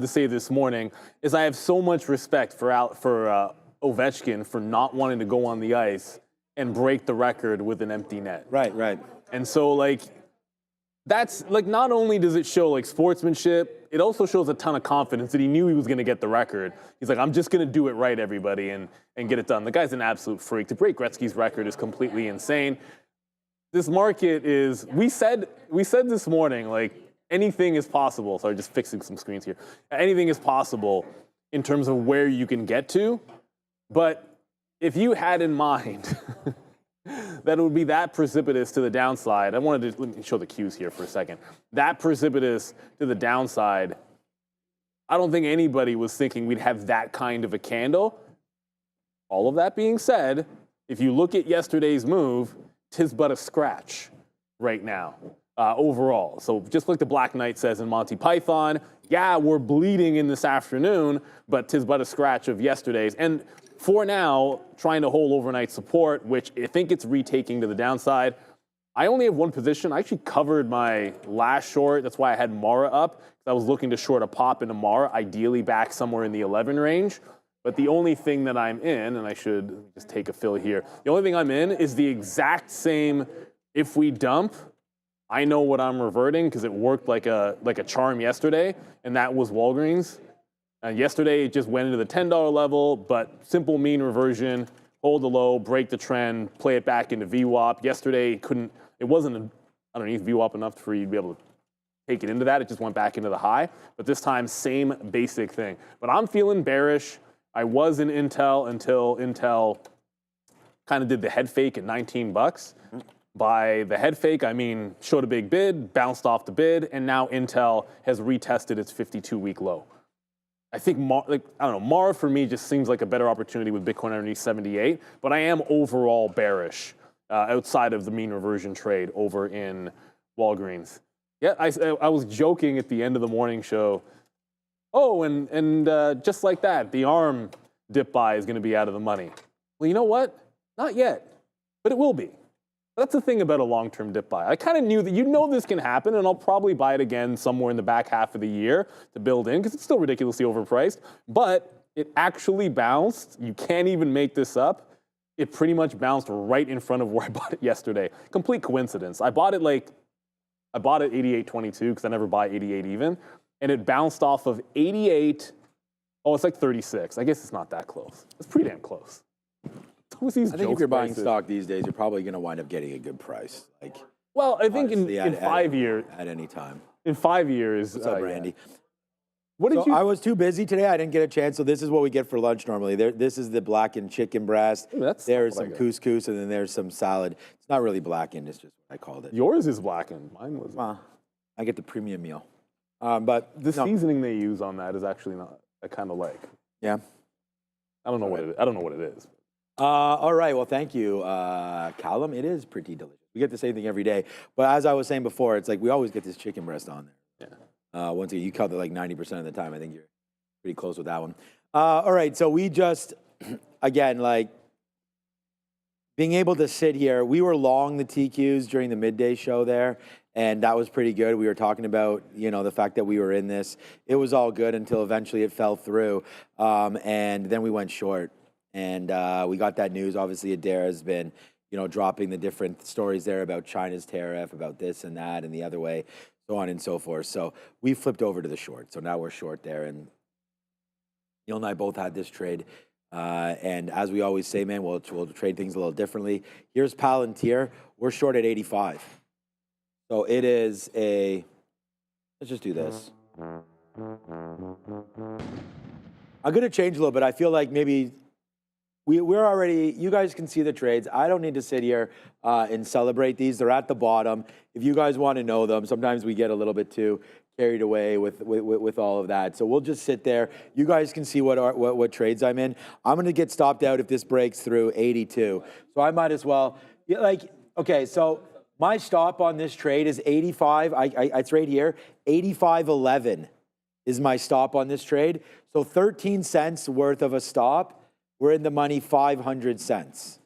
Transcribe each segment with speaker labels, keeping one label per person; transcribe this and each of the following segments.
Speaker 1: to say this morning is I have so much respect for Ovechkin for not wanting to go on the ice and break the record with an empty net.
Speaker 2: Right, right.
Speaker 1: And so, like, that's, like, not only does it show, like, sportsmanship, it also shows a ton of confidence that he knew he was going to get the record. He's like, I'm just going to do it right, everybody, and get it done. The guy's an absolute freak. To break Gretzky's record is completely insane. This market is, we said this morning, like, anything is possible. Sorry, just fixing some screens here. Anything is possible in terms of where you can get to. But if you had in mind that it would be that precipitous to the downside, let me show the cues here for a second. That precipitous to the downside, I don't think anybody was thinking we'd have that kind of a candle. All of that being said, if you look at yesterday's move, 'tis but a scratch right now, overall. So just like the Black Knight says in Monty Python, yeah, we're bleeding in this afternoon, but 'tis but a scratch of yesterday's. And for now, trying to hold overnight support, which I think it's retaking to the downside. I only have one position. I actually covered my last short. That's why I had Mara up. I was looking to short a pop into Mara, ideally back somewhere in the 11 range. But the only thing that I'm in, and I should just take a fill here, the only thing I'm in is the exact same, if we dump, I know what I'm reverting because it worked like a charm yesterday, and that was Walgreens. Yesterday, it just went into the $10 level, but simple mean reversion, hold the low, break the trend, play it back into VWAP. Yesterday, it wasn't underneath VWAP enough for you to be able to take it into that. It just went back into the high. But this time, same basic thing. But I'm feeling bearish. I was in Intel until Intel kind of did the head fake at 19 bucks. By the head fake, I mean showed a big bid, bounced off the bid, and now Intel has retested its 52-week low. I think, Mara for me just seems like a better opportunity with Bitcoin underneath 78, but I am overall bearish outside of the mean reversion trade over in Walgreens. Yeah, I was joking at the end of the morning show, and just like that, the ARM dip buy is going to be out of the money. Well, you know what? Not yet, but it will be. That's the thing about a long-term dip buy. I kind of knew that this can happen, and I'll probably buy it again somewhere in the back half of the year to build in, because it's still ridiculously overpriced. But it actually bounced. You can't even make this up. It pretty much bounced right in front of where I bought it yesterday. Complete coincidence. I bought it 88.22 because I never buy 88 even, and it bounced off of 88. Oh, it's like 36. I guess it's not that close. It's pretty damn close.
Speaker 2: I think if you're buying stock these days, you're probably going to wind up getting a good price.
Speaker 1: Well, I think in 5 years.
Speaker 2: At any time.
Speaker 1: In 5 years.
Speaker 2: What's up, Randy?
Speaker 1: Yeah.
Speaker 2: I was too busy today. I didn't get a chance. So this is what we get for lunch normally. This is the blackened chicken breast.
Speaker 1: Ooh,
Speaker 2: there's some couscous, and then there's some salad. It's not really blackened. It's just what I called it.
Speaker 1: Yours is blackened. Mine was.
Speaker 2: I get the premium meal. But
Speaker 1: the seasoning they use on that is actually not. I kind of like.
Speaker 2: Yeah.
Speaker 1: I don't know what it is. I don't know what it is.
Speaker 2: All right. Well, thank you, Callum. It is pretty delicious. We get the same thing every day. But as I was saying before, it's like we always get this chicken breast on there.
Speaker 1: Yeah.
Speaker 2: Once again, you cut it like 90% of the time. I think you're pretty close with that one. All right. So we just, again, like being able to sit here. We were long the TQs during the midday show there, and that was pretty good. We were talking about, the fact that we were in this. It was all good until eventually it fell through, and then we went short. And we got that news. Obviously, Adair has been, dropping the different stories there about China's tariff, about this and that, and the other way, so on and so forth. So we flipped over to the short. So now we're short there. And Neil and I both had this trade. And as we always say, man, we'll trade things a little differently. Here's Palantir. We're short at 85. So it is let's just do this. I'm going to change a little bit. I feel like maybe we're already, you guys can see the trades. I don't need to sit here and celebrate these. They're at the bottom. If you guys want to know them, sometimes we get a little bit too carried away with all of that. So we'll just sit there. You guys can see what trades I'm in. I'm going to get stopped out if this breaks through 82. So I might as well, okay, so my stop on this trade is 85. It's right here. 85.11 is my stop on this trade. So 13 cents worth of a stop. We're in the money 500 cents.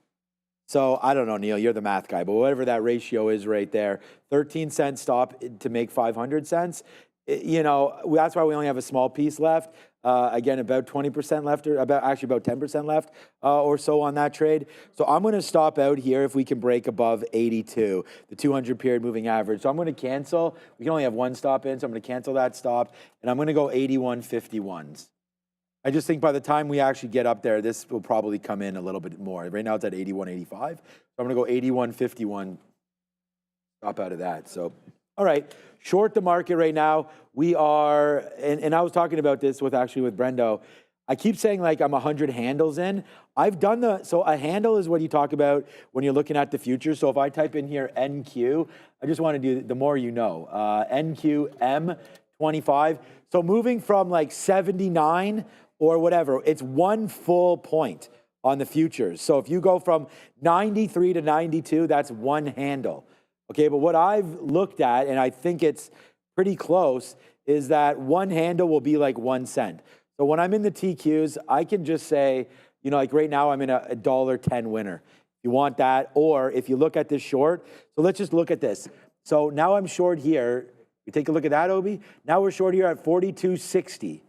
Speaker 2: So I don't know, Neil, you're the math guy, but whatever that ratio is right there, 13 cent stop to make 500 cents. you know, that's why we only have a small piece left. Again, about 20% left, or about 10% left or so on that trade. So I'm going to stop out here if we can break above 82, the 200 period moving average. So I'm going to cancel. We can only have one stop in, so I'm going to cancel that stop, and I'm going to go 81.51s. I just think by the time we actually get up there, this will probably come in a little bit more. Right now it's at 81.85. So I'm going to go 81.51, stop out of that. So, all right, short the market right now. We are, and I was talking about this with Brendo. I keep saying like I'm 100 handles in. I've done so a handle is what you talk about when you're looking at the future. So if I type in here NQ, I just want to do the more you know. NQM 25. So moving from like 79 or whatever, it's one full point on the futures. So if you go from 93 to 92, that's one handle. Okay, but what I've looked at, and I think it's pretty close, is that one handle will be like 1 cent. So when I'm in the TQs, I can just say, you know, like right now I'm in a $1.10 winner. You want that, or if you look at this short, so let's just look at this. So now I'm short here. You take a look at that, Obi. Now we're short here at 42.60,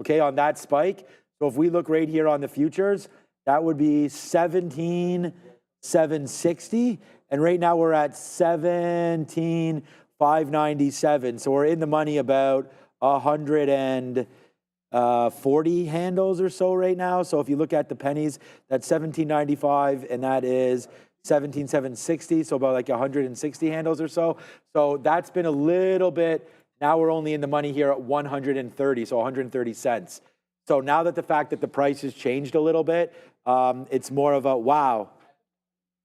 Speaker 2: okay, on that spike. So if we look right here on the futures, that would be 17,760. And right now we're at 17,597. So we're in the money about 140 handles or so right now. So if you look at the pennies, that's 1795 and that is 17,760. So about like 160 handles or so. So that's been a little bit, now we're only in the money here at 130, so 130 cents. So now that the fact that the price has changed a little bit, it's more of a, wow,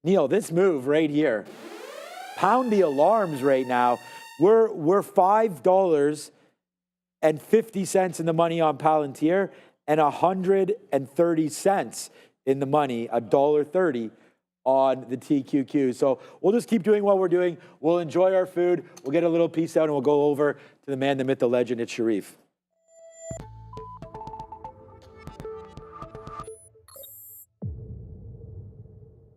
Speaker 2: Neil, this move right here, pound the alarms right now. We're $5.50 in the money on Palantir and 130 cents in the money, $1.30 on the TQQ. So we'll just keep doing what we're doing. We'll enjoy our food. We'll get a little piece out and we'll go over to the man, the myth, the legend. It's Sharif.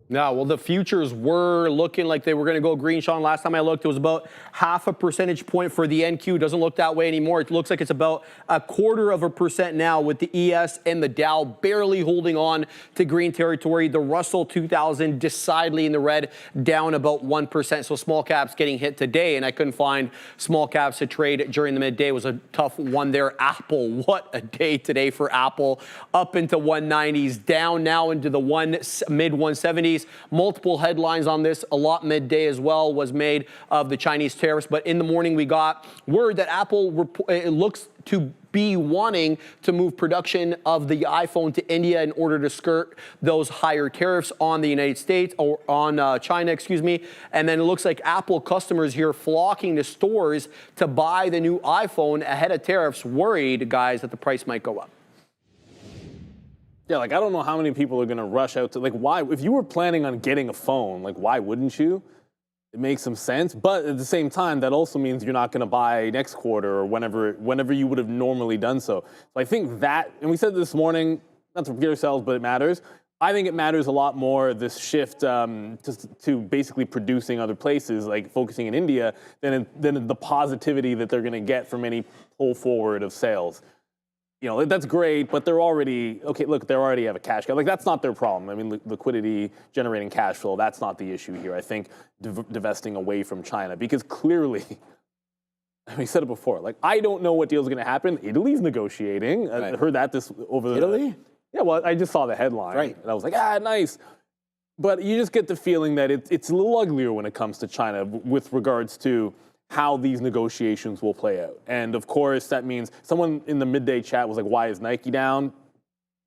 Speaker 3: No, well, the futures were looking like they were going to go green, Sean. Last time I looked, it was about 0.5 percentage point for the NQ. Doesn't look that way anymore. It looks like it's about 0.25% now with the ES and the Dow barely holding on to green territory. The Russell 2000 decidedly in the red, down about 1%. So small caps getting hit today, and I couldn't find small caps to trade during the midday. It was a tough one there. Apple, what a day today for Apple. Up into 190s, down now into the mid 170s. Multiple headlines on this. A lot midday as well was made of the Chinese tariffs. But in the morning, we got word that Apple it looks to be wanting to move production of the iPhone to India in order to skirt those higher tariffs on the United States, or on China, excuse me. And then it looks like Apple customers here flocking to stores to buy the new iPhone ahead of tariffs, worried, guys, that the price might go up.
Speaker 1: Yeah, like I don't know how many people are going to rush out to, like, why? If you were planning on getting a phone, like, why wouldn't you? It makes some sense. But at the same time, that also means you're not going to buy next quarter or whenever you would have normally done so. So I think that, and we said this morning, not to forget ourselves, but it matters. I think it matters a lot more, this shift to basically producing other places, like focusing in India, than the positivity that they're going to get from any pull forward of sales. You know, that's great, but they're already, okay, look, they already have a cash cow. Like, that's not their problem. I mean, liquidity, generating cash flow, that's not the issue here. I think divesting away from China, because clearly, we said it before, like, I don't know what deal is going to happen. Italy's negotiating.
Speaker 2: Right.
Speaker 1: I heard that over the...
Speaker 2: Italy?
Speaker 1: Yeah, well, I just saw the headline.
Speaker 2: Right.
Speaker 1: And I was like, nice. But you just get the feeling that it's a little uglier when it comes to China with regards to how these negotiations will play out. And of course, that means someone in the midday chat was like, why is Nike down?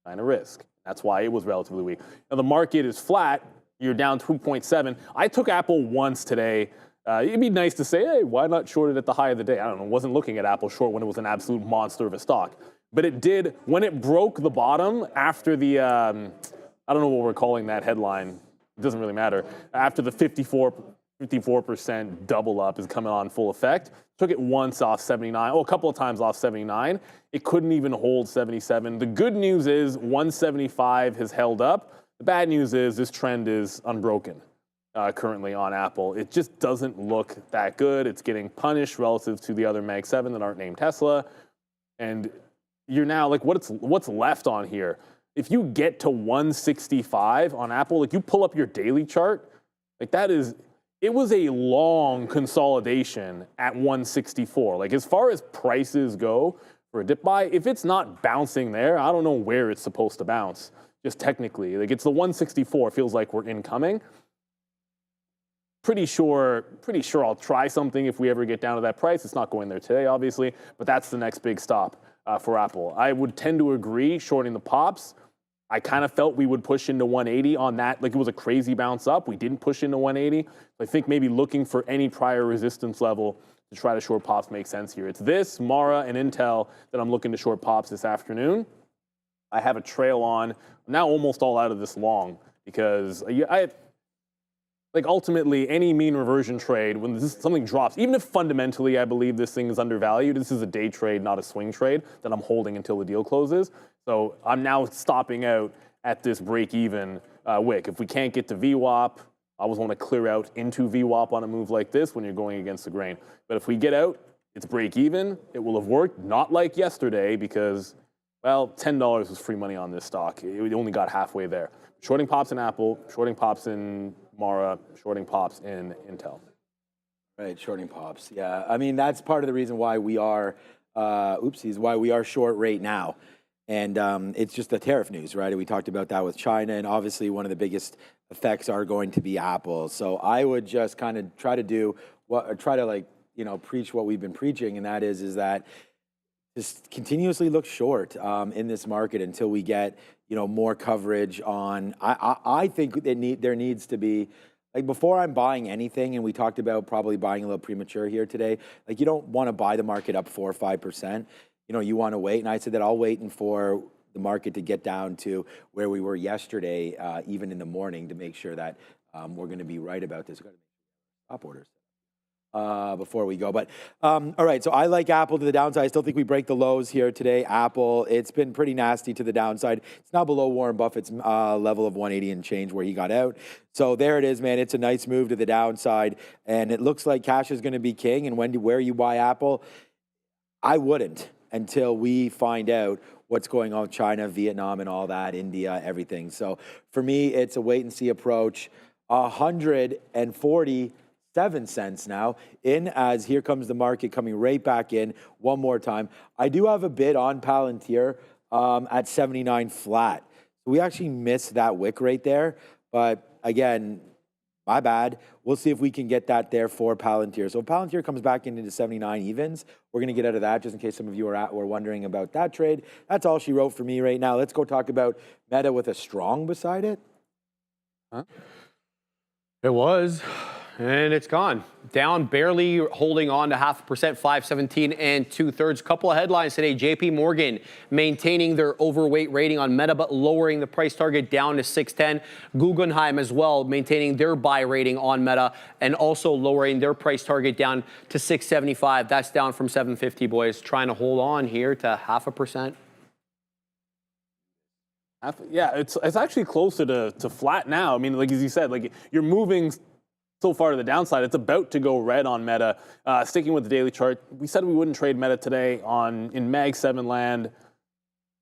Speaker 1: China risk. That's why it was relatively weak. Now the market is flat. You're down 2.7. I took Apple once today. It'd be nice to say, hey, why not short it at the high of the day? I don't know. Wasn't looking at Apple short when it was an absolute monster of a stock. But it did, when it broke the bottom after the, I don't know what we're calling that headline. It doesn't really matter. After the 54% double up is coming on full effect. Took it once off 79, a couple of times off 79. It couldn't even hold 77. The good news is 175 has held up. The bad news is this trend is unbroken. currently on Apple. It just doesn't look that good. It's getting punished relative to the other Mag 7 that aren't named Tesla. And you're now like, what's left on here? If you get to 165 on Apple, like you pull up your daily chart, like it was a long consolidation at 164. Like as far as prices go for a dip buy, if it's not bouncing there, I don't know where it's supposed to bounce, just technically. Like it's the 164, feels like we're incoming. Pretty sure I'll try something if we ever get down to that price. It's not going there today, obviously, but that's the next big stop for Apple. I would tend to agree, shorting the pops. I kind of felt we would push into 180 on that. Like it was a crazy bounce up. We didn't push into 180. I think maybe looking for any prior resistance level to try to short pops makes sense here. It's this, Mara, and Intel that I'm looking to short pops this afternoon. I have a trail on. I'm now almost all out of this long because like ultimately, any mean reversion trade, when something drops, even if fundamentally I believe this thing is undervalued, this is a day trade, not a swing trade that I'm holding until the deal closes. So I'm now stopping out at this break-even wick. If we can't get to VWAP, I always want to clear out into VWAP on a move like this when you're going against the grain. But if we get out, it's break-even. It will have worked, not like yesterday because, well, $10 was free money on this stock. It only got halfway there. Shorting pops in Apple, shorting pops in Mara, shorting pops in Intel.
Speaker 2: Right, shorting pops. Yeah, I mean, that's part of the reason why we are, why we are short right now. And it's just the tariff news, right? We talked about that with China, and obviously one of the biggest effects are going to be Apple. So I would just kind of try to preach what we've been preaching, and that is that just continuously look short in this market until we get more coverage on. I think there needs to be, like, before I'm buying anything, and we talked about probably buying a little premature here today. Like, you don't want to buy the market up 4 or 5%. You want to wait, and I said that I'll wait for the market to get down to where we were yesterday, even in the morning, to make sure that we're going to be right about this. We've got to make stop orders before we go. But all right, so I like Apple to the downside. I still think we break the lows here today. Apple, it's been pretty nasty to the downside. It's now below Warren Buffett's level of 180 and change where he got out. So there it is, man. It's a nice move to the downside, and it looks like cash is going to be king. And where you buy Apple, I wouldn't until we find out what's going on with China, Vietnam, and all that, India, everything. So for me, it's a wait-and-see approach. 147 cents now in, as here comes the market coming right back in one more time. I do have a bid on Palantir at 79 flat. So we actually missed that wick right there. But again, my bad. We'll see if we can get that there for Palantir. So if Palantir comes back into 79 evens, we're going to get out of that, just in case some of you were wondering about that trade. That's all she wrote for me right now. Let's go talk about Meta with a strong beside it.
Speaker 3: Huh? It was, and it's gone. Down, barely holding on to 0.5%, 517 2/3. Couple of headlines today. JP Morgan maintaining their overweight rating on Meta, but lowering the price target down to 610. Guggenheim as well, maintaining their buy rating on Meta and also lowering their price target down to 675. That's down from 750, boys. Trying to hold on here to 0.5%.
Speaker 1: Yeah, it's actually closer to flat now. I mean, like as you said, like you're moving so far to the downside. It's about to go red on Meta. Sticking with the daily chart, we said we wouldn't trade Meta today in Mag 7 land,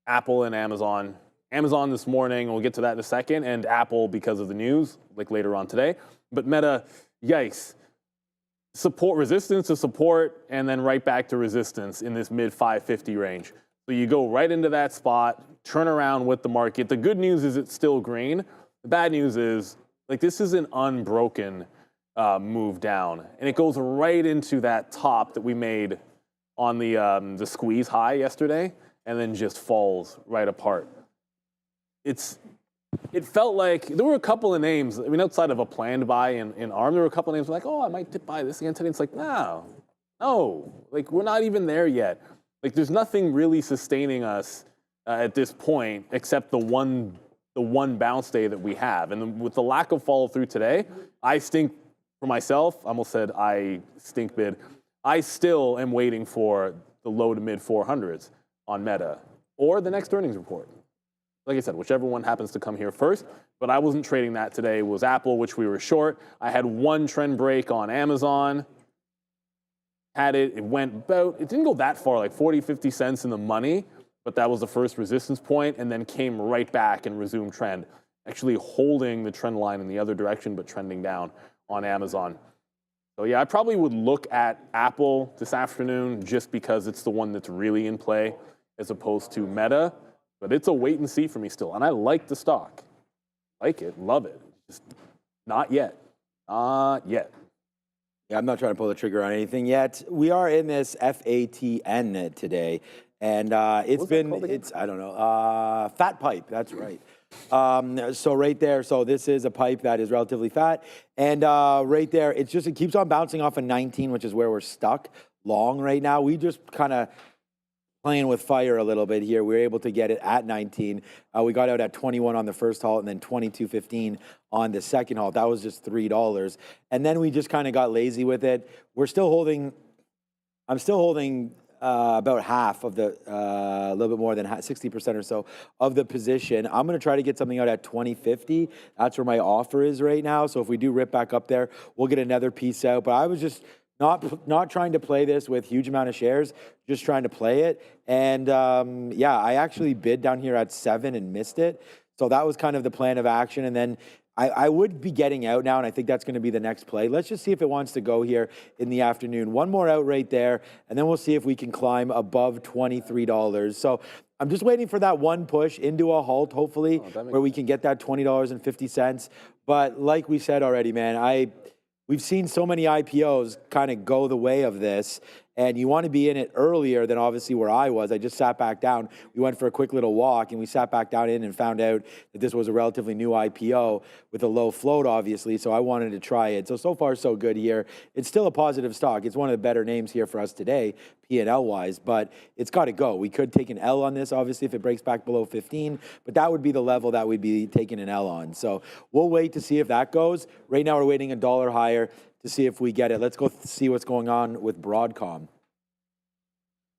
Speaker 1: Apple and Amazon. Amazon this morning, we'll get to that in a second, and Apple because of the news, like later on today. But Meta, yikes. Support, resistance to support, and then right back to resistance in this mid 550 range. So you go right into that spot, turn around with the market. The good news is it's still green. The bad news is, like, this is an unbroken move down, and it goes right into that top that we made on the squeeze high yesterday, and then just falls right apart. It felt like there were a couple of names. I mean, outside of a planned buy in ARM, there were a couple of names like, oh, I might dip buy this again today. It's like, no, like we're not even there yet. Like there's nothing really sustaining us at this point except the one bounce day that we have. And with the lack of follow through today, I stink for myself. I almost said I stink bid. I still am waiting for the low to mid 400s on Meta or the next earnings report. Like I said, whichever one happens to come here first. But I wasn't trading that today. It was Apple, which we were short. I had one trend break on Amazon. It went about, it didn't go that far, like 40, 50 cents in the money, but that was the first resistance point, and then came right back and resumed trend, actually holding the trend line in the other direction, but trending down on Amazon. So yeah, I probably would look at Apple this afternoon just because it's the one that's really in play as opposed to Meta, but it's a wait and see for me still, and I like the stock. Like it, love it, just not yet, not yet.
Speaker 2: Yeah, I'm not trying to pull the trigger on anything yet. We are in this FATN today, and I don't know, fat pipe, that's right. So right there, so this is a pipe that is relatively fat, and right there, it keeps on bouncing off of 19, which is where we're stuck long right now. We just kind of playing with fire a little bit here. We were able to get it at 19. We got out at 21 on the first halt and then 22.15 on the second halt. That was just $3. And then we just kind of got lazy with it. We're still holding, I'm still holding about half of the, a little bit more than 60% or so of the position. I'm going to try to get something out at 20.50. That's where my offer is right now. So if we do rip back up there, we'll get another piece out. But I was just not trying to play this with huge amount of shares, just trying to play it. And yeah, I actually bid down here at 7 and missed it. So that was kind of the plan of action. And then I would be getting out now, and I think that's going to be the next play. Let's just see if it wants to go here in the afternoon. One more out right there, and then we'll see if we can climb above $23. So I'm just waiting for that one push into a halt, hopefully, where we can get that $20.50. But like we said already, man, we've seen so many IPOs kind of go the way of this, and you want to be in it earlier than obviously where I was. I just sat back down. We went for a quick little walk, and we sat back down in and found out that this was a relatively new IPO with a low float, obviously, so I wanted to try it. So far, so good here. It's still a positive stock. It's one of the better names here for us today, P&L-wise, but it's got to go. We could take an L on this, obviously, if it breaks back below 15, but that would be the level that we'd be taking an L on. So we'll wait to see if that goes. Right now, we're waiting $1 higher to see if we get it. Let's go see what's going on with Broadcom.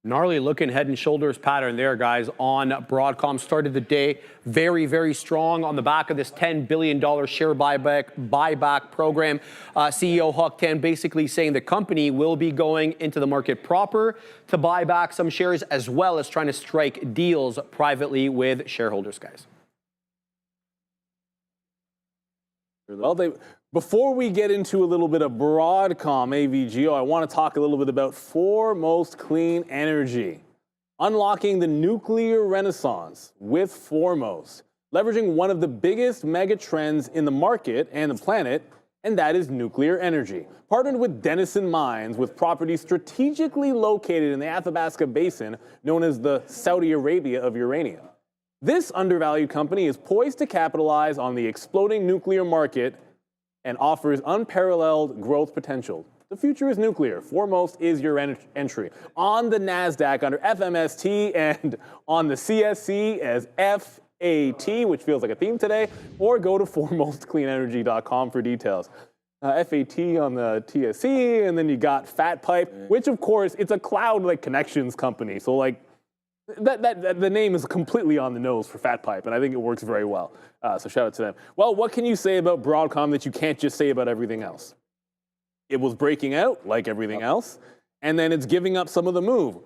Speaker 3: Gnarly looking head and shoulders pattern there, guys, on Broadcom. Started the day very, very strong on the back of this $10 billion share buyback program. CEO Hock Tan basically saying the company will be going into the market proper to buy back some shares, as well as trying to strike deals privately with shareholders, guys.
Speaker 1: Well, before we get into a little bit of Broadcom AVGO, I want to talk a little bit about Foremost Clean Energy. Unlocking the nuclear renaissance with Foremost, leveraging one of the biggest mega trends in the market and the planet, and that is nuclear energy. Partnered with Denison Mines, with properties strategically located in the Athabasca Basin, known as the Saudi Arabia of uranium. This undervalued company is poised to capitalize on the exploding nuclear market and offers unparalleled growth potential. The future is nuclear. Foremost is your entry. On the NASDAQ under FMST and on the CSE as FAT, which feels like a theme today, or go to foremostcleanenergy.com for details. FAT on the TSE, and then you got Fat Pipe, which of course, it's a cloud like connections company. So like, the name is completely on the nose for Fat Pipe, and I think it works very well. So shout out to them. Well, what can you say about Broadcom that you can't just say about everything else? It was breaking out like everything else, and then it's giving up some of the move.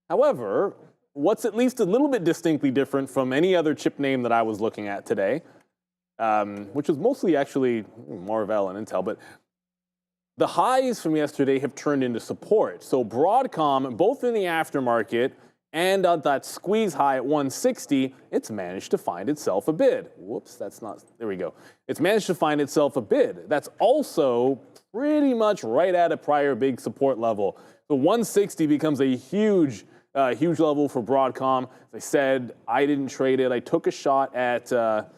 Speaker 1: However, what's at least a little bit distinctly different from any other chip name that I was looking at today, which was mostly actually Marvell and Intel, but the highs from yesterday have turned into support. So Broadcom, both in the aftermarket and on that squeeze high at 160, it's managed to find itself a bid. Whoops, that's not, there we go. It's managed to find itself a bid. That's also pretty much right at a prior big support level. So 160 becomes a huge level for Broadcom. As I said, I didn't trade it. I took a shot at, well,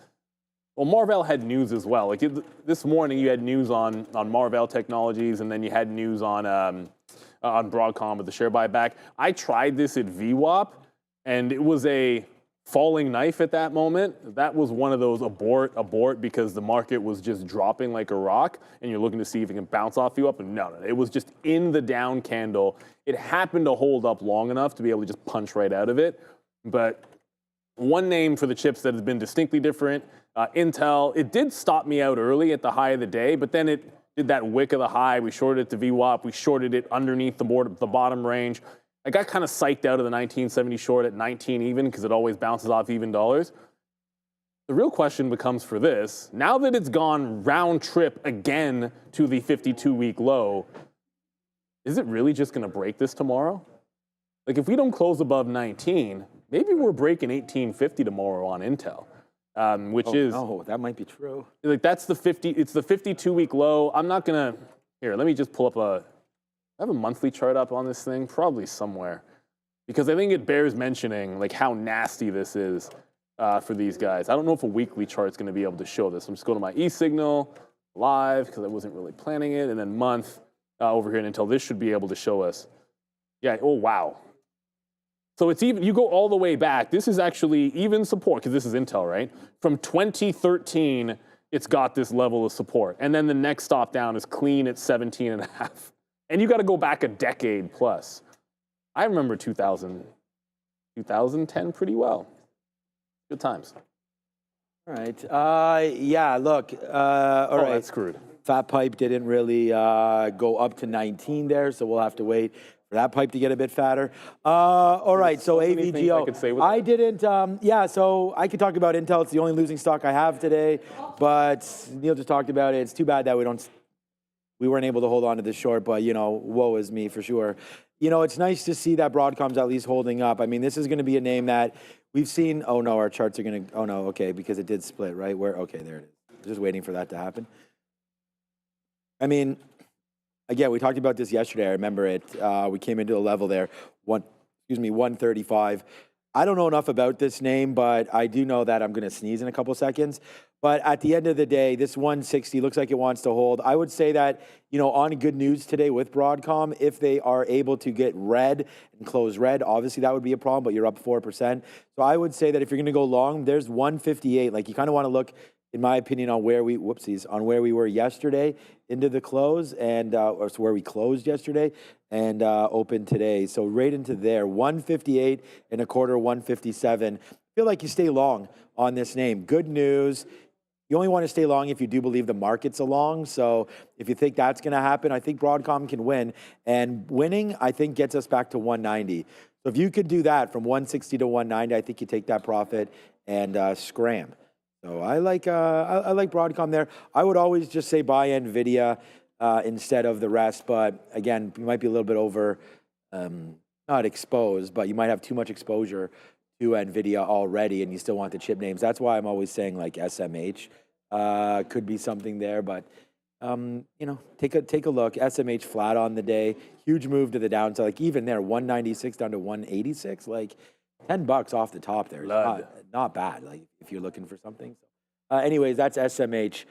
Speaker 1: Marvell had news as well. Like this morning you had news on Marvell Technologies, and then you had news on Broadcom with the share buyback. I tried this at VWAP, and it was a falling knife at that moment. That was one of those abort, because the market was just dropping like a rock, and you're looking to see if it can bounce off you up, and no, it was just in the down candle. It happened to hold up long enough to be able to just punch right out of it, but one name for the chips that has been distinctly different, Intel. It did stop me out early at the high of the day, but then it did that wick of the high. We shorted it to VWAP. We shorted it underneath the bottom range. I got kind of psyched out of the 1970 short at 19 even because it always bounces off even dollars. The real question becomes for this, now that it's gone round trip again to the 52-week low, is it really just going to break this tomorrow? Like if we don't close above 19, maybe we're breaking 1850 tomorrow on Intel, which is...
Speaker 2: No, that might be true.
Speaker 1: Like that's the 50, it's the 52-week low. I'm not going to... Here, let me just pull up I have a monthly chart up on this thing, probably somewhere, because I think it bears mentioning like how nasty this is for these guys. I don't know if a weekly chart's going to be able to show this. I'm just going to my e-signal live because I wasn't really planning it, and then month over here until this should be able to show us. Yeah. Oh wow. So it's even. You go all the way back. This is actually even support because this is Intel, right? From 2013, it's got this level of support, and then the next stop down is clean at 17.5. And you got to go back a decade plus. I remember 2010 pretty well. Good times.
Speaker 2: All right. Yeah, look. All right.
Speaker 1: That's screwed.
Speaker 2: Fat pipe didn't really go up to 19 there, so we'll have to wait for that pipe to get a bit fatter. All right, so AVGO.
Speaker 1: I could say with
Speaker 2: I
Speaker 1: that?
Speaker 2: didn't, yeah, so I could talk about Intel. It's the only losing stock I have today, but Neil just talked about it. It's too bad that we weren't able to hold on to this short, but, you know, woe is me for sure. You know, it's nice to see that Broadcom's at least holding up. I mean, this is going to be a name that we've seen. Oh, no, our charts are going to, oh, no, okay, because it did split, right? Okay, there it is. Just waiting for that to happen. I mean, again, we talked about this yesterday. I remember it. We came into a level there, 135. I don't know enough about this name, but I do know that I'm going to sneeze in a couple seconds. But at the end of the day, this 160 looks like it wants to hold. I would say that, you know, on good news today with Broadcom, if they are able to get red and close red, obviously that would be a problem, but you're up 4%. So I would say that if you're going to go long, there's 158. Like you kind of want to look, in my opinion, on where we, on where we were yesterday into the close and, or so where we closed yesterday and opened today. So right into there, 158 and a quarter, 157. I feel like you stay long on this name. Good news. You only want to stay long if you do believe the market's along. So if you think that's going to happen, I think Broadcom can win. And winning, I think, gets us back to 190. So if you could do that from 160 to 190, I think you take that profit and scram. So I like Broadcom there. I would always just say buy NVIDIA instead of the rest. But again, you might be a little bit over, not exposed, but you might have too much exposure to NVIDIA already and you still want the chip names. That's why I'm always saying like SMH could be something there. But, you know, take a look. SMH flat on the day. Huge move to the downside. Like even there, 196 down to 186. Like $10 off the top there. Not bad, like if you're looking for something. So, anyways, that's SMH.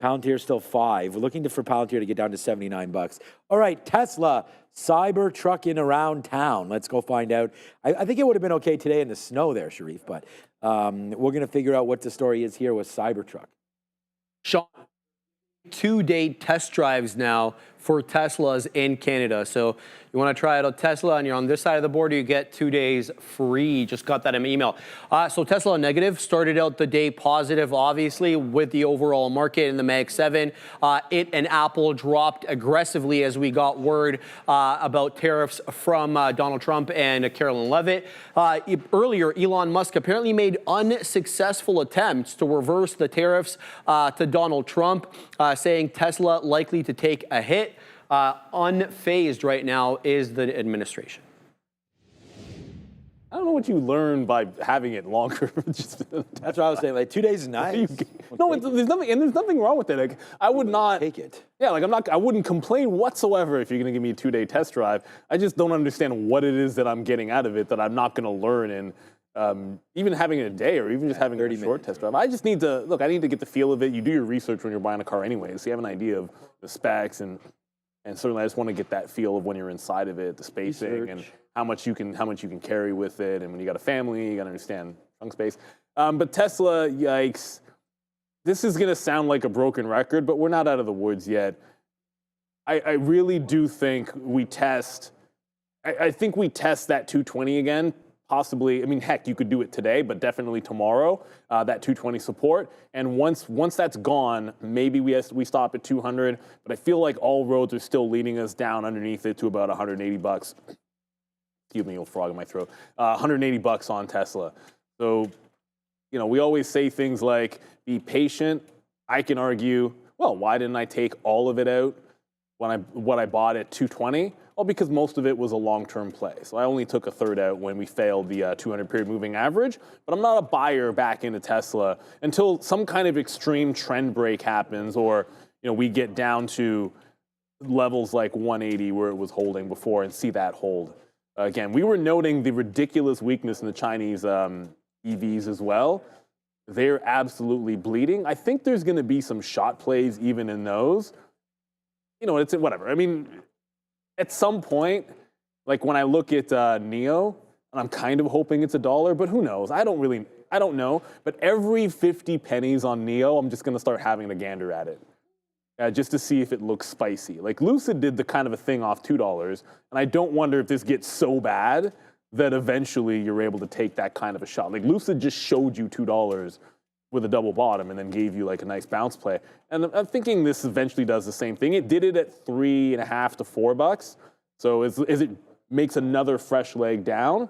Speaker 2: Palantir still 5. We're looking for Palantir to get down to $79. All right, Tesla, cyber trucking around town. Let's go find out. I think it would have been okay today in the snow there, Sharif, but we're going to figure out what the story is here with Cybertruck.
Speaker 3: Sean, 2-day test drives now for Teslas in Canada. So you want to try out a Tesla and you're on this side of the border, you get 2 days free. Just got that in my email. So Tesla negative, started out the day positive, obviously, with the overall market in the Mag 7. It and Apple dropped aggressively as we got word about tariffs from Donald Trump and Carolyn Levitt. Earlier, Elon Musk apparently made unsuccessful attempts to reverse the tariffs to Donald Trump, saying Tesla likely to take a hit. Unfazed right now is the administration.
Speaker 1: I don't know what you learn by having it longer.
Speaker 2: That's what I was saying. Like 2 days is nice.
Speaker 1: No, there's nothing wrong with it. Like I would not
Speaker 2: take it.
Speaker 1: Yeah, like I wouldn't complain whatsoever if you're going to give me a 2-day test drive. I just don't understand what it is that I'm getting out of it that I'm not going to learn in even having it a day or even just having a short test drive. I just need to look. I need to get the feel of it. You do your research when you're buying a car anyway, so you have an idea of the specs and certainly I just want to get that feel of when you're inside of it, the spacing and how much you can carry with it. And when you got a family, you got to understand trunk space. But Tesla, yikes. This is going to sound like a broken record, but we're not out of the woods yet. I really do think we test. I think we test that 220 again possibly, I mean, heck, you could do it today, but definitely tomorrow, that 220 support. And once that's gone, maybe we stop at 200, but I feel like all roads are still leading us down underneath it to about 180 bucks. Excuse me, a little frog in my throat. 180 bucks on Tesla. So, you know, we always say things like, be patient. I can argue, well, why didn't I take all of it out when I bought at 220? Well, because most of it was a long-term play. So I only took a third out when we failed the 200-period moving average. But I'm not a buyer back into Tesla until some kind of extreme trend break happens, or you know, we get down to levels like 180 where it was holding before and see that hold. Again, we were noting the ridiculous weakness in the Chinese EVs as well. They're absolutely bleeding. I think there's going to be some shot plays even in those. You know, it's whatever. I mean, at some point, like when I look at NEO, and I'm kind of hoping it's $1, but who knows? I don't know. But every 50 pennies on NEO, I'm just going to start having a gander at it. Just to see if it looks spicy. Like Lucid did the kind of a thing off $2, and I don't wonder if this gets so bad that eventually you're able to take that kind of a shot. Like Lucid just showed you $2 with a double bottom and then gave you like a nice bounce play. And I'm thinking this eventually does the same thing. It did it at $3.50 to $4. So as it makes another fresh leg down,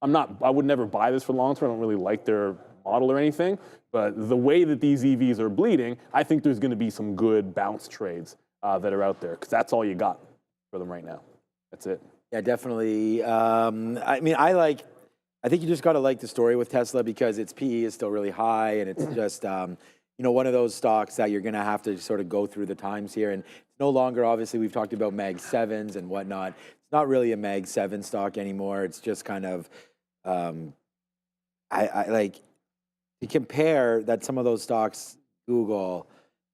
Speaker 1: I would never buy this for long term. I don't really like their model or anything, but the way that these EVs are bleeding, I think there's going to be some good bounce trades that are out there, because that's all you got for them right now. That's it.
Speaker 2: Yeah, definitely. I mean, I think you just got to like the story with Tesla because its PE is still really high, and it's just, you know, one of those stocks that you're going to have to sort of go through the times here. And it's no longer, obviously, we've talked about Mag 7s and whatnot. It's not really a Mag 7 stock anymore. It's just kind of, I like to compare that some of those stocks, Google,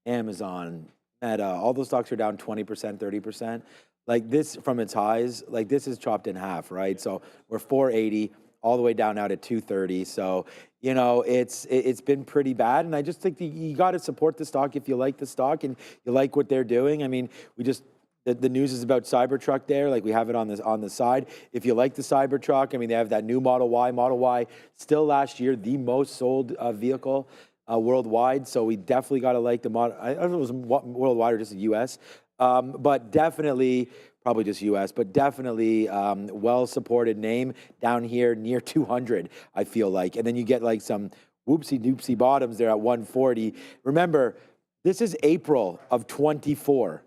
Speaker 2: Amazon, Meta, all those stocks are down 20%, 30%. Like this from its highs, like this is chopped in half, right? So we're 480 all the way down now to 230. So, you know, it's been pretty bad. And I just think you got to support the stock if you like the stock and you like what they're doing. I mean, the news is about Cybertruck there. Like we have it on the side. If you like the Cybertruck, I mean, they have that new Model Y. Model Y still last year, the most sold vehicle worldwide. So we definitely got to like the model. I don't know if it was worldwide or just the US. But definitely, probably just US, but definitely well-supported name down here near 200, I feel like. And then you get like some whoopsie-doopsie bottoms there at 140. Remember, this is April of 24.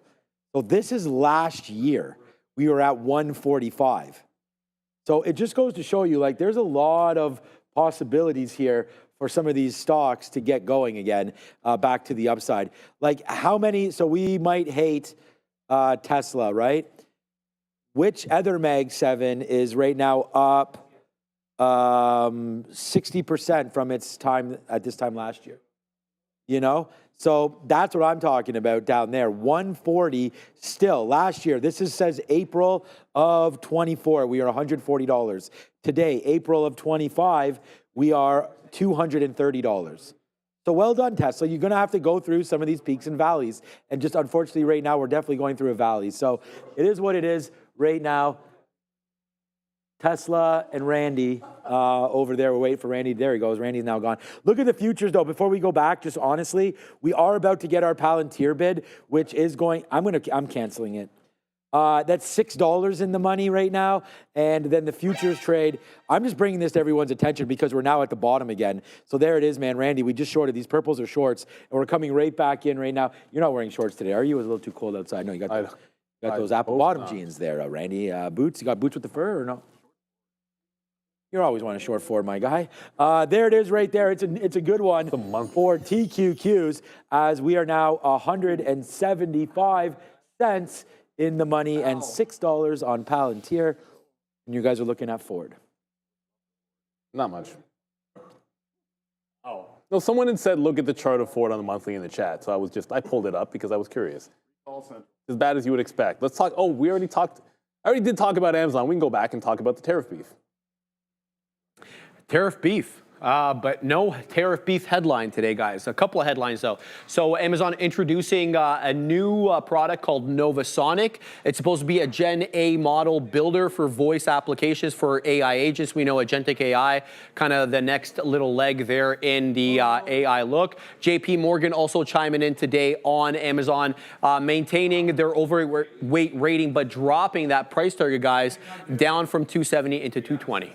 Speaker 2: So this is last year. We were at 145. So it just goes to show you, like, there's a lot of possibilities here for some of these stocks to get going again, back to the upside. Like how many, so we might hate Tesla, right? Which other Mag 7 is right now up 60% from its time at this time last year? You know? So that's what I'm talking about down there. 140 still last year. This says April of 24. We are $140. Today, April of 25, we are $230. So well done, Tesla. You're going to have to go through some of these peaks and valleys. And just unfortunately right now, we're definitely going through a valley. So it is what it is right now. Tesla and Randy over there. We're waiting for Randy. There he goes. Randy's now gone. Look at the futures, though. Before we go back, just honestly, we are about to get our Palantir bid, which is going. I'm canceling it. That's $6 in the money right now. And then the futures trade. I'm just bringing this to everyone's attention because we're now at the bottom again. So there it is, man. Randy, we just shorted. These purples are shorts, and we're coming right back in right now. You're not wearing shorts today, are you? It was a little too cold outside. No, you got those apple bottom jeans there, Randy. Boots. You got boots with the fur or no? You always want a short Ford, my guy. There it is right there. It's a good one for TQQs, as we are now 175 cents in the money and $6 on Palantir. And you guys are looking at Ford.
Speaker 1: Not much. Oh. No, someone had said, look at the chart of Ford on the monthly in the chat. So I pulled it up because I was curious. As bad as you would expect. Let's talk. Oh, I already did talk about Amazon. We can go back and talk about the tariff beef.
Speaker 3: Tariff beef. But no tariff beef headline today, guys. A couple of headlines, though. So Amazon introducing a new product called Novasonic. It's supposed to be a Gen A model builder for voice applications for AI agents. We know agentic AI, kind of the next little leg there in the AI look. JP Morgan also chiming in today on Amazon, maintaining their overweight rating, but dropping that price target, guys, down from 270 into 220.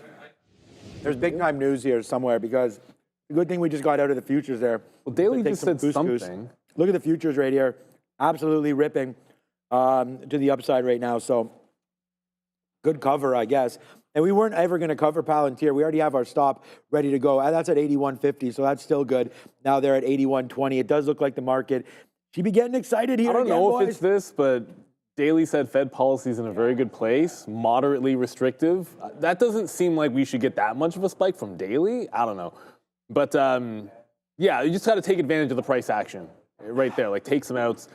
Speaker 2: There's big time news here somewhere because the good thing we just got out of the futures there.
Speaker 1: Well, Daily
Speaker 2: Take
Speaker 1: just
Speaker 2: some
Speaker 1: said
Speaker 2: couscous.
Speaker 1: something.
Speaker 2: Look at the futures right here. Absolutely ripping to the upside right now. So good cover, I guess. And we weren't ever going to cover Palantir. We already have our stop ready to go. That's at 81.50, so that's still good. Now they're at 81.20. It does look like the market should be getting excited here.
Speaker 1: I don't know
Speaker 2: boys.
Speaker 1: if it's this, but Daly said Fed policy is in a very good place, moderately restrictive. That doesn't seem like we should get that much of a spike from Daly. I don't know. But yeah, you just got to take advantage of the price action right there. Like take some outs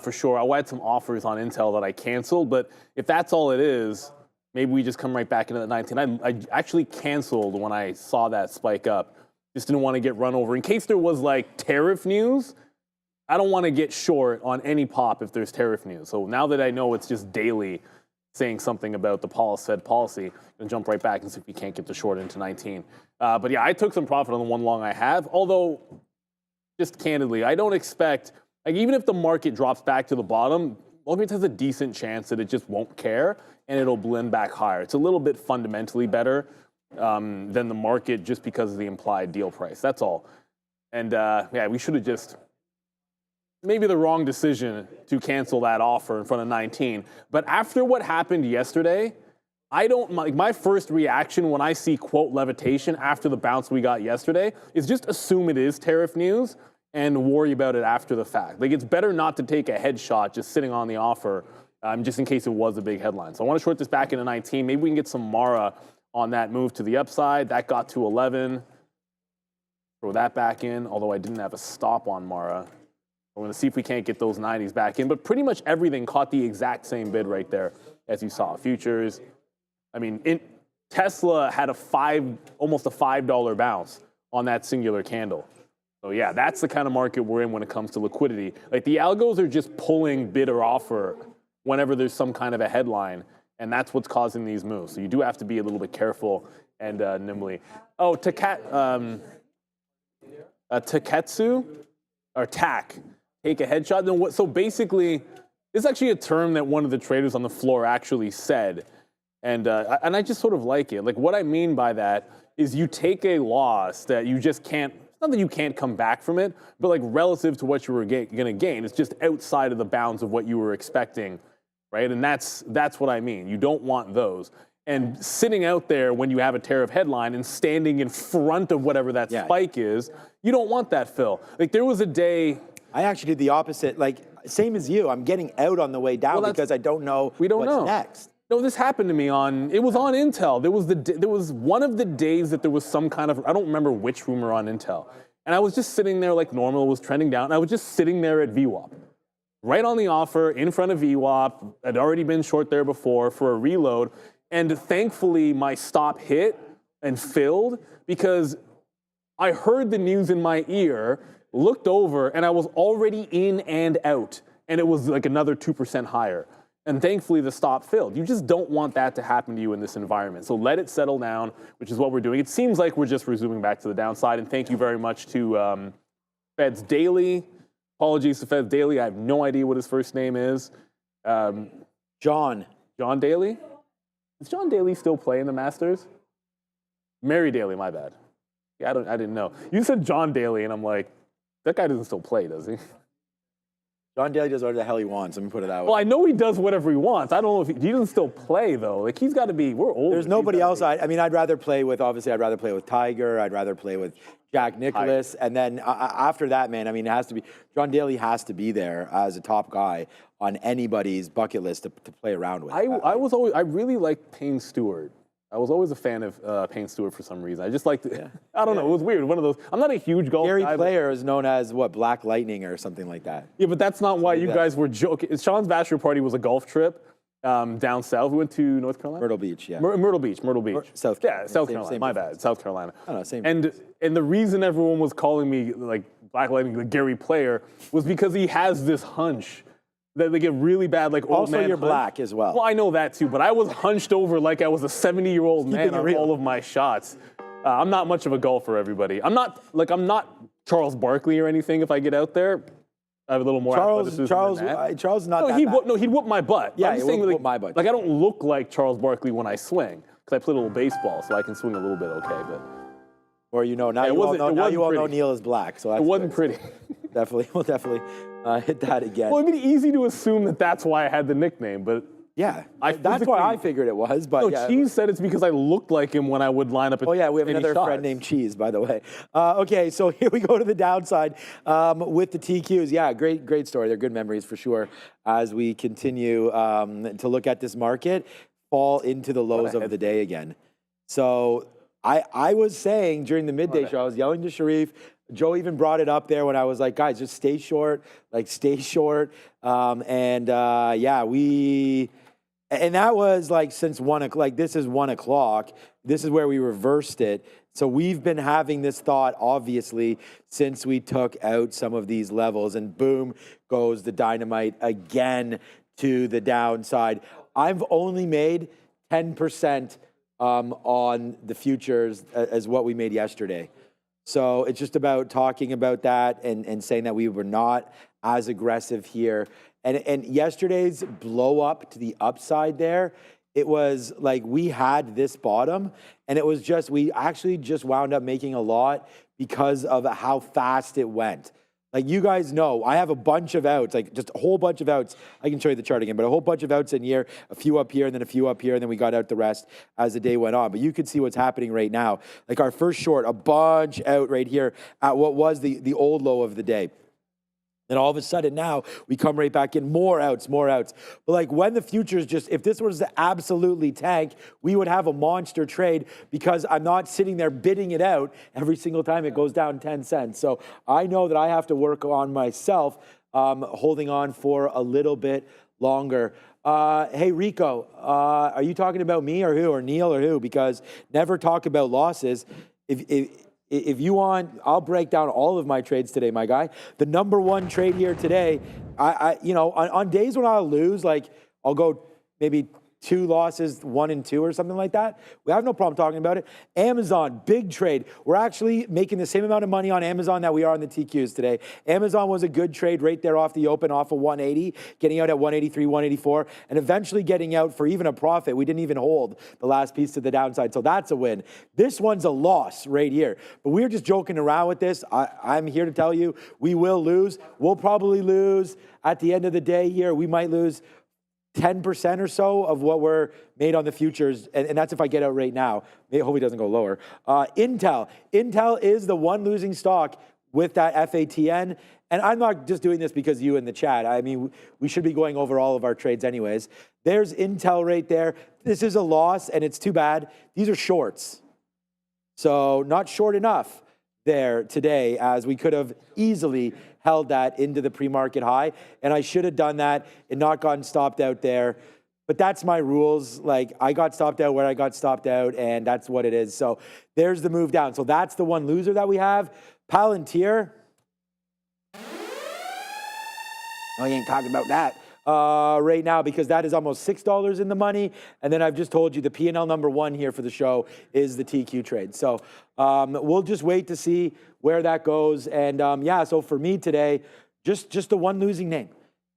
Speaker 1: for sure. I had some offers on Intel that I canceled, but if that's all it is, maybe we just come right back into the 19. I actually canceled when I saw that spike up. Just didn't want to get run over. In case there was like tariff news, I don't want to get short on any pop if there's tariff news. So now that I know it's just Daily saying something about the Fed policy, I'm going to jump right back and see if we can't get the short into 19. But yeah, I took some profit on the one long I have, although just candidly, I don't expect, like even if the market drops back to the bottom, Walgreens has a decent chance that it just won't care and it'll blend back higher. It's a little bit fundamentally better than the market just because of the implied deal price. That's all. And yeah, we should have just, maybe the wrong decision to cancel that offer in front of 19. But after what happened yesterday, I don't, like my first reaction when I see quote levitation after the bounce we got yesterday is just assume it is tariff news and worry about it after the fact. Like it's better not to take a headshot just sitting on the offer just in case it was a big headline. So I want to short this back into 19. Maybe we can get some Mara on that move to the upside. That got to 11. Throw that back in, although I didn't have a stop on Mara. We're going to see if we can't get those 90s back in. But pretty much everything caught the exact same bid right there as you saw. Futures, I mean, Tesla had almost a $5 bounce on that singular candle. So yeah, that's the kind of market we're in when it comes to liquidity. Like the algos are just pulling bid or offer whenever there's some kind of a headline, and that's what's causing these moves. So you do have to be a little bit careful and nimbly. Oh, Taketsu or TAC. Take a headshot. Then what? So basically, this is actually a term that one of the traders on the floor actually said, and I just sort of like it. Like what I mean by that is you take a loss that you just can't. It's not that you can't come back from it, but like relative to what you were going to gain, it's just outside of the bounds of what you were expecting, right? And that's what I mean. You don't want those. And sitting out there when you have a tariff headline and standing in front of whatever that spike is, you don't want that, Phil. Like there was a day.
Speaker 2: I actually did the opposite, like same as you. I'm getting out on the way down because I don't know what's next.
Speaker 1: No, this happened to me it was on Intel. There was one of the days that there was some kind of, I don't remember which rumor on Intel. And I was just sitting there like normal, it was trending down. And I was just sitting there at VWAP, right on the offer in front of VWAP. I'd already been short there before for a reload. And thankfully my stop hit and filled because I heard the news in my ear, looked over, and I was already in and out. And it was like another 2% higher. And thankfully, the stop filled. You just don't want that to happen to you in this environment. So let it settle down, which is what we're doing. It seems like we're just resuming back to the downside. And thank you very much to Fed's Daily. Apologies to Fed's Daily. I have no idea what his first name is.
Speaker 2: John
Speaker 1: Daly? Is John Daly still playing the Masters? Mary Daly, my bad. Yeah, I didn't know. You said John Daly, and I'm like, that guy doesn't still play, does he?
Speaker 2: John Daly does whatever the hell he wants. Let me put it that way.
Speaker 1: Well, I know he does whatever he wants. I don't know if he doesn't still play, though. Like, he's got to be, we're old.
Speaker 2: There's nobody else. I mean, I'd rather play with Tiger. I'd rather play with Jack Nicklaus. And then after that, man, I mean, it has to be, John Daly has to be there as a top guy on anybody's bucket list to play around with.
Speaker 1: I really liked Payne Stewart. I was always a fan of Payne Stewart for some reason. I just liked it. I don't know. It was weird. One of those. I'm not a huge golf
Speaker 2: Gary
Speaker 1: guy.
Speaker 2: Player is known as, what, Black Lightning or something like that.
Speaker 1: Yeah, but that's not why you guys were joking. Sean's bachelor party was a golf trip. down south. We went to North Carolina.
Speaker 2: Myrtle Beach, yeah.
Speaker 1: Myrtle Beach.
Speaker 2: South Carolina.
Speaker 1: Yeah, South
Speaker 2: Same-
Speaker 1: Carolina.
Speaker 2: same
Speaker 1: My
Speaker 2: difference.
Speaker 1: bad. South Carolina.
Speaker 2: Oh, no, same
Speaker 1: And the reason everyone was calling me like blacklighting the Gary Player was because he has this hunch that they get really bad, like old
Speaker 2: Also,
Speaker 1: man
Speaker 2: you're
Speaker 1: hunch.
Speaker 2: black as well.
Speaker 1: Well, I know that too, but I was hunched over like I was a 70-year-old man
Speaker 2: keeping it
Speaker 1: on
Speaker 2: real.
Speaker 1: all of my shots. I'm not much of a golfer, everybody. I'm not Charles Barkley or anything. If I get out there, I have a little more athleticism
Speaker 2: Charles
Speaker 1: than that.
Speaker 2: is not
Speaker 1: No,
Speaker 2: that
Speaker 1: he'd
Speaker 2: bad.
Speaker 1: whoop, he'd whoop my butt.
Speaker 2: Yeah,
Speaker 1: I'm just
Speaker 2: he'd
Speaker 1: saying,
Speaker 2: whoop my butt.
Speaker 1: Like I don't look like Charles Barkley when I swing because I played a little baseball, so I can swing a little bit okay. But
Speaker 2: Or now
Speaker 1: it
Speaker 2: you all
Speaker 1: wasn't-
Speaker 2: know,
Speaker 1: it wasn't pretty.
Speaker 2: Neil is black. So that's
Speaker 1: it wasn't
Speaker 2: good.
Speaker 1: pretty.
Speaker 2: We'll definitely hit that again.
Speaker 1: Well, it'd be easy to assume that that's why I had the nickname, but
Speaker 2: yeah,
Speaker 1: I
Speaker 2: that's why I
Speaker 1: physically-
Speaker 2: figured it was. But
Speaker 1: no,
Speaker 2: yeah.
Speaker 1: Cheese said it's because I looked like him when I would line up.
Speaker 2: Oh yeah, we have another friend named Cheese, by the way. Okay, so here we go to the downside with the TQs. Yeah, great story. They're good memories for sure as we continue to look at this market fall into the lows of the day again. So I was saying during the midday show, I was yelling to Sharif. Joe even brought it up there when I was like, guys, just stay short, stay short. And that was like since 1 o'clock, like this is 1 o'clock. This is where we reversed it. So we've been having this thought, obviously, since we took out some of these levels, and boom goes the dynamite again to the downside. I've only made 10% on the futures as what we made yesterday. So it's just about talking about that and saying that we were not as aggressive here. And yesterday's blow up to the upside there, it was like we had this bottom, and it was just, we actually just wound up making a lot because of how fast it went. Like you guys know, I have a bunch of outs, like just a whole bunch of outs. I can show you the chart again, but a whole bunch of outs in here, a few up here, and then a few up here, and then we got out the rest as the day went on. But you can see what's happening right now. Like our first short, a bunch out right here at what was the old low of the day. Then all of a sudden now we come right back in, more outs. But like when the futures just, if this was to absolutely tank, we would have a monster trade because I'm not sitting there bidding it out every single time it goes down 10 cents. So I know that I have to work on myself, holding on for a little bit longer. Hey, Rico, are you talking about me or who, or Neil or who? Because never talk about losses. If you want, I'll break down all of my trades today, my guy. The number one trade here today, on days when I'll lose, like I'll go maybe 2 losses, 1 and 2 or something like that. We have no problem talking about it. Amazon, big trade. We're actually making the same amount of money on Amazon that we are on the TQs today. Amazon was a good trade right there off the open, off of 180, getting out at 183, 184, and eventually getting out for even a profit. We didn't even hold the last piece to the downside, so that's a win. This one's a loss right here. But we're just joking around with this. I'm here to tell you we will lose. We'll probably lose at the end of the day here. We might lose 10% or so of what we're made on the futures, and that's if I get out right now. I hope it doesn't go lower. Intel is the one losing stock with that FATN, and I'm not just doing this because you in the chat. I mean, we should be going over all of our trades anyways. There's Intel right there. This is a loss, and it's too bad. These are shorts, so not short enough there today, as we could have easily held that into the pre-market high, and I should have done that and not gotten stopped out there. But that's my rules. Like, I got stopped out where I got stopped out, and that's what it is. So there's the move down. So that's the one loser that we have. Palantir. Oh, you ain't talking about that right now, because that is almost $6 in the money. And then I've just told you the P&L number 1 here for the show is the TQ trade. So we'll just wait to see where that goes. And so for me today, just the one losing name,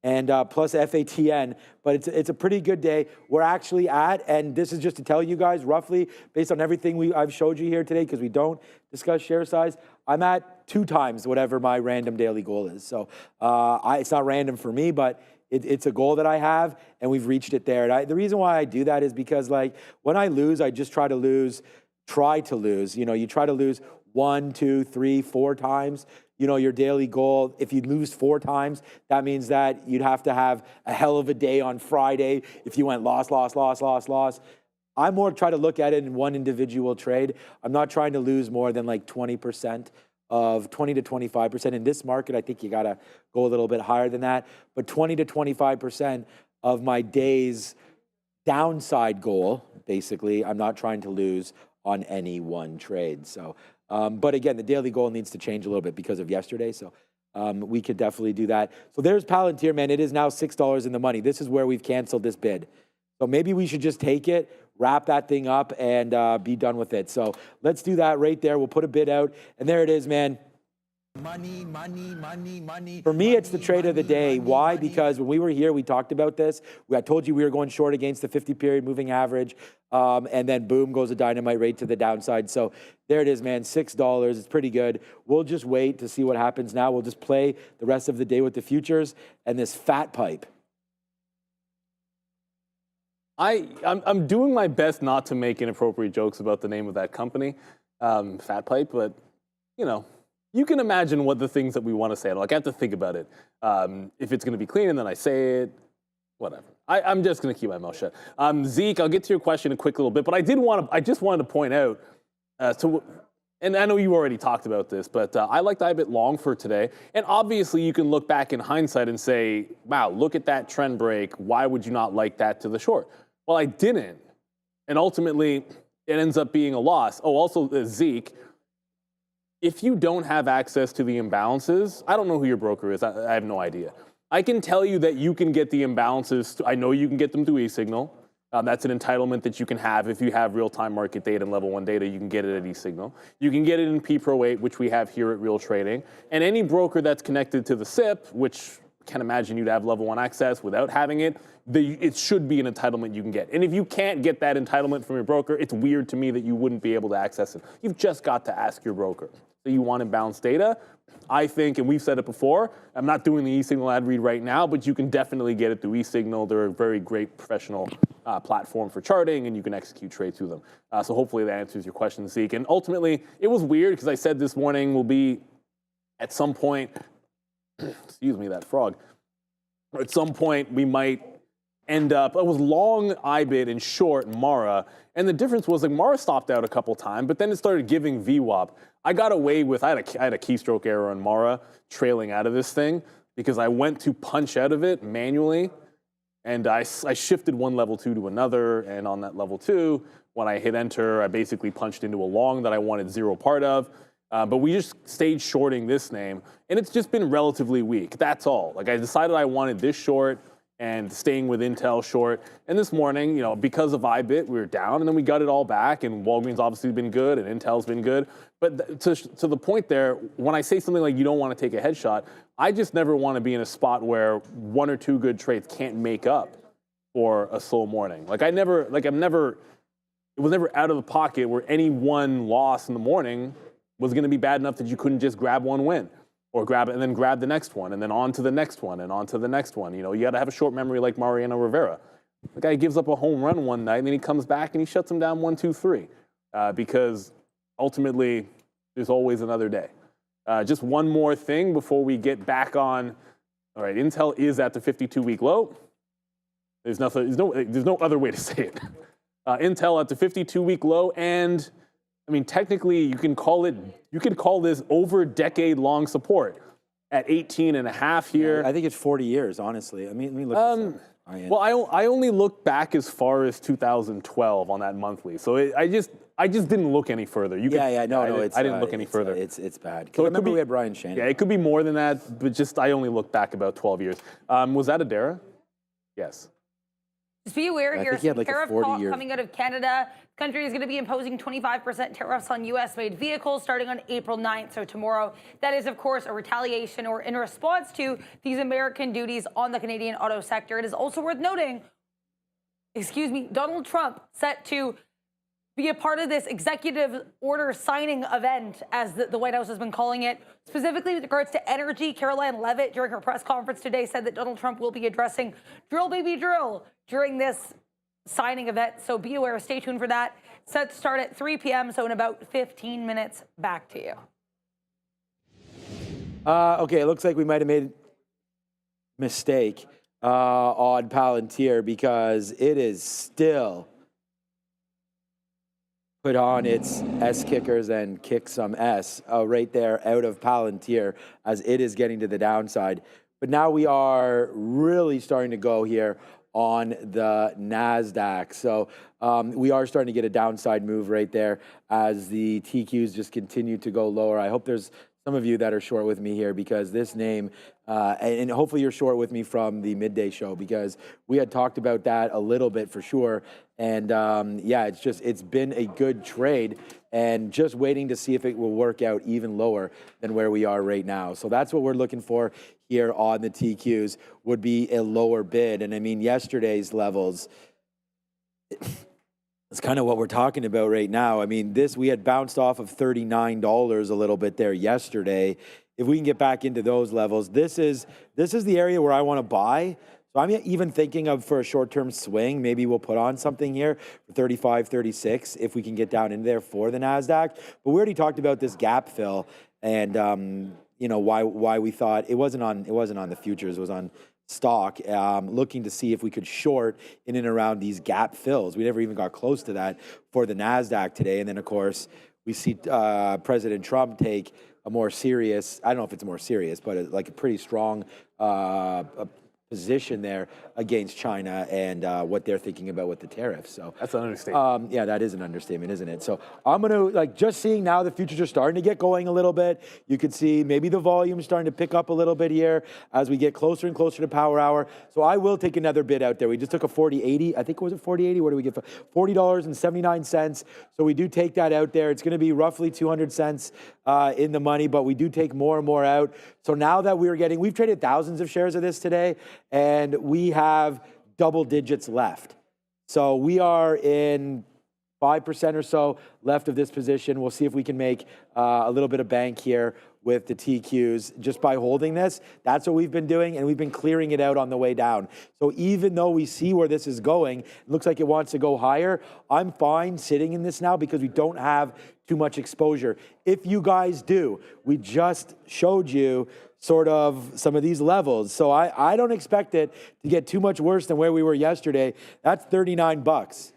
Speaker 2: and plus FATN, but it's a pretty good day. We're actually at, and this is just to tell you guys roughly based on everything I've showed you here today, because we don't discuss share size, I'm at 2 times whatever my random daily goal is. So it's not random for me, but it's a goal that I have, and we've reached it there. And the reason why I do that is because, like, when I lose, I just try to lose. You try to lose 1, 2, 3, 4 times, your daily goal. If you lose 4 times, that means that you'd have to have a hell of a day on Friday if you went loss. I more try to look at it in one individual trade. I'm not trying to lose more than like 20% of 20 to 25%. In this market, I think you got to go a little bit higher than that. But 20 to 25% of my day's downside goal, basically. I'm not trying to lose on any one trade. So, but again, the daily goal needs to change a little bit because of yesterday. So we could definitely do that. So there's Palantir, man. It is now $6 in the money. This is where we've canceled this bid. So maybe we should just take it, wrap that thing up, and be done with it. So let's do that right there. We'll put a bid out. And there it is, man.
Speaker 4: Money, money, money, money.
Speaker 2: For me, it's the trade of the day. Why? Because when we were here, we talked about this. I told you we were going short against the 50-period moving average. And then boom, goes a dynamite right to the downside. So there it is, man, $6. It's pretty good. We'll just wait to see what happens now. We'll just play the rest of the day with the futures and this fat pipe.
Speaker 1: I'm doing my best not to make inappropriate jokes about the name of that company, Fat Pipe, but, you know, you can imagine what the things that we want to say. Like, I have to think about it. If it's going to be clean and then I say it, whatever. I'm just going to keep my mouth shut. Zeke, I'll get to your question in a quick little bit, but I just wanted to point out, and I know you already talked about this, but I liked IBIT long for today. And obviously, you can look back in hindsight and say, wow, look at that trend break. Why would you not like that to the short? Well, I didn't. And ultimately, it ends up being a loss. Oh, also, Zeke, if you don't have access to the imbalances, I don't know who your broker is. I have no idea. I can tell you that you can get the imbalances. I know you can get them through eSignal. That's an entitlement that you can have if you have real-time market data and level 1 data. You can get it at eSignal. You can get it in P-Pro 8, which we have here at Real Trading. And any broker that's connected to the SIP, which I can imagine you'd have level 1 access without having it, it should be an entitlement you can get. And if you can't get that entitlement from your broker, it's weird to me that you wouldn't be able to access it. You've just got to ask your broker. So you want imbalanced data? I think, and we've said it before, I'm not doing the eSignal ad read right now, but you can definitely get it through eSignal. They're a very great professional platform for charting, and you can execute trades through them. So hopefully that answers your question, Zeke. And ultimately, it was weird because I said this morning will be at some point, excuse me, that frog. At some point, we might end up, it was long IBIT and short Mara, and the difference was like Mara stopped out a couple times, but then it started giving VWAP. I got away with, I had a keystroke error on Mara trailing out of this thing because I went to punch out of it manually, and I shifted one level 2 to another, and on that level 2, when I hit enter, I basically punched into a long that I wanted zero part of. But we just stayed shorting this name, and it's just been relatively weak. That's all. Like, I decided I wanted this short and staying with Intel short. And this morning, you know, because of IBIT, we were down, and then we got it all back, and Walgreens obviously been good, and Intel's been good. But to the point there, when I say something like you don't want to take a headshot, I just never want to be in a spot where 1 or 2 good trades can't make up for a slow morning. Like, it was never out of the pocket where any one loss in the morning was going to be bad enough that you couldn't just grab one win. Or grab it and then grab the next one, and then on to the next one, and on to the next one. You know, you got to have a short memory like Mariano Rivera. The guy gives up a home run one night, and then he comes back and he shuts him down 1, 2, 3, because ultimately there's always another day. Just one more thing before we get back on. All right, Intel is at the 52-week low. There's no other way to say it. Intel at the 52-week low, and I mean, technically, you could call this over decade-long support at 18.5 here.
Speaker 2: I think it's 40 years, honestly. I mean, let me look this up.
Speaker 1: Well, I only look back as far as 2012 on that monthly, so I just didn't look any further.
Speaker 2: No, I
Speaker 1: didn't look any further.
Speaker 2: It's bad.
Speaker 1: So
Speaker 2: remember we had Brian Shannon.
Speaker 1: Yeah, it could be more than that, but just I only look back about 12 years. Was that Adara? Yes.
Speaker 5: Just be aware, here's
Speaker 2: he had like
Speaker 5: tariff
Speaker 2: 40
Speaker 5: talk
Speaker 2: years.
Speaker 5: coming out of Canada. The country is going to be imposing 25% tariffs on U.S.-made vehicles starting on April 9th, so tomorrow. That is, of course, a retaliation or in response to these American duties on the Canadian auto sector. It is also worth noting, Donald Trump set to be a part of this executive order signing event, as the White House has been calling it, specifically with regards to energy. Caroline Leavitt, during her press conference today, said that Donald Trump will be addressing drill, baby, drill during this signing event. So be aware, stay tuned for that. Set to start at 3 p.m., so in about 15 minutes. Back to you.
Speaker 2: Okay, it looks like we might have made a mistake on Palantir because it is still put on its S kickers and kick some S right there out of Palantir as it is getting to the downside. But now we are really starting to go here on the NASDAQ. So we are starting to get a downside move right there as the TQs just continue to go lower. I hope there's some of you that are short with me here because this name, and hopefully you're short with me from the midday show because we had talked about that a little bit for sure. And yeah, it's been a good trade and just waiting to see if it will work out even lower than where we are right now. So that's what we're looking for here on the TQs would be a lower bid. And I mean, yesterday's levels, it's kind of what we're talking about right now. I mean, we had bounced off of $39 a little bit there yesterday. If we can get back into those levels, this is the area where I want to buy. So I'm even thinking of for a short-term swing, maybe we'll put on something here for 35, 36 if we can get down in there for the NASDAQ. But we already talked about this gap fill and you know why we thought it wasn't on the futures, it was on stock, looking to see if we could short in and around these gap fills. We never even got close to that for the NASDAQ today. And then, of course, we see President Trump take a more serious, I don't know if it's more serious, but like a pretty strong position there against China and what they're thinking about with the tariffs. So
Speaker 1: that's an understatement.
Speaker 2: Yeah, that is an understatement, isn't it? So I'm gonna just seeing now the futures are starting to get going a little bit. You can see maybe the volume starting to pick up a little bit here as we get closer and closer to power hour. So I will take another bid out there. We just took a 40.80. I think it was a 40.80. What do we get for $40.79? So we do take that out there. It's going to be roughly 200 cents in the money, but we do take more and more out. So now that we've traded thousands of shares of this today, and we have double digits left. So we are in 5% or so left of this position. We'll see if we can make a little bit of bank here with the TQs just by holding this. That's what we've been doing, and we've been clearing it out on the way down. So even though we see where this is going, it looks like it wants to go higher, I'm fine sitting in this now because we don't have too much exposure. If you guys do, we just showed you sort of some of these levels. So I don't expect it to get too much worse than where we were yesterday. That's 39 bucks.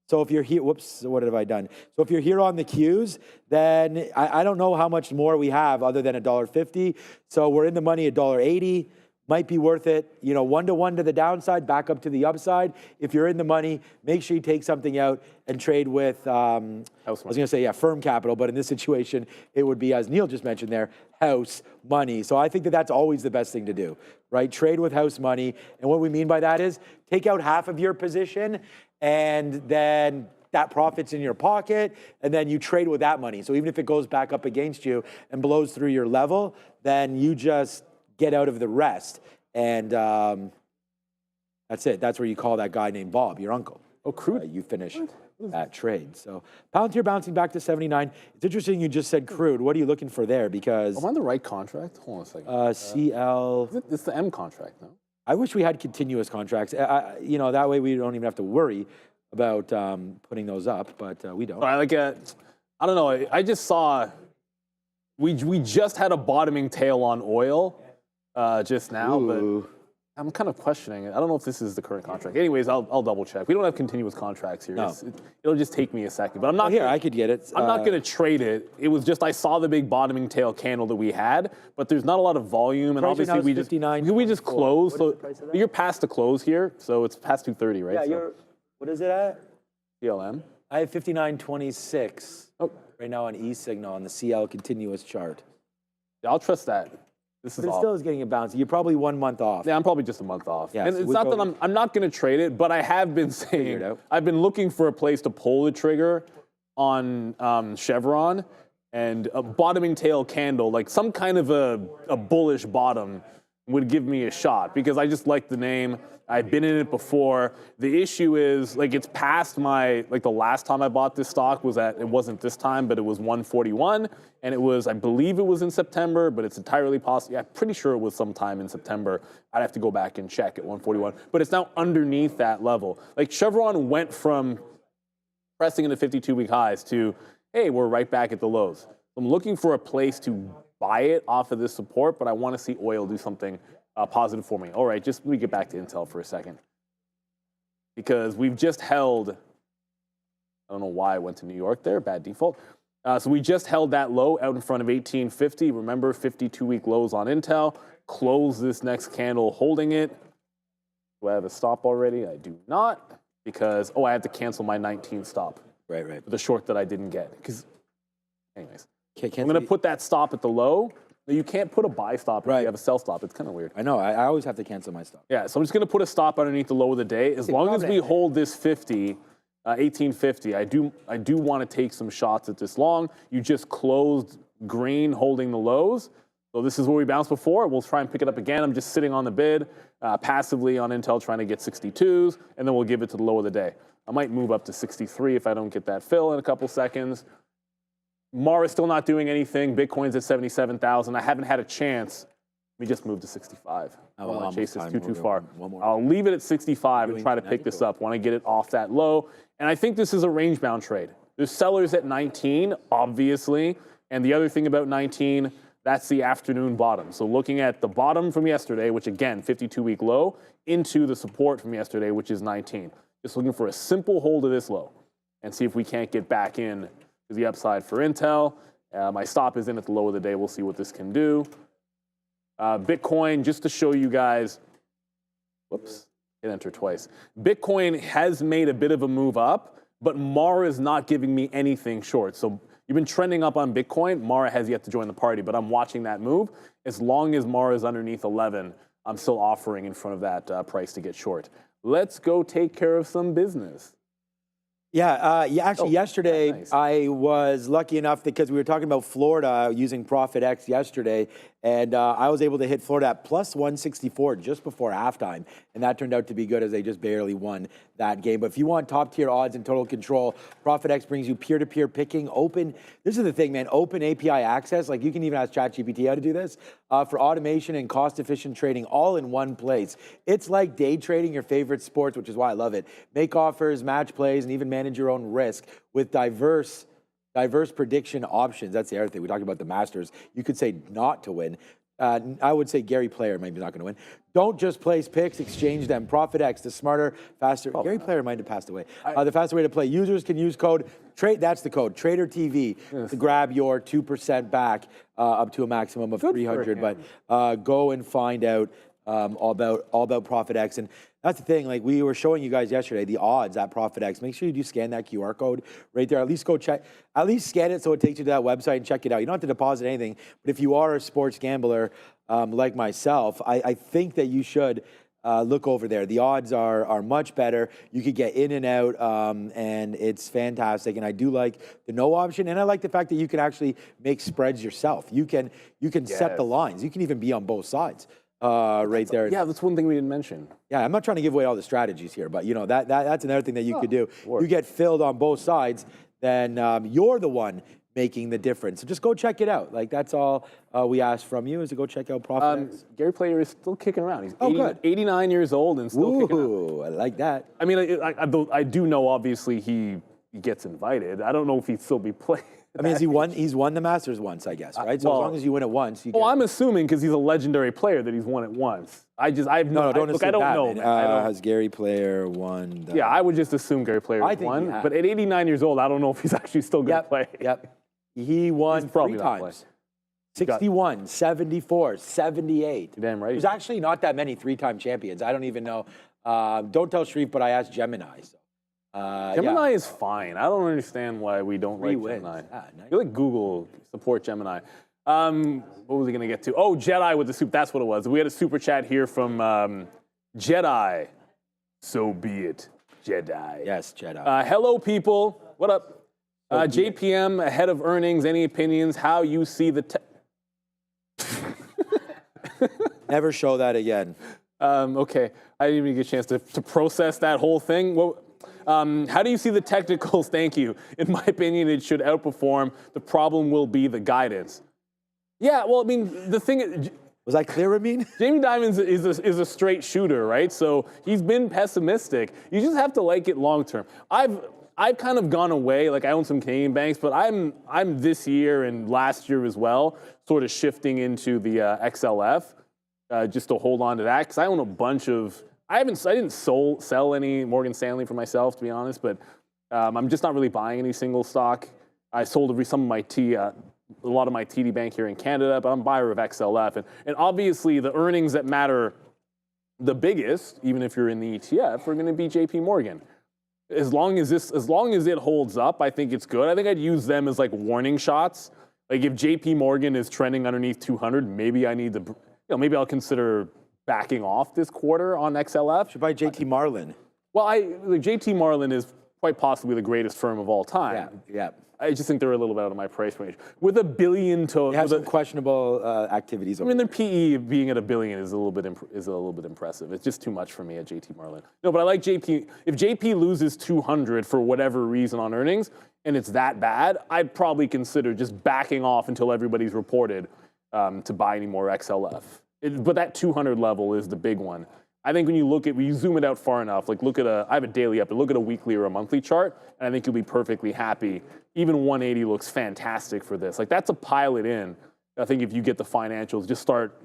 Speaker 2: So if you're here, whoops, what have I done? So if you're here on the Qs, then I don't know how much more we have other than $1.50. So we're in the money $1.80. Might be worth it, 1-to-1 to the downside, back up to the upside. If you're in the money, make sure you take something out and trade with, I was going to say, yeah, firm capital, but in this situation, it would be, as Neil just mentioned there, house money. So I think that that's always the best thing to do, right? Trade with house money. And what we mean by that is take out half of your position and then that profit's in your pocket, and then you trade with that money. So even if it goes back up against you and blows through your level, then you just get out of the rest. And that's it. That's where you call that guy named Bob, your uncle.
Speaker 1: Oh, crude.
Speaker 2: You finish that trade. So Palantir bouncing back to 79. It's interesting you just said crude. What are you looking for there? Because
Speaker 1: am I on the right contract? Hold on a second.
Speaker 2: CL.
Speaker 1: It's the M contract, no?
Speaker 2: I wish we had continuous contracts. That way we don't even have to worry about putting those up, but we don't.
Speaker 1: I don't know. I just saw we just had a bottoming tail on oil just now,
Speaker 2: Ooh.
Speaker 1: but I'm kind of questioning it. I don't know if this is the current contract. Anyways, I'll double check. We don't have continuous contracts here.
Speaker 2: No.
Speaker 1: It'll just take me a second, but I'm not
Speaker 2: here. I could get it.
Speaker 1: I'm not going to trade it. It was just I saw the big bottoming tail candle that we had, but there's not a lot of volume, and obviously we just closed. So you're past the close here, so it's past 2:30, right?
Speaker 2: Yeah,
Speaker 1: so.
Speaker 2: What is it at?
Speaker 1: CLM.
Speaker 2: I have 59.26 right now on E-signal on the CL continuous chart.
Speaker 1: Yeah, I'll trust that. This is
Speaker 2: But it
Speaker 1: off.
Speaker 2: still is getting a bounce. You're probably 1 month off.
Speaker 1: Yeah, I'm probably just a month off.
Speaker 2: Yeah,
Speaker 1: and
Speaker 2: so
Speaker 1: it's not that I'm not going to trade it, but I have been saying, I've been looking for a place to pull the trigger on Chevron, and a bottoming tail candle, like some kind of a bullish bottom would give me a shot because I just like the name. I've been in it before. The issue is it's past the last time I bought this stock it wasn't this time, but it was 141, and it was, I believe it was in September, but it's entirely possible. Yeah, I'm pretty sure it was sometime in September. I'd have to go back and check at 141, but it's now underneath that level. Chevron went from pressing into 52-week highs to, hey, we're right back at the lows. I'm looking for a place to buy it off of this support, but I want to see oil do something positive for me. All right, let me get back to Intel for a second. Because we've just held, I don't know why I went to New York there, bad default. So we just held that low out in front of 1850. Remember, 52-week lows on Intel. Close this next candle holding it. Do I have a stop already? I do not, because, I had to cancel my 19 stop.
Speaker 2: Right, right.
Speaker 1: For the short that I didn't get. Because, anyways,
Speaker 2: Can't
Speaker 1: I'm going to put that stop at the low. You can't put a buy stop if
Speaker 2: Right.
Speaker 1: you have a sell stop. It's kind of weird.
Speaker 2: I know. I always have to cancel my stop.
Speaker 1: Yeah, so I'm just going to put a stop underneath the low of the day. As long as we hold this 50, 1850, I do want to take some shots at this long. You just closed green holding the lows. So this is where we bounced before. We'll try and pick it up again. I'm just sitting on the bid passively on Intel trying to get 62s, and then we'll give it to the low of the day. I might move up to 63 if I don't get that fill in a couple seconds. Mara's still not doing anything. Bitcoin's at 77,000. I haven't had a chance. We just moved to 65. I don't want to chase this too far. I'll leave it at 65 and try to pick this up. Want to get it off that low. And I think this is a range-bound trade. There's sellers at 19, obviously. And the other thing about 19, that's the afternoon bottom. So looking at the bottom from yesterday, which again, 52-week low, into the support from yesterday, which is 19. Just looking for a simple hold of this low and see if we can't get back in to the upside for Intel. My stop is in at the low of the day. We'll see what this can do. Bitcoin, just to show you guys, whoops, hit enter twice. Bitcoin has made a bit of a move up, but Mara is not giving me anything short. So you've been trending up on Bitcoin. Mara has yet to join the party, but I'm watching that move. As long as Mara is underneath 11, I'm still offering in front of that price to get short. Let's go take care of some business.
Speaker 2: Yeah, actually, yesterday
Speaker 1: nice.
Speaker 2: I was lucky enough because we were talking about Florida using ProfitX yesterday, and I was able to hit Florida at plus 164 just before halftime, and that turned out to be good as they just barely won that game. But if you want top-tier odds and total control, ProfitX brings you peer-to-peer picking, open. This is the thing, man, open API access. Like, you can even ask ChatGPT how to do this for automation and cost-efficient trading all in one place. It's like day trading your favorite sports, which is why I love it. Make offers, match plays, and even manage your own risk with diverse prediction options. That's the other thing. We talked about the Masters. You could say not to win. I would say Gary Player maybe not going to win. Don't just place picks, exchange them. ProfitX, the smarter, faster. Gary Player might have passed away. The faster way to play. Users can use code trade. That's the code Trader TV to grab your 2% back up to a maximum of 300. But go and find out all about ProfitX. And that's the thing, like we were showing you guys yesterday, the odds at ProfitX. Make sure you do scan that QR code right there. At least go check, at least scan it so it takes you to that website and check it out. You don't have to deposit anything, but if you are a sports gambler like myself, I think that you should look over there. The odds are much better. You could get in and out, and it's fantastic. And I do like the no option, and I like the fact that you can actually make spreads yourself. You can set the lines. You can even be on both sides. Right there.
Speaker 1: Yeah, that's one thing we didn't mention.
Speaker 2: Yeah, I'm not trying to give away all the strategies here, but you know that's another thing that you could do. You get filled on both sides, then you're the one making the difference. So just go check it out. Like that's all we ask from you is to go check out ProfitX.
Speaker 1: Gary Player is still kicking around. He's 89 years old and still kicking around.
Speaker 2: I like that.
Speaker 1: I mean, I do know obviously he gets invited. I don't know if he'd still be playing.
Speaker 2: I mean, he's won the Masters once, I guess, right? So as long as you win it once, you get...
Speaker 1: I'm assuming because he's a legendary player that he's won it once. I have no.
Speaker 2: Don't assume
Speaker 1: I don't
Speaker 2: that,
Speaker 1: know.
Speaker 2: man. Has Gary Player won?
Speaker 1: Yeah, I would just assume Gary Player won. But at 89 years old, I don't know if he's actually still going to play.
Speaker 2: Yep. He won
Speaker 1: probably
Speaker 2: 3
Speaker 1: not
Speaker 2: times. 61, 74, 78.
Speaker 1: You're damn right.
Speaker 2: There's actually not that many 3-time champions. I don't even know. Don't tell Sharif, but I asked Gemini. So.
Speaker 1: Gemini is fine. I don't understand why we don't like Gemini.
Speaker 2: Nice.
Speaker 1: I feel like Google support Gemini. What was he going to get to? Oh, Jedi with the soup. That's what it was. We had a super chat here from Jedi. So be it, Jedi.
Speaker 2: Yes, Jedi.
Speaker 1: Hello, people. What up? JPM ahead of earnings. Any opinions? How you see the...
Speaker 2: Never show that again.
Speaker 1: Okay. I didn't even get a chance to process that whole thing. Well, how do you see the technicals? Thank you. In my opinion, it should outperform. The problem will be the guidance. Yeah, well, I mean, the thing is...
Speaker 2: Was I clear, Amin?
Speaker 1: Jamie Dimon is a straight shooter, right? So he's been pessimistic. You just have to like it long term. I've kind of gone away. Like I own some Canadian banks, but I'm this year and last year as well, sort of shifting into the XLF just to hold on to that because I own a bunch of. I didn't sell any Morgan Stanley for myself, to be honest, but I'm just not really buying any single stock. I sold some of my a lot of my TD Bank here in Canada, but I'm a buyer of XLF. And obviously the earnings that matter the biggest, even if you're in the ETF, are going to be JP Morgan. As long as it holds up, I think it's good. I think I'd use them as like warning shots. Like if JP Morgan is trending underneath 200, maybe I need to, maybe I'll consider backing off this quarter on XLF.
Speaker 2: Should buy JT Marlin.
Speaker 1: Well, JT Marlin is quite possibly the greatest firm of all time.
Speaker 2: Yeah.
Speaker 1: I just think they're a little bit out of my price range. With $1 billion to,
Speaker 2: They have some questionable activities.
Speaker 1: I mean, their PE being at $1 billion is a little bit impressive. It's just too much for me at JT Marlin. No, but I like JP. If JP loses 200 for whatever reason on earnings, and it's that bad, I'd probably consider just backing off until everybody's reported to buy any more XLF. But that 200 level is the big one. I think when you zoom it out far enough, like I have a daily up, but look at a weekly or a monthly chart, and I think you'll be perfectly happy. Even 180 looks fantastic for this. Like that's a pilot in. I think if you get the financials, just start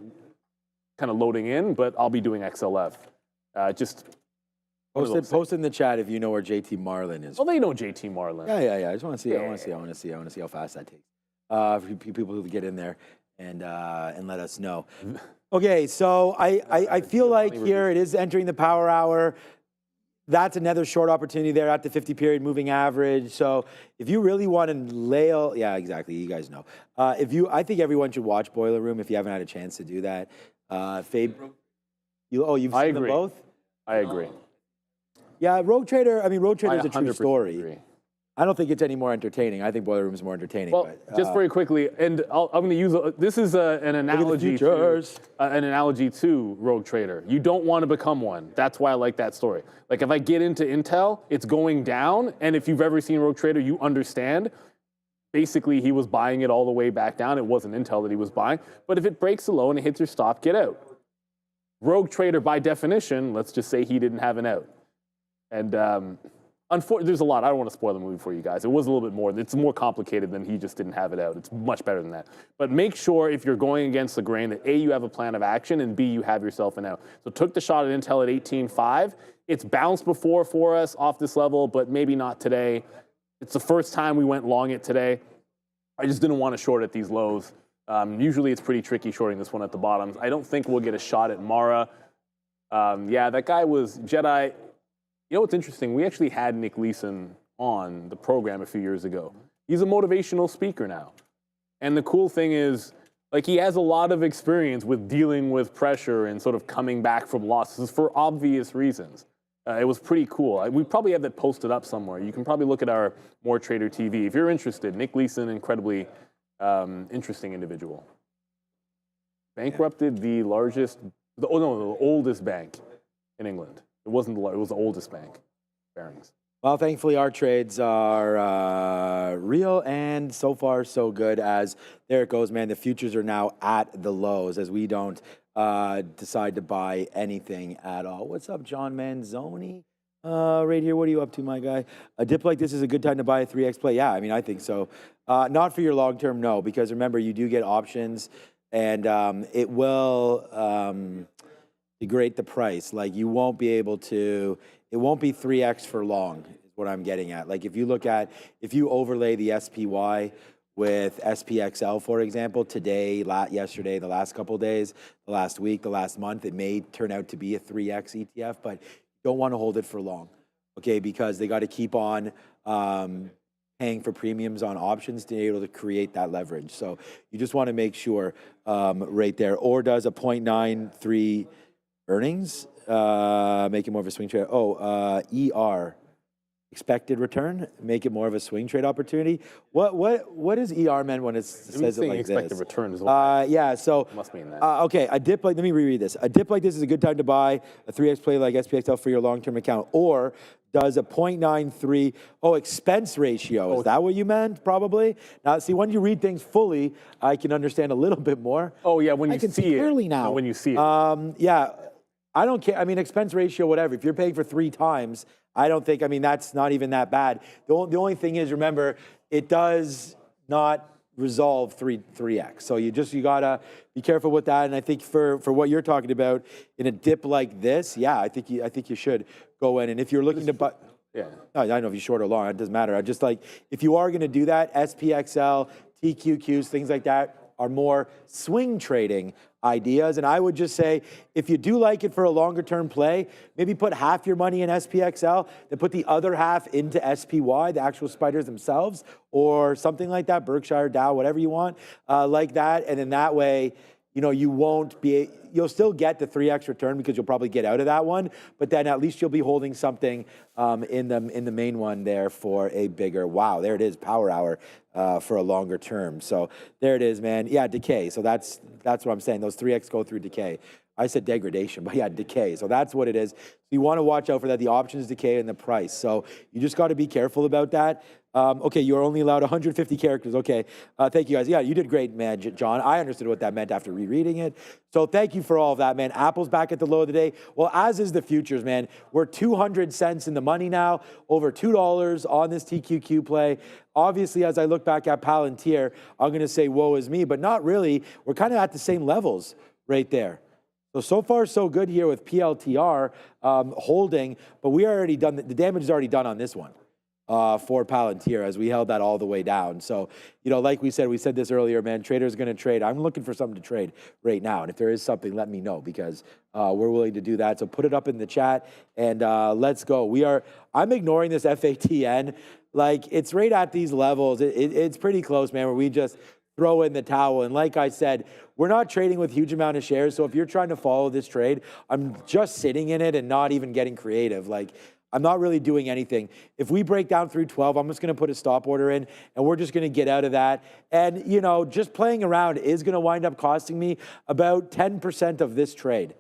Speaker 1: kind of loading in, but I'll be doing XLF.
Speaker 2: Post in the chat if you know where JT Marlin is.
Speaker 1: Well, they know JT Marlin.
Speaker 2: Yeah. I just want to see. I want to see how fast that takes. For people who get in there and let us know. Okay, so I feel like here it is entering the power hour. That's another short opportunity there at the 50 period moving average. So if you really want to yeah, exactly. You guys know. I think everyone should watch Boiler Room if you haven't had a chance to do that. Fabe, you've seen them both?
Speaker 1: I agree.
Speaker 2: Yeah, Rogue Trader is a true story.
Speaker 1: Agree.
Speaker 2: I don't think it's any more entertaining. I think Boiler Room is more entertaining.
Speaker 1: Well,
Speaker 2: but,
Speaker 1: just very quickly, and I'm going to use this is an analogy to Rogue Trader. You don't want to become one. That's why I like that story. Like if I get into Intel, it's going down, and if you've ever seen Rogue Trader, you understand. Basically, he was buying it all the way back down. It wasn't Intel that he was buying. But if it breaks the low and it hits your stop, get out. Rogue Trader, by definition, let's just say he didn't have an out. And there's a lot. I don't want to spoil the movie for you guys. It was a little bit more. It's more complicated than he just didn't have it out. It's much better than that. But make sure if you're going against the grain that A, you have a plan of action, and B, you have yourself an out. So took the shot at Intel at 18.5. It's bounced before for us off this level, but maybe not today. It's the first time we went long it today. I just didn't want to short at these lows. Usually it's pretty tricky shorting this one at the bottoms. I don't think we'll get a shot at Mara. Yeah, that guy was Jedi. You know what's interesting? We actually had Nick Leeson on the program a few years ago. He's a motivational speaker now. And the cool thing is, like, he has a lot of experience with dealing with pressure and sort of coming back from losses for obvious reasons. It was pretty cool. We probably have that posted up somewhere. You can probably look at our More Trader TV. If you're interested, Nick Leeson, incredibly interesting individual. Bankrupted the oldest bank in England. It wasn't it was the oldest bank, Barings.
Speaker 2: Well, thankfully our trades are real and so far so good as there it goes, man. The futures are now at the lows as we don't decide to buy anything at all. What's up, John Manzoni? Right here, what are you up to, my guy? A dip like this is a good time to buy a 3x play. Yeah, I mean, I think so. Not for your long term, no, because remember, you do get options and it will degrade the price. Like you won't be able to, it won't be 3x for long is what I'm getting at. Like if you overlay the SPY with SPXL, for example, today, yesterday, the last couple of days, the last week, the last month, it may turn out to be a 3x ETF, but you don't want to hold it for long, okay? Because they got to keep on paying for premiums on options to be able to create that leverage. So you just want to make sure right there. Or does a 0.93 earnings make it more of a swing trade? ER. Expected returon, make it more of a swing trade opportunity. What is ER meant when it says it like
Speaker 1: expected
Speaker 2: this?
Speaker 1: Return as well.
Speaker 2: Yeah, so
Speaker 1: must mean that.
Speaker 2: okay, a dip like, let me reread this. A dip like this is a good time to buy a 3x play like SPXL for your long-term account. Or does a 0.93 expense ratio? Is that what you meant? Probably. Now, see, when you read things fully, I can understand a little bit more.
Speaker 1: Oh yeah, when you
Speaker 2: see
Speaker 1: it
Speaker 2: clearly now.
Speaker 1: When you see it.
Speaker 2: Yeah, I don't care. I mean, expense ratio, whatever. If you're paying for 3 times. I don't think, I mean, that's not even that bad. The only thing is, remember, it does not resolve 3x. So you gotta be careful with that. And I think for what you're talking about in a dip like this, yeah, I think you should go in. And if you're looking to buy, yeah, I don't know if you short or long, it doesn't matter. I just like, if you are gonna do that, SPXL, TQQs, things like that are more swing trading ideas. And I would just say, if you do like it for a longer term play, maybe put half your money in SPXL, then put the other half into SPY, the actual spiders themselves, or something like that, Berkshire, Dow, whatever you want, like that. And then that way, you know, you'll still get the 3x return because you'll probably get out of that one, but then at least you'll be holding something in the main one there for a bigger, wow, there it is, power hour for a longer term. So there it is, man. Yeah, decay. So that's what I'm saying. Those 3x go through decay. I said degradation, but yeah, decay. So that's what it is. So you want to watch out for that. The options decay and the price. So you just got to be careful about that. Okay, you're only allowed 150 characters. Okay, thank you guys. Yeah, you did great, man, John. I understood what that meant after rereading it. So thank you for all of that, man. Apple's back at the low of the day. Well, as is the futures, man. We're 200 cents in the money now, over $2 on this TQQ play. Obviously, as I look back at Palantir, I'm going to say, woe is me, but not really. We're kind of at the same levels right there. So far, so good here with PLTR holding, but we already done, the damage is already done on this one for Palantir as we held that all the way down. So, you know, like we said this earlier, man, traders going to trade. I'm looking for something to trade right now. And if there is something, let me know because we're willing to do that. So put it up in the chat and let's go. I'm ignoring this FATN. Like it's right at these levels. It's pretty close, man, where we just throw in the towel. And like I said, we're not trading with huge amount of shares. So if you're trying to follow this trade, I'm just sitting in it and not even getting creative. Like I'm not really doing anything. If we break down through 12, I'm just going to put a stop order in and we're just going to get out of that. And, you know, just playing around is going to wind up costing me about 10% of this trade.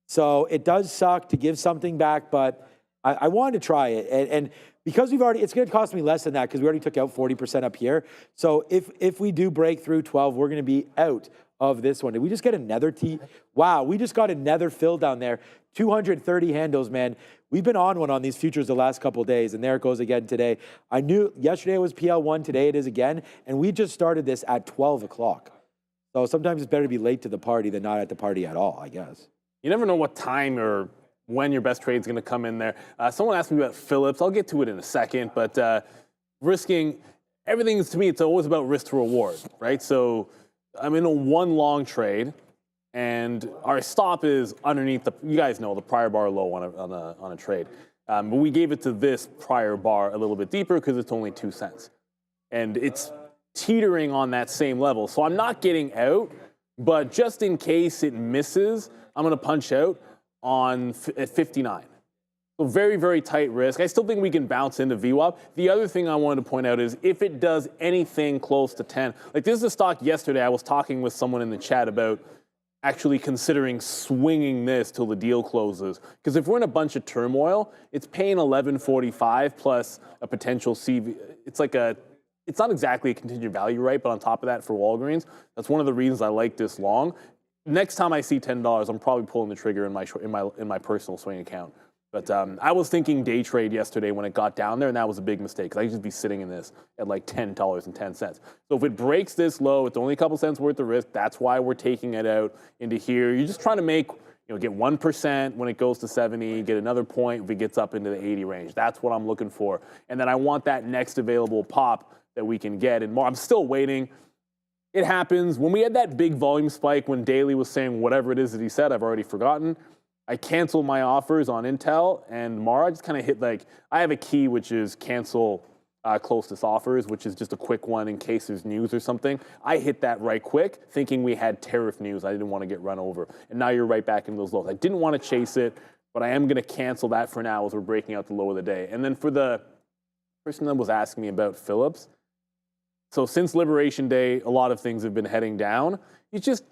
Speaker 2: So it does suck to give something back, but I wanted to try it. And because it's going to cost me less than that because we already took out 40% up here. So if we do break through 12, we're going to be out of this one. Did we just get another T? Wow, we just got another fill down there. 230 handles, man. We've been on one on these futures the last couple of days, and there it goes again today. I knew yesterday it was PL1, today it is again, and we just started this at 12 o'clock. So sometimes it's better to be late to the party than not at the party at all, I guess.
Speaker 1: You never know what time or when your best trade's going to come in there. Someone asked me about Phillips. I'll get to it in a second, but risking everything to me, it's always about risk to reward, right? So I'm in a one long trade, and our stop is underneath you guys know, the prior bar low on a trade. But we gave it to this prior bar a little bit deeper because it's only 2 cents. And it's teetering on that same level. So I'm not getting out, but just in case it misses, I'm going to punch out at 59. So very, very tight risk. I still think we can bounce into VWAP. The other thing I wanted to point out is if it does anything close to 10, like this is a stock yesterday, I was talking with someone in the chat about actually considering swinging this till the deal closes. Because if we're in a bunch of turmoil, it's paying 11.45 plus a potential CV. It's not exactly a contingent value, right? But on top of that for Walgreens, that's one of the reasons I like this long. Next time I see $10, I'm probably pulling the trigger in my personal swing account. But I was thinking day trade yesterday when it got down there, and that was a big mistake because I could just be sitting in this at like $10.10. So if it breaks this low, it's only a couple cents worth of risk. That's why we're taking it out into here. You're just trying to get 1% when it goes to 70, get another point if it gets up into the 80 range. That's what I'm looking for. And then I want that next available pop that we can get. And more, I'm still waiting. It happens. When we had that big volume spike when Daly was saying whatever it is that he said, I've already forgotten. I canceled my offers on Intel and Mara. I just kind of hit I have a key which is cancel closest offers, which is just a quick one in case there's news or something. I hit that right quick thinking we had tariff news. I didn't want to get run over. And now you're right back in those lows. I didn't want to chase it, but I am going to cancel that for now as we're breaking out the low of the day. And then for the person that was asking me about Phillips, so since Liberation Day, a lot of things have been heading down. It's just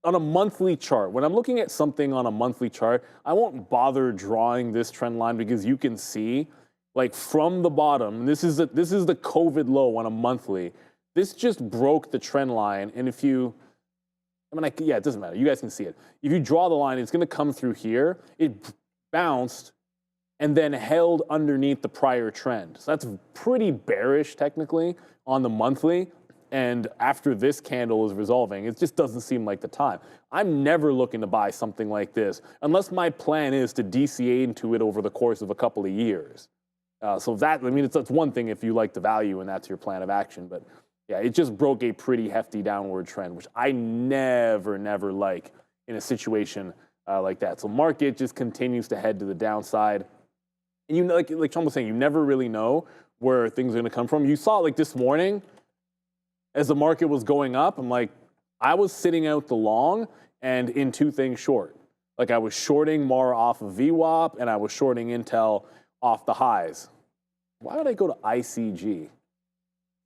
Speaker 1: on a monthly chart. When I'm looking at something on a monthly chart, I won't bother drawing this trend line because you can see, like from the bottom, this is the COVID low on a monthly. This just broke the trend line, and it doesn't matter. You guys can see it. If you draw the line, it's going to come through here. It bounced and then held underneath the prior trend. So that's pretty bearish technically on the monthly. And after this candle is resolving, it just doesn't seem like the time. I'm never looking to buy something like this unless my plan is to DCA into it over the course of a couple of years. So that's one thing if you like the value and that's your plan of action. But Yeah, it just broke a pretty hefty downward trend, which I never like in a situation like that. So market just continues to head to the downside. And you know, like Sean was saying, you never really know where things are going to come from. You saw it like this morning as the market was going up. I'm like, I was sitting out the long and in two things short. Like I was shorting more off of VWAP and I was shorting Intel off the highs. Why would I go to ICG? I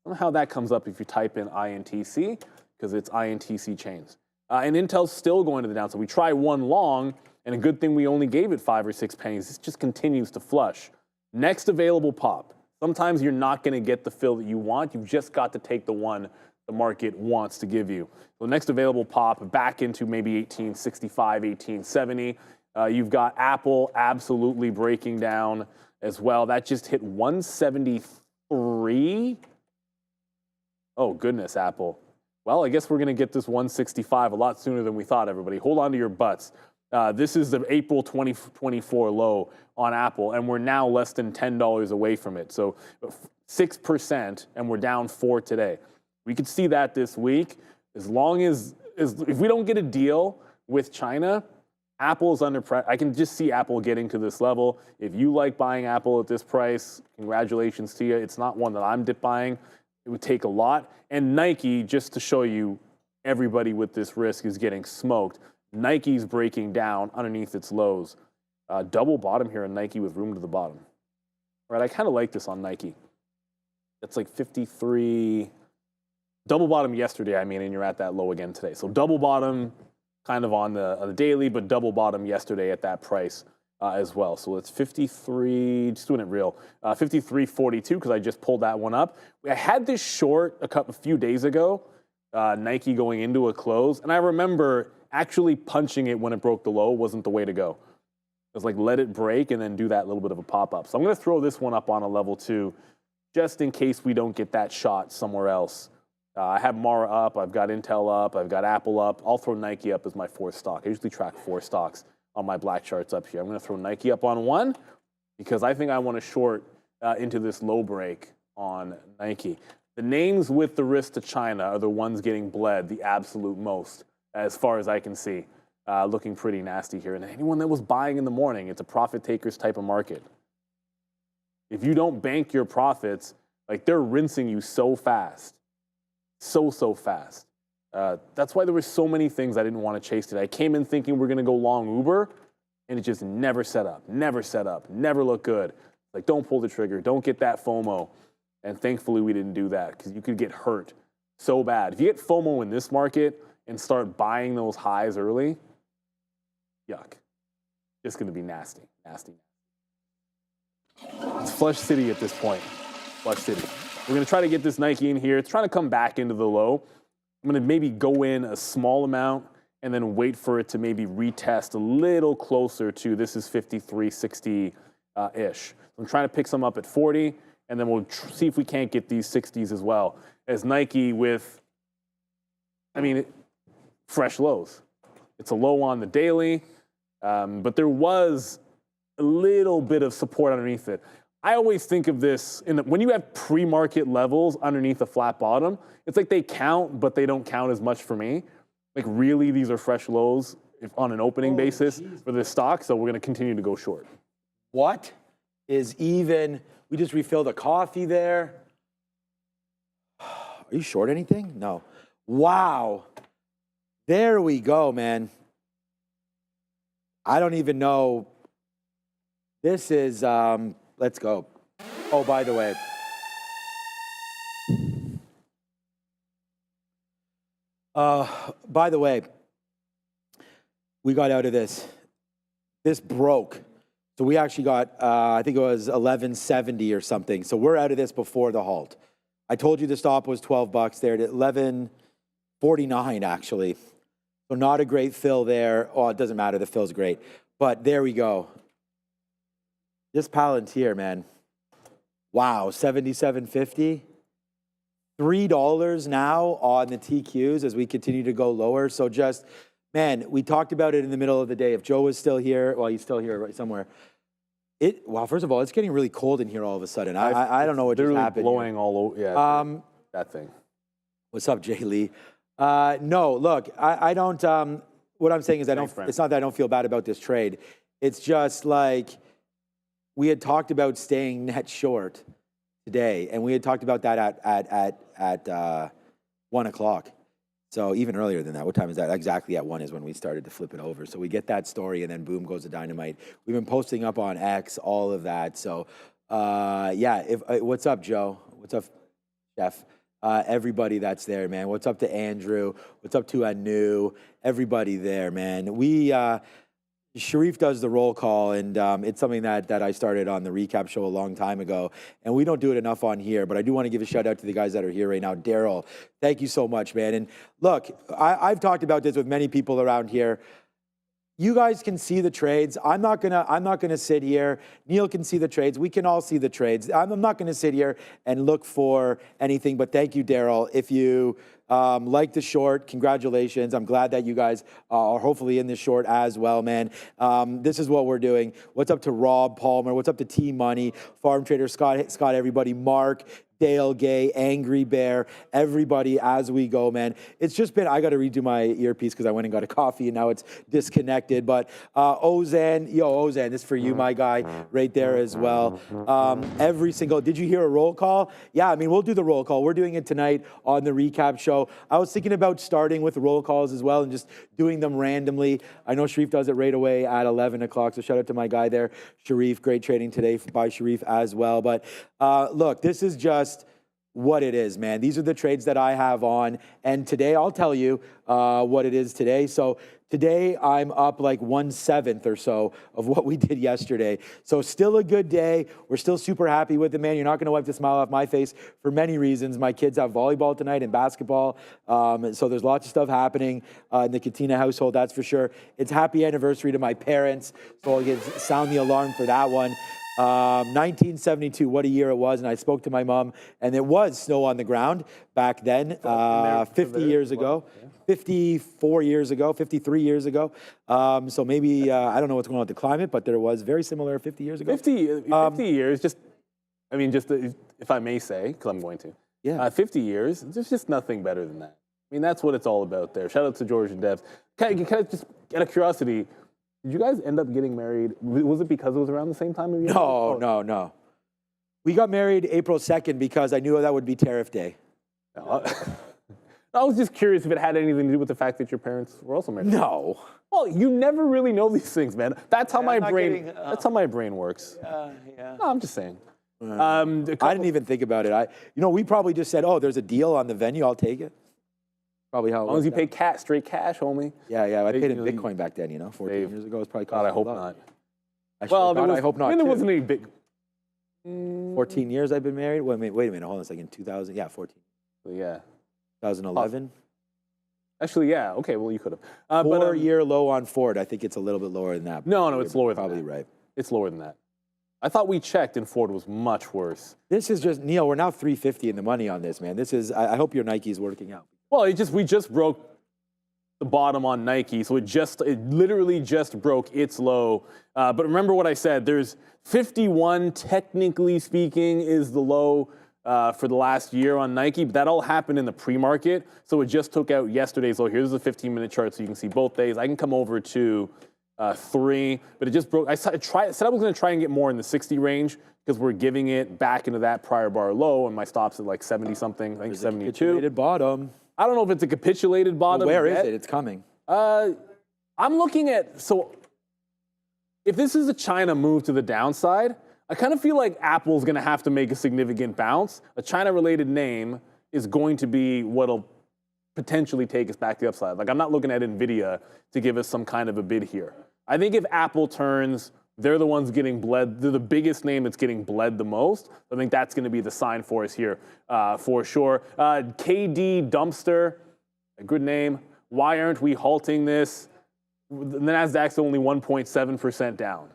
Speaker 1: don't know how that comes up if you type in INTC, because it's INTC chains. And Intel's still going to the downside. We try one long, and a good thing we only gave it 5 or 6 pennies. This just continues to flush. Next available pop. Sometimes you're not going to get the fill that you want. You've just got to take the one the market wants to give you. So next available pop back into maybe 1865, 1870. You've got Apple absolutely breaking down as well. That just hit 173. Oh, goodness, Apple. Well, I guess we're going to get this 165 a lot sooner than we thought, everybody. Hold on to your butts. This is the April 2024 low on Apple, and we're now less than $10 away from it. So 6%, and we're down 4 today. We could see that this week. As long as if we don't get a deal with China, Apple is under pressure. I can just see Apple getting to this level. If you like buying Apple at this price, congratulations to you. It's not one that I'm buying. It would take a lot. And Nike, just to show you, everybody with this risk is getting smoked. Nike's breaking down underneath its lows. Double bottom here on Nike with room to the bottom. All right, I kind of like this on Nike. It's like 53. Double bottom yesterday, I mean, and you're at that low again today. So double bottom kind of on the daily, but double bottom yesterday at that price as well. So it's 53, just doing it real, 53.42 because I just pulled that one up. I had this short a few days ago, Nike going into a close, and I remember actually punching it when it broke the low wasn't the way to go. It was like let it break and then do that little bit of a pop-up. So I'm going to throw this one up on a level 2 just in case we don't get that shot somewhere else. I have Mara up, I've got Intel up, I've got Apple up. I'll throw Nike up as my 4th stock. I usually track 4 stocks on my black charts up here. I'm going to throw Nike up on 1 because I think I want to short into this low break on Nike. The names with the risk to China are the ones getting bled the absolute most, as far as I can see. Looking pretty nasty here. And anyone that was buying in the morning, it's a profit takers type of market. If you don't bank your profits, like they're rinsing you so fast. So fast. That's why there were so many things I didn't want to chase today. I came in thinking we're going to go long Uber, and it just never set up, never looked good. Like, don't pull the trigger, don't get that FOMO. And thankfully, we didn't do that because you could get hurt so bad. If you get FOMO in this market and start buying those highs early, yuck. It's going to be nasty. It's Flush City at this point. Flush City. We're going to try to get this Nike in here. It's trying to come back into the low. I'm going to maybe go in a small amount and then wait for it to maybe retest a little closer to, this is 53.60-ish. I'm trying to pick some up at 40, and then we'll see if we can't get these 60s as well. As Nike with, fresh lows. It's a low on the daily, but there was a little bit of support underneath it. I always think of this, when you have pre-market levels underneath a flat bottom, it's like they count, but they don't count as much for me. Like really, these are fresh lows on an opening basis for this stock, so we're going to continue to go short.
Speaker 2: What is even, we just refilled a coffee there. Are you short anything? No. Wow. There we go, man. I don't even know. This is, let's go. Oh, by the way. We got out of this. This broke. So we actually got, I think it was 1170 or something. So we're out of this before the halt. I told you the stop was $12 there at 1149 actually. So not a great fill there. Oh, it doesn't matter. The fill's great. But there we go. This Palantir, man. Wow, 77.50. $3 now on the TQs as we continue to go lower. So just, man, we talked about it in the middle of the day. If Joe was still here, well, he's still here right somewhere. Well, first of all, it's getting really cold in here all of a sudden. I don't know what just happened.
Speaker 1: Blowing all over. Yeah, that thing.
Speaker 2: What's up, Jay Lee? No, look, I don't. What I'm saying is, it's not that I don't feel bad about this trade. It's just like we had talked about staying net short today, and we had talked about that at 1 o'clock. So even earlier than that, what time is that? Exactly at 1 is when we started to flip it over. So we get that story, and then boom goes the dynamite. We've been posting up on X, all of that. So yeah, what's up, Joe? What's up, Chef? Everybody that's there, man. What's up to Andrew? What's up to Anu? Everybody there, man. Sharif does the roll call, and it's something that I started on the recap show a long time ago, and we don't do it enough on here, but I do want to give a shout out to the guys that are here right now. Daryl, thank you so much, man. And look, I've talked about this with many people around here. You guys can see the trades. I'm not gonna sit here. Neil can see the trades. We can all see the trades. I'm not gonna sit here and look for anything, but thank you, Daryl. If you like the short, congratulations. I'm glad that you guys are hopefully in this short as well, man. This is what we're doing. What's up to Rob Palmer? What's up to T-Money, Farm Trader, Scott, everybody, Mark, Dale Gay, Angry Bear, everybody as we go, man. It's just been, I got to redo my earpiece because I went and got a coffee and now it's disconnected. But Ozan, this is for you, my guy, right there as well. Every single, did you hear a roll call? Yeah, I mean, we'll do the roll call. We're doing it tonight on the recap show. I was thinking about starting with roll calls as well and just doing them randomly. I know Sharif does it right away at 11 o'clock. So shout out to my guy there, Sharif. Great trading today by Sharif as well. But look, this is just what it is, man. These are the trades that I have on. And today, I'll tell you what it is today. So today, I'm up like 1/7 or so of what we did yesterday. So still a good day. We're still super happy with it, man. You're not going to wipe the smile off my face for many reasons. My kids have volleyball tonight and basketball. So there's lots of stuff happening in the Katina household, that's for sure. It's happy anniversary to my parents. So I'll sound the alarm for that one. 1972, what a year it was. And I spoke to my mom, and it was snow on the ground back then, 50 years ago, 54 years ago, 53 years ago. So maybe, I don't know what's going on with the climate, but there was very similar 50 years ago.
Speaker 1: 50 years, just if I may say, because I'm going to.
Speaker 2: Yeah.
Speaker 1: 50 years, there's just nothing better than that. I mean, that's what it's all about there. Shout out to George and Debs. Can I just, out of curiosity, did you guys end up getting married? Was it because it was around the same time?
Speaker 2: No. We got married April 2nd because I knew that would be Tariff Day.
Speaker 1: I was just curious if it had anything to do with the fact that your parents were also married.
Speaker 2: No.
Speaker 1: Well, you never really know these things, man. That's how my brain. That's how my brain works.
Speaker 2: Yeah.
Speaker 1: No, I'm just saying.
Speaker 2: I didn't even think about it. We probably just said, "Oh, there's a deal on the venue. I'll take it." Probably how.
Speaker 1: As long as you pay straight cash, homie.
Speaker 2: Yeah. I paid in Bitcoin back then. 14 years ago, it's probably.
Speaker 1: God, I hope not.
Speaker 2: I hope not.
Speaker 1: I mean, there wasn't any big.
Speaker 2: 14 years I've been married. Wait a minute. Hold on a second. 2000. Yeah, 14.
Speaker 1: Yeah.
Speaker 2: 2011.
Speaker 1: Actually, yeah. Okay, well, you could have.
Speaker 2: 4-year low on Ford. I think it's a little bit lower than that.
Speaker 1: No, it's lower than that.
Speaker 2: Probably right.
Speaker 1: It's lower than that. I thought we checked and Ford was much worse.
Speaker 2: This is just, Neil, we're now 350 in the money on this, man. This is, I hope your Nike's working out.
Speaker 1: Well, we just broke the bottom on Nike, so it literally just broke its low. But remember what I said, there's 51, technically speaking, is the low for the last year on Nike, but that all happened in the pre-market, so it just took out yesterday's low. Here's the 15-minute chart so you can see both days. I can come over to 3, but it just broke. I said I was going to try and get more in the 60 range because we're giving it back into that prior bar low, and my stop's at like 70-something, I think 72.
Speaker 2: Capitulated bottom.
Speaker 1: I don't know if it's a capitulated bottom.
Speaker 2: Well, where is it? It's coming.
Speaker 1: I'm looking at, so if this is a China move to the downside, I kind of feel like Apple's going to have to make a significant bounce. A China-related name is going to be what'll potentially take us back to the upside. Like, I'm not looking at NVIDIA to give us some kind of a bid here. I think if Apple turns, they're the ones getting bled. They're the biggest name that's getting bled the most. I think that's going to be the sign for us here for sure. KD Dumpster, a good name. Why aren't we halting this? The NASDAQ's only 1.7% down.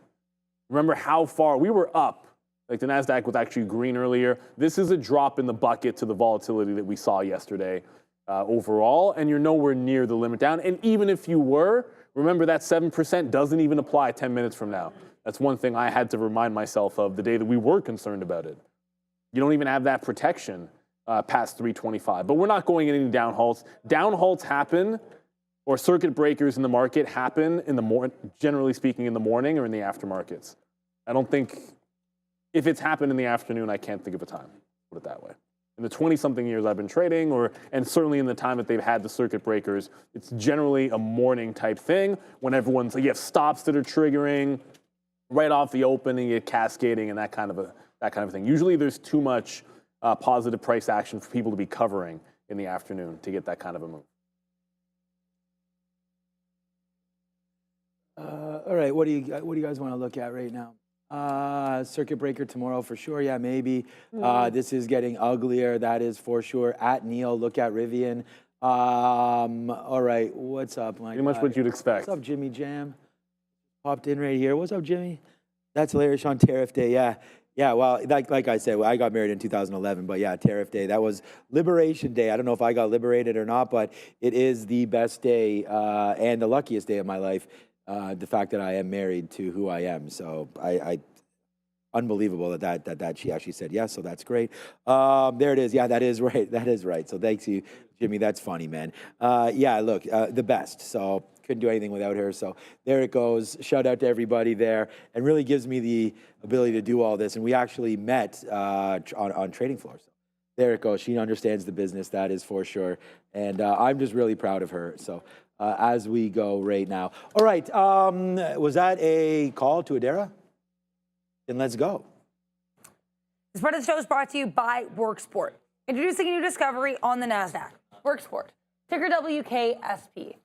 Speaker 1: Remember how far we were up. Like the NASDAQ was actually green earlier. This is a drop in the bucket to the volatility that we saw yesterday overall, and you're nowhere near the limit down. And even if you were, remember that 7% doesn't even apply 10 minutes from now. That's one thing I had to remind myself of the day that we were concerned about it. You don't even have that protection past 325. But we're not going in any down halts. Down halts happen, or circuit breakers in the market happen in the generally speaking, in the morning or in the aftermarkets. I don't think, if it's happened in the afternoon, I can't think of a time, put it that way. In the 20-something years I've been trading, and certainly in the time that they've had the circuit breakers, it's generally a morning type thing when everyone's like, you have stops that are triggering right off the open and you get cascading and that kind of thing. Usually there's too much positive price action for people to be covering in the afternoon to get that kind of a move.
Speaker 2: All right, what do you guys want to look at right now? Circuit breaker tomorrow for sure. Yeah, maybe. This is getting uglier. That is for sure. At Neil, look at Rivian. All right, what's up, Mike?
Speaker 1: Pretty much what you'd expect.
Speaker 2: What's up, Jimmy Jam? Popped in right here. What's up, Jimmy? That's hilarious on Tariff Day. Yeah. Yeah, well, like I said, I got married in 2011, but yeah, Tariff Day, that was Liberation Day. I don't know if I got liberated or not, but it is the best day and the luckiest day of my life, the fact that I am married to who I am. So unbelievable that she actually said yes, so that's great. There it is. Yeah, that is right. That is right. So thanks you, Jimmy. That's funny, man. Yeah, look, the best. So couldn't do anything without her. So there it goes. Shout out to everybody there, and really gives me the ability to do all this. And we actually met on trading floor. So there it goes. She understands the business, that is for sure. And I'm just really proud of her. So as we go right now. All right. Was that a call to Adara? Then let's go.
Speaker 5: This part of the show is brought to you by WorkSport. Introducing a new discovery on the NASDAQ. WorkSport, ticker WKSP.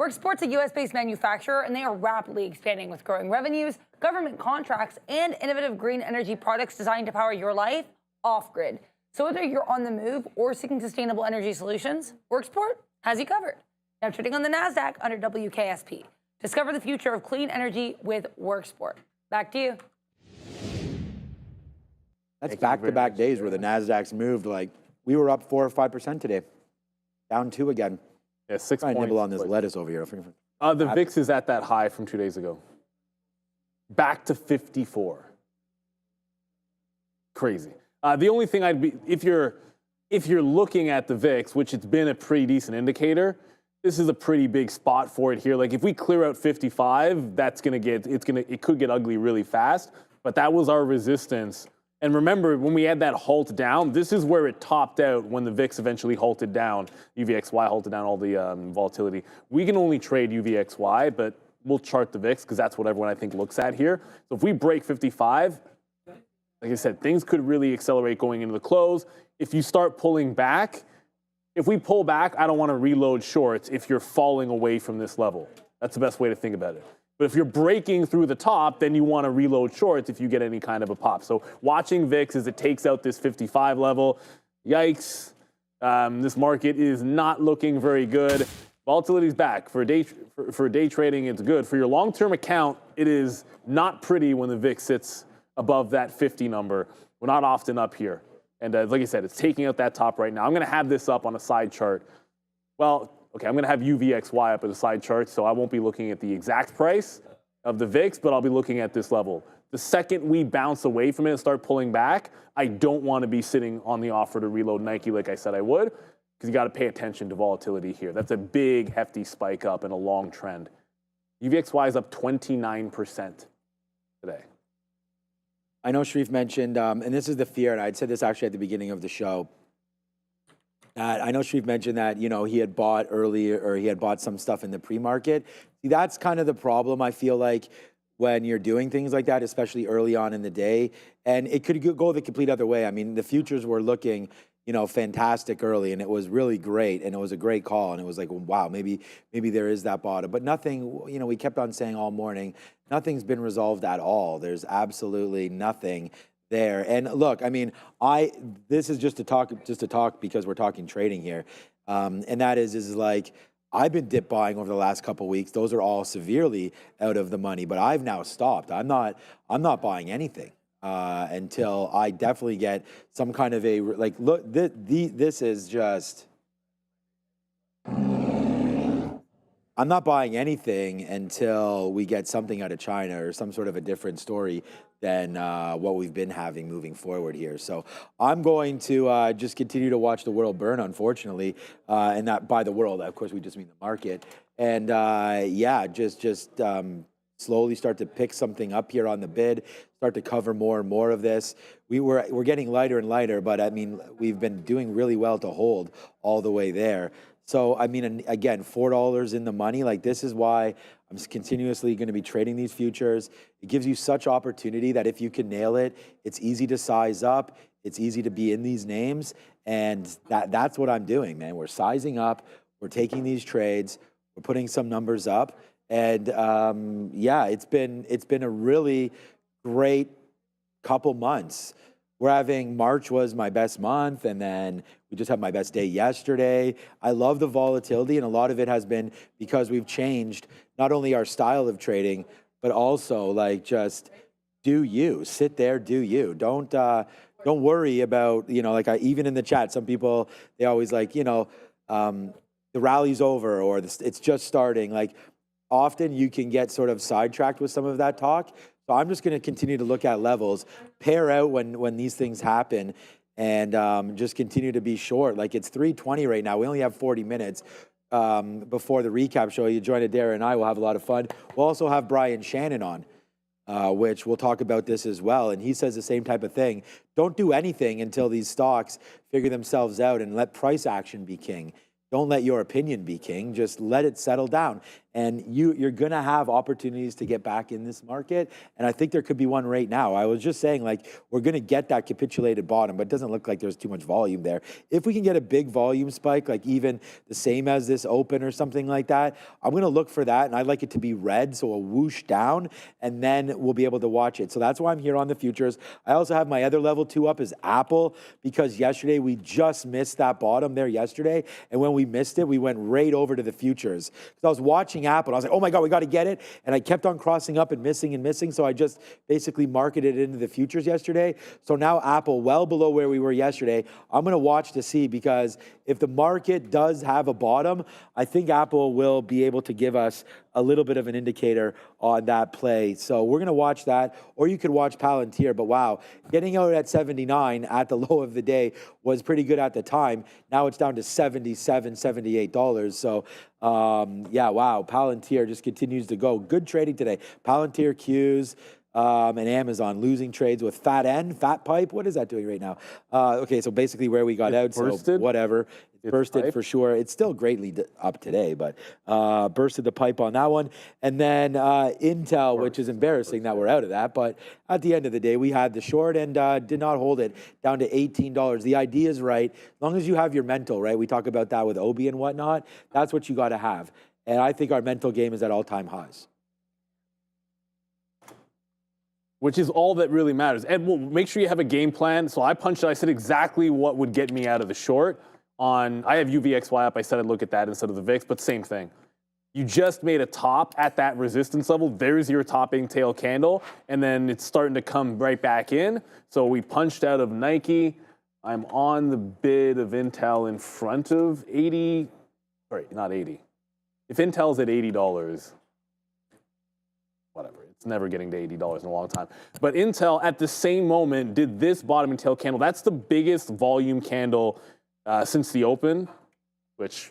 Speaker 5: WorkSport's a US-based manufacturer, and they are rapidly expanding with growing revenues, government contracts, and innovative green energy products designed to power your life off-grid. So whether you're on the move or seeking sustainable energy solutions, WorkSport has you covered. Now trading on the NASDAQ under WKSP. Discover the future of clean energy with WorkSport. Back to you.
Speaker 2: That's back-to-back days where the NASDAQ's moved. Like, we were up 4 or 5% today. Down 2 again.
Speaker 1: Yeah, 6
Speaker 2: I
Speaker 1: points.
Speaker 2: nibble on this lettuce over here.
Speaker 1: The VIX is at that high from 2 days ago. Back to 54. Crazy. The only thing I'd be, if you're looking at the VIX, which it's been a pretty decent indicator, this is a pretty big spot for it here. Like if we clear out 55, it could get ugly really fast. But that was our resistance. And remember, when we had that halt down, this is where it topped out when the VIX eventually halted down. UVXY halted down all the volatility. We can only trade UVXY, but we'll chart the VIX because that's what everyone I think looks at here. So if we break 55, like I said, things could really accelerate going into the close. If you start pulling back, if we pull back, I don't want to reload shorts if you're falling away from this level. That's the best way to think about it. But if you're breaking through the top, then you want to reload shorts if you get any kind of a pop. So watching VIX as it takes out this 55 level. Yikes. This market is not looking very good. Volatility's back. For day trading, it's good. For your long-term account, it is not pretty when the VIX sits above that 50 number. We're not often up here. And like I said, it's taking out that top right now. I'm going to have this up on a side chart. Well, okay, I'm going to have UVXY up as a side chart, so I won't be looking at the exact price of the VIX, but I'll be looking at this level. The second we bounce away from it and start pulling back, I don't want to be sitting on the offer to reload Nike like I said I would, because you got to pay attention to volatility here. That's a big, hefty spike up and a long trend. UVXY is up 29% today.
Speaker 2: I know Sharif mentioned, and this is the fear, and I'd said this actually at the beginning of the show, I know Sharif mentioned that, you know, he had bought earlier, or he had bought some stuff in the pre-market. See, that's kind of the problem, I feel like, when you're doing things like that, especially early on in the day. And it could go the complete other way. I mean, the futures were looking, you know, fantastic early, and it was really great, and it was a great call, and it was like, wow, maybe there is that bottom. But nothing, you know, we kept on saying all morning, nothing's been resolved at all. There's absolutely nothing there. And look, I mean, this is just to talk because we're talking trading here. And that is like, I've been dip buying over the last couple of weeks. Those are all severely out of the money, but I've now stopped. I'm not buying anything until I definitely get some kind of a, like, look, this is just, I'm not buying anything until we get something out of China or some sort of a different story than what we've been having moving forward here. So I'm going to just continue to watch the world burn, unfortunately. And that by the world, of course, we just mean the market. And yeah, just slowly start to pick something up here on the bid, start to cover more and more of this. We're getting lighter and lighter, but I mean, we've been doing really well to hold all the way there. So, I mean, again, $4 in the money, like this is why I'm continuously going to be trading these futures. It gives you such opportunity that if you can nail it, it's easy to size up. It's easy to be in these names. And that's what I'm doing, man. We're sizing up. We're taking these trades. We're putting some numbers up. And yeah, it's been a really great couple months. We're having March was my best month, and then we just had my best day yesterday. I love the volatility, and a lot of it has been because we've changed not only our style of trading, but also like just do you sit there, do you don't worry about like even in the chat, some people they always like the rally's over or it's just starting. Like often you can get sort of sidetracked with some of that talk. So I'm just going to continue to look at levels, pair out when these things happen, and just continue to be short. Like it's 3:20 right now. We only have 40 minutes before the recap show. You join Adair and I will have a lot of fun. We'll also have Brian Shannon on, which we'll talk about this as well. And he says the same type of thing. Don't do anything until these stocks figure themselves out and let price action be king. Don't let your opinion be king. Just let it settle down. And you're going to have opportunities to get back in this market. And I think there could be one right now. I was just saying, like, we're going to get that capitulated bottom, but it doesn't look like there's too much volume there. If we can get a big volume spike, like even the same as this open or something like that, I'm going to look for that. And I'd like it to be red, so a whoosh down, and then we'll be able to watch it. So that's why I'm here on the futures. I also have my other level 2 up is Apple, because yesterday we just missed that bottom there yesterday. And when we missed it, we went right over to the futures. Because I was watching Apple, I was like, oh my God, we got to get it. And I kept on crossing up and missing. So I just basically marketed it into the futures yesterday. So now Apple, well below where we were yesterday. I'm going to watch to see, because if the market does have a bottom, I think Apple will be able to give us a little bit of an indicator on that play. So we're going to watch that, or you could watch Palantir. But wow, getting out at 79 at the low of the day was pretty good at the time. Now it's down to $77, $78. So yeah, wow, Palantir just continues to go. Good trading today. Palantir, Qs, and Amazon losing trades with Fat Pipe. What is that doing right now? Okay, so basically where we got out,
Speaker 1: bursted.
Speaker 2: so whatever. It bursted
Speaker 1: pipe.
Speaker 2: for sure. It's still greatly up today, but bursted the pipe on that one. And then Intel, which is embarrassing that we're out of that. But at the end of the day, we had the short and did not hold it down to $18. The idea is right. As long as you have your mental, right? We talk about that with Obi and whatnot. That's what you got to have. And I think our mental game is at all-time highs.
Speaker 1: Which is all that really matters. And well, make sure you have a game plan. So I punched it. I said exactly what would get me out of the short. I have UVXY up. I said I'd look at that instead of the VIX, but same thing. You just made a top at that resistance level. There's your topping tail candle, and then it's starting to come right back in. So we punched out of Nike. I'm on the bid of Intel in front of 80. Sorry, not 80. If Intel's at $80, whatever. It's never getting to $80 in a long time. But Intel, at the same moment, did this bottom tail candle. That's the biggest volume candle since the open, which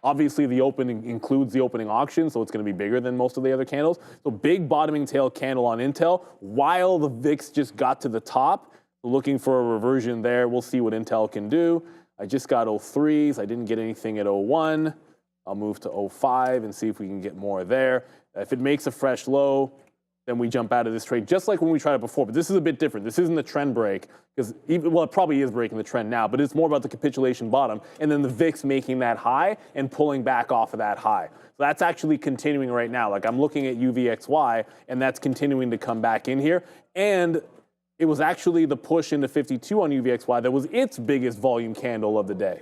Speaker 1: obviously the open includes the opening auction, so it's going to be bigger than most of the other candles. So big bottoming tail candle on Intel, while the VIX just got to the top. Looking for a reversion there. We'll see what Intel can do. I just got 03s. I didn't get anything at 01. I'll move to 05 and see if we can get more there. If it makes a fresh low, then we jump out of this trade, just like when we tried it before. But this is a bit different. This isn't the trend break, because well, it probably is breaking the trend now, but it's more about the capitulation bottom, and then the VIX making that high and pulling back off of that high. So that's actually continuing right now. Like I'm looking at UVXY, and that's continuing to come back in here. And it was actually the push into 52 on UVXY that was its biggest volume candle of the day.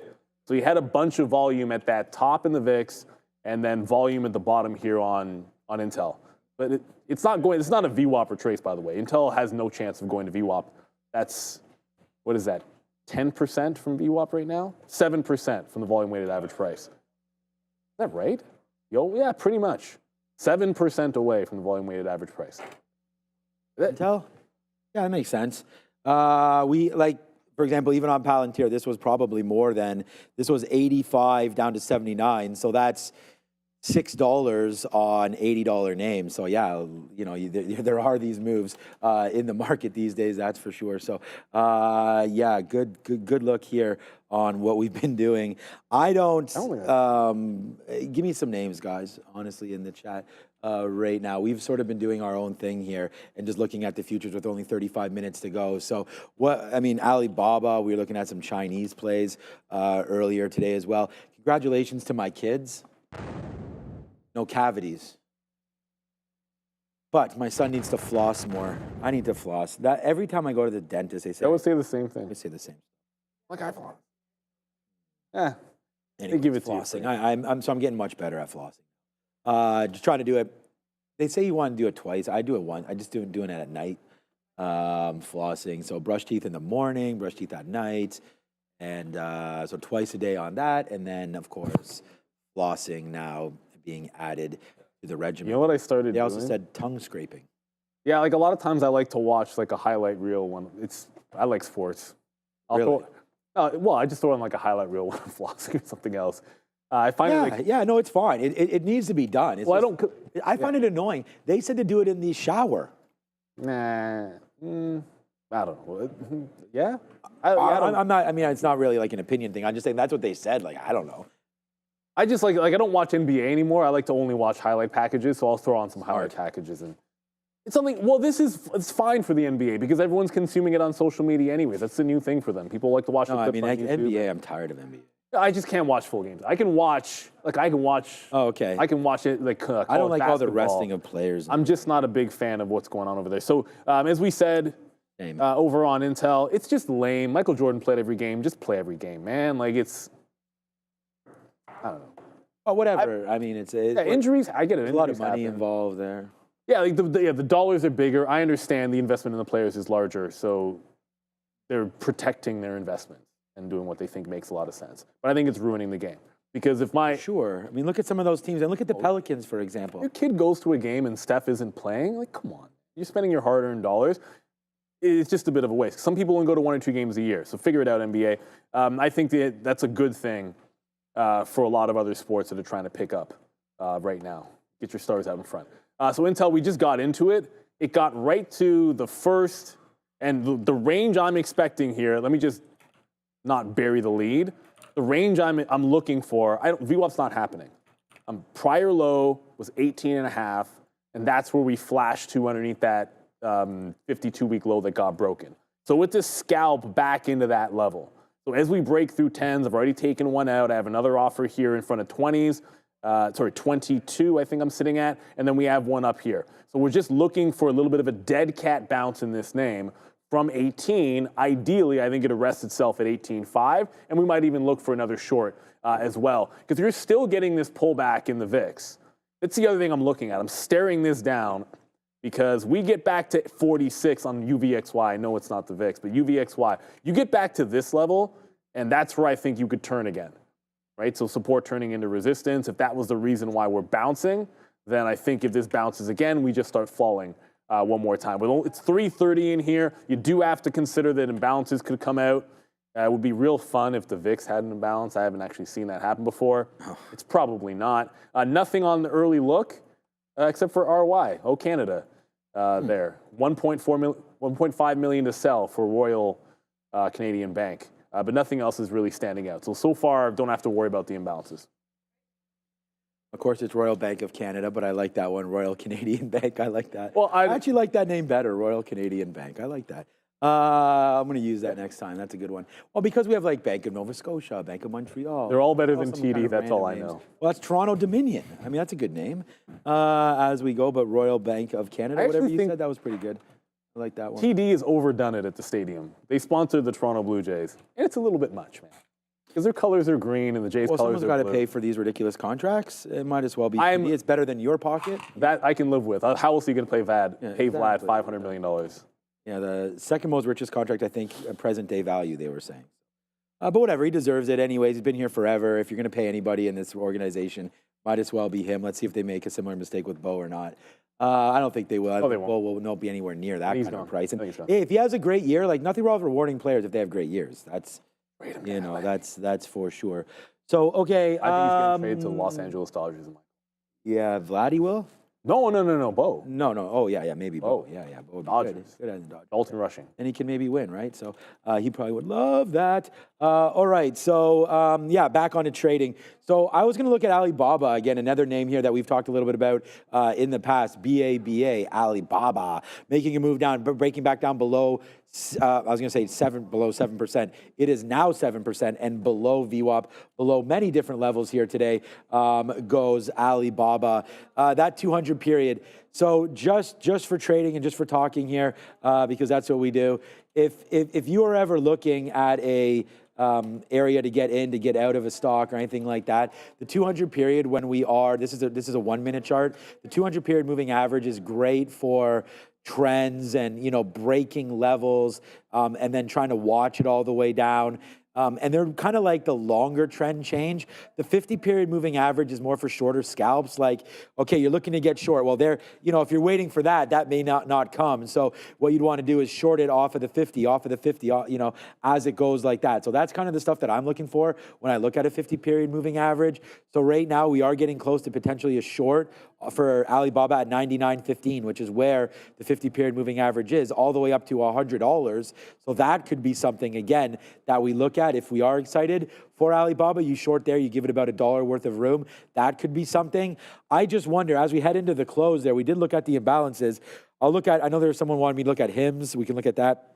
Speaker 1: So you had a bunch of volume at that top in the VIX, and then volume at the bottom here on Intel. But it's not a VWAP or trace, by the way. Intel has no chance of going to VWAP. That's, what is that, 10% from VWAP right now? 7% from the volume weighted average price. Is that right? Yeah, pretty much. 7% away from the volume weighted average price.
Speaker 2: Intel? Yeah, that makes sense. We like, for example, even on Palantir, this was probably more than, this was 85 down to 79. So that's $6 on $80 names. So yeah, you know, there are these moves in the market these days, that's for sure. So yeah, good look here on what we've been doing. I don't, give me some names, guys, honestly, in the chat right now. We've sort of been doing our own thing here and just looking at the futures with only 35 minutes to go. So I mean, Alibaba, we were looking at some Chinese plays earlier today as well. Congratulations to my kids. No cavities. But my son needs to floss more. I need to floss. That every time I go to the dentist, they say.
Speaker 1: I would say the same thing.
Speaker 2: They say the same.
Speaker 1: Like I floss. Yeah.
Speaker 2: Anyway,
Speaker 1: they give it
Speaker 2: flossing.
Speaker 1: to you.
Speaker 2: So I'm getting much better at flossing. Just trying to do it. They say you want to do it twice. I do it once. I just doing it at night. Flossing. So brush teeth in the morning, brush teeth at night, and so twice a day on that, and then of course flossing now being added to the regimen.
Speaker 1: You know what I started doing?
Speaker 2: They also said tongue scraping.
Speaker 1: Yeah, like a lot of times I like to watch like a highlight reel when I like sports.
Speaker 2: Really?
Speaker 1: Well, I just throw on like a highlight reel when I'm flossing or something else. I find it like,
Speaker 2: yeah, no, it's fine. It needs to be done. It's
Speaker 1: well,
Speaker 2: I find it annoying. They said to do it in the shower.
Speaker 1: Nah, I don't know. Yeah,
Speaker 2: I'm not. I mean, it's not really like an opinion thing. I'm just saying that's what they said. Like, I don't know.
Speaker 1: I just like I don't watch NBA anymore. I like to only watch highlight packages, so I'll throw on some highlight packages and it's something. Well, it's fine for the NBA because everyone's consuming it on social media anyway. That's the new thing for them. People like to watch.
Speaker 2: No, I mean NBA. I'm tired of NBA.
Speaker 1: I just can't watch full games. I can watch.
Speaker 2: Oh, okay.
Speaker 1: I can watch it like.
Speaker 2: I don't like all the
Speaker 1: basketball.
Speaker 2: resting of players.
Speaker 1: I'm just not a big fan of what's going on over there. So as we said over on Intel, it's just lame. Michael Jordan played every game. Just play every game, man. Like it's. I don't know.
Speaker 2: Oh, whatever. I mean, it's
Speaker 1: injuries. I get it.
Speaker 2: There's a lot of money involved there.
Speaker 1: Yeah, like the dollars are bigger. I understand the investment in the players is larger, so they're protecting their investments and doing what they think makes a lot of sense. But I think it's ruining the game because if
Speaker 2: Sure. I mean, look at some of those teams and look at the Pelicans, for example.
Speaker 1: Your kid goes to a game and Steph isn't playing, like, come on. You're spending your hard-earned dollars. It's just a bit of a waste. Some people only go to 1 or 2 games a year, so figure it out, NBA. I think that's a good thing. For a lot of other sports that are trying to pick up right now. Get your stars out in front. So Intel, we just got into it. It got right to the first, and the range I'm expecting here, let me just not bury the lead. The range I'm looking for, VWAP's not happening. Prior low was 18.5, and that's where we flashed to underneath that 52-week low that got broken. So with this scalp back into that level. So as we break through 10s, I've already taken one out. I have another offer here in front of 20s. 22 I think I'm sitting at. And then we have one up here. So we're just looking for a little bit of a dead cat bounce in this name from 18. Ideally, I think it arrests itself at 18.5. And we might even look for another short as well. Because you're still getting this pullback in the VIX. That's the other thing I'm looking at. I'm staring this down. Because we get back to 46 on UVXY. I know it's not the VIX, but UVXY. You get back to this level, and that's where I think you could turn again, right? So support turning into resistance. If that was the reason why we're bouncing, then I think if this bounces again, we just start falling one more time. But it's 330 in here. You do have to consider that imbalances could come out. It would be real fun if the VIX had an imbalance. I haven't actually seen that happen before. It's probably not. Nothing on the early look except for RY, Canada. There, 1.5 million to sell for Royal Canadian Bank, but nothing else is really standing out. So far, don't have to worry about the imbalances.
Speaker 2: Of course, it's Royal Bank of Canada, but I like that one, Royal Canadian Bank. I like that.
Speaker 1: Well,
Speaker 2: I actually like that name better, Royal Canadian Bank. I like that. I'm going to use that next time. That's a good one. Well, because we have like Bank of Nova Scotia, Bank of Montreal.
Speaker 1: They're all better than TD. That's all I know.
Speaker 2: Well, that's Toronto Dominion. I mean, that's a good name as we go. But Royal Bank of Canada, whatever you said, that was pretty good. I like that one.
Speaker 1: TD has overdone it at the stadium. They sponsored the Toronto Blue Jays, and it's a little bit much, man. Because their colors are green and the Jays' colors are blue.
Speaker 2: Well, someone's got to pay for these ridiculous contracts. It might as well be TD. It's better than your pocket.
Speaker 1: That I can live with. How else are you going to pay Vlad $500 million?
Speaker 2: Yeah, the second most richest contract, I think, present day value, they were saying. But whatever, he deserves it anyways. He's been here forever. If you're going to pay anybody in this organization, Might as well be him. Let's see if they make a similar mistake with Bo or not. I don't think they will. I think
Speaker 1: they won't.
Speaker 2: Bo will not be anywhere near that kind of price. And
Speaker 1: I think he's gone.
Speaker 2: hey, if he has a great year, like nothing wrong with rewarding players if they have great years. That's that's for sure. So okay,
Speaker 1: I think he's going to trade to the Los Angeles Dodgers.
Speaker 2: yeah, Vladdy will.
Speaker 1: No, Bo.
Speaker 2: No. Oh yeah, maybe Bo.
Speaker 1: Bo.
Speaker 2: Yeah. Bo would be
Speaker 1: Dodgers.
Speaker 2: good as a Dodger.
Speaker 1: Dalton rushing.
Speaker 2: And he can maybe win, right? So he probably would love that. All right, so yeah, back onto trading. So I was going to look at Alibaba again, another name here that we've talked a little bit about in the past. BABA, Alibaba, making a move down, but breaking back down below. I was going to say below 7%. It is now 7% and below VWAP, below many different levels here today. Goes Alibaba. That 200 period. So just for trading and just for talking here, because that's what we do. If you are ever looking at a area to get in, to get out of a stock or anything like that, the 200 period when we are, this is a 1 minute chart. The 200 period moving average is great for trends and, breaking levels, and then trying to watch it all the way down. And they're kind of like the longer trend change. The 50 period moving average is more for shorter scalps. Like, okay, you're looking to get short. Well, if you're waiting for that, that may not come. So what you'd want to do is short it off of the 50, as it goes like that. So that's kind of the stuff that I'm looking for when I look at a 50 period moving average. So right now we are getting close to potentially a short for Alibaba at 99.15, which is where the 50 period moving average is, all the way up to $100. So that could be something, again, that we look at. If we are excited for Alibaba, you short there, you give it about $1 worth of room. That could be something. I just wonder, as we head into the close there, we did look at the imbalances. I know there's someone wanted me to look at HIMS. We can look at that.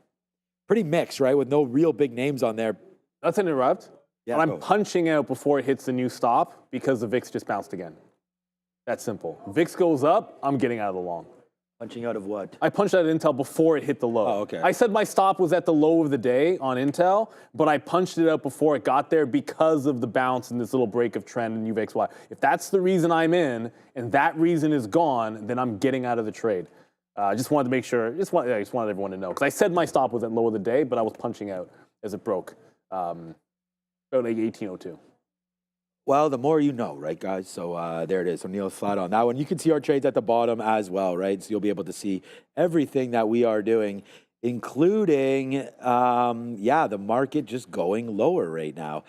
Speaker 2: Pretty mixed, right? With no real big names on there.
Speaker 1: That's an interrupt.
Speaker 2: Yeah,
Speaker 1: but I'm punching out before it hits the new stop because the VIX just bounced again. That's simple. VIX goes up, I'm getting out of the long.
Speaker 2: Punching out of what?
Speaker 1: I punched out Intel before it hit the low.
Speaker 2: Oh, okay.
Speaker 1: I said my stop was at the low of the day on Intel, but I punched it out before it got there because of the bounce and this little break of trend in UVXY. If that's the reason I'm in and that reason is gone, then I'm getting out of the trade. I just wanted to make sure, I just wanted everyone to know. Because I said my stop was at low of the day, but I was punching out as it broke. About like 1802.
Speaker 2: Well, the more you know, right, guys? So there it is. So Neil's flat on that one. You can see our trades at the bottom as well, right? So you'll be able to see everything that we are doing, including, the market just going lower right now.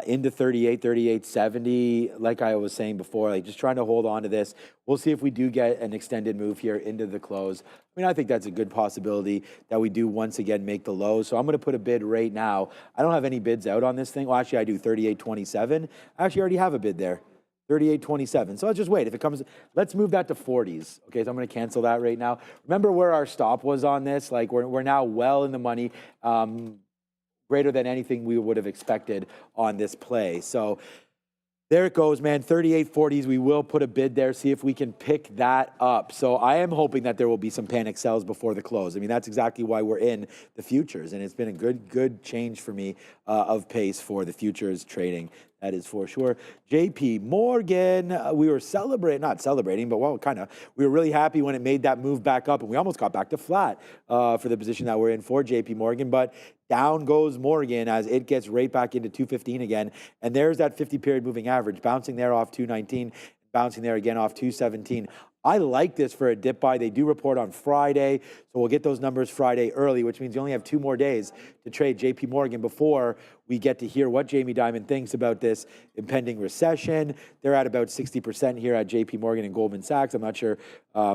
Speaker 2: Into 38, 70, like I was saying before, like just trying to hold on to this. We'll see if we do get an extended move here into the close. I mean, I think that's a good possibility that we do once again make the low. So I'm going to put a bid right now. I don't have any bids out on this thing. Well, actually, I do 38.27. I actually already have a bid there, 38.27. So let's just wait. If it comes, let's move that to 40s. Okay, so I'm going to cancel that right now. Remember where our stop was on this? Like we're now well in the money. Greater than anything we would have expected on this play. So there it goes, man. 38.40s. We will put a bid there, see if we can pick that up. So I am hoping that there will be some panic sells before the close. I mean, that's exactly why we're in the futures, and it's been a good change for me of pace for the futures trading. That is for sure. JP Morgan, we were not celebrating, but well, kind of. We were really happy when it made that move back up, and we almost got back to flat for the position that we're in for JP Morgan. But down goes Morgan as it gets right back into 215 again. And there's that 50 period moving average, bouncing there off 219, bouncing there again off 217. I like this for a dip buy. They do report on Friday, so we'll get those numbers Friday early, which means you only have 2 more days to trade JP Morgan before we get to hear what Jamie Dimon thinks about this impending recession. They're at about 60% here at JP Morgan and Goldman Sachs. I'm not sure.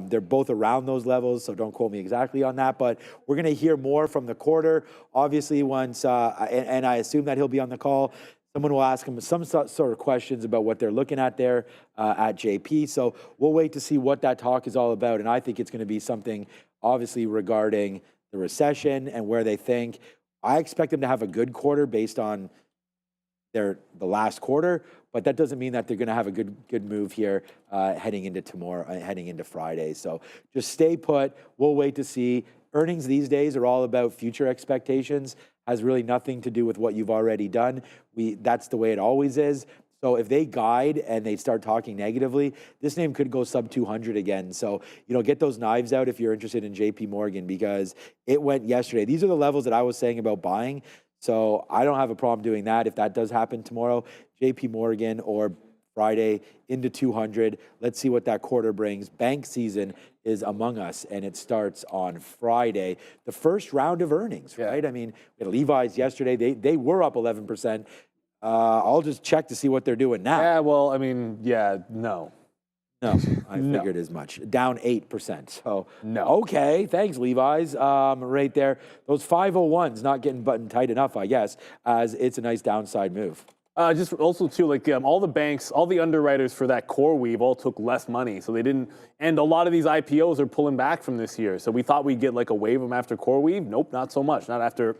Speaker 2: They're both around those levels, so don't quote me exactly on that. But we're going to hear more from the quarter, obviously, once, and I assume that he'll be on the call. Someone will ask him some sort of questions about what they're looking at there at JP. So we'll wait to see what that talk is all about. And I think it's going to be something, obviously, regarding the recession and where they think. I expect them to have a good quarter based on the last quarter, but that doesn't mean that they're going to have a good move here heading into tomorrow, heading into Friday. So just stay put. We'll wait to see. Earnings these days are all about future expectations. Has really nothing to do with what you've already done. That's the way it always is. So if they guide and they start talking negatively, this name could go sub 200 again. So, get those knives out if you're interested in JP Morgan, because it went yesterday. These are the levels that I was saying about buying. So I don't have a problem doing that if that does happen tomorrow. JP Morgan or Friday into 200. Let's see what that quarter brings. Bank season is among us, and it starts on Friday. The first round of earnings, right? I mean, we had Levi's yesterday. They were up 11%. I'll just check to see what they're doing now.
Speaker 1: Yeah, well, I mean, yeah, no.
Speaker 2: No, I figured as much. Down 8%. So,
Speaker 1: no.
Speaker 2: Okay, thanks, Levi's. Right there. Those 501s not getting buttoned tight enough, I guess, as it's a nice downside move.
Speaker 1: Just also, too, like all the banks, all the underwriters for that core weave all took less money. So they didn't, and a lot of these IPOs are pulling back from this year. So we thought we'd get like a wave of them after core weave. Nope, not so much. Not after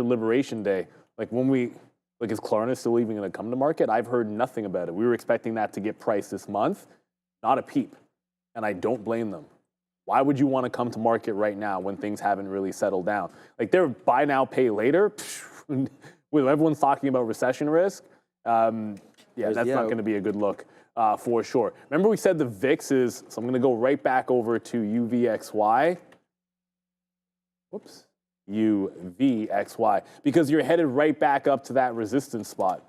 Speaker 1: Liberation Day. Like is Klarna still even going to come to market? I've heard nothing about it. We were expecting that to get priced this month. Not a peep. And I don't blame them. Why would you want to come to market right now when things haven't really settled down? Like they're buy now, pay later. When everyone's talking about recession risk, that's not going to be a good look for sure. Remember we said the VIX is, so I'm going to go right back over to UVXY. Whoops. UVXY, because you're headed right back up to that resistance spot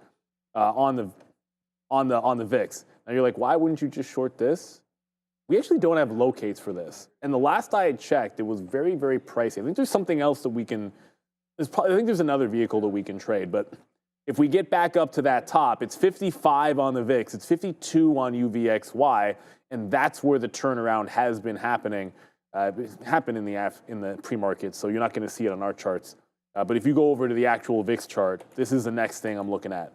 Speaker 1: on the VIX. Now you're like, why wouldn't you just short this? We actually don't have locates for this. And the last I had checked, it was very, very pricey. I think there's something else that we can, I think there's another vehicle that we can trade. But if we get back up to that top, it's 55 on the VIX, it's 52 on UVXY, and that's where the turnaround has been happening. It happened in the pre-market, so you're not going to see it on our charts. But if you go over to the actual VIX chart, this is the next thing I'm looking at.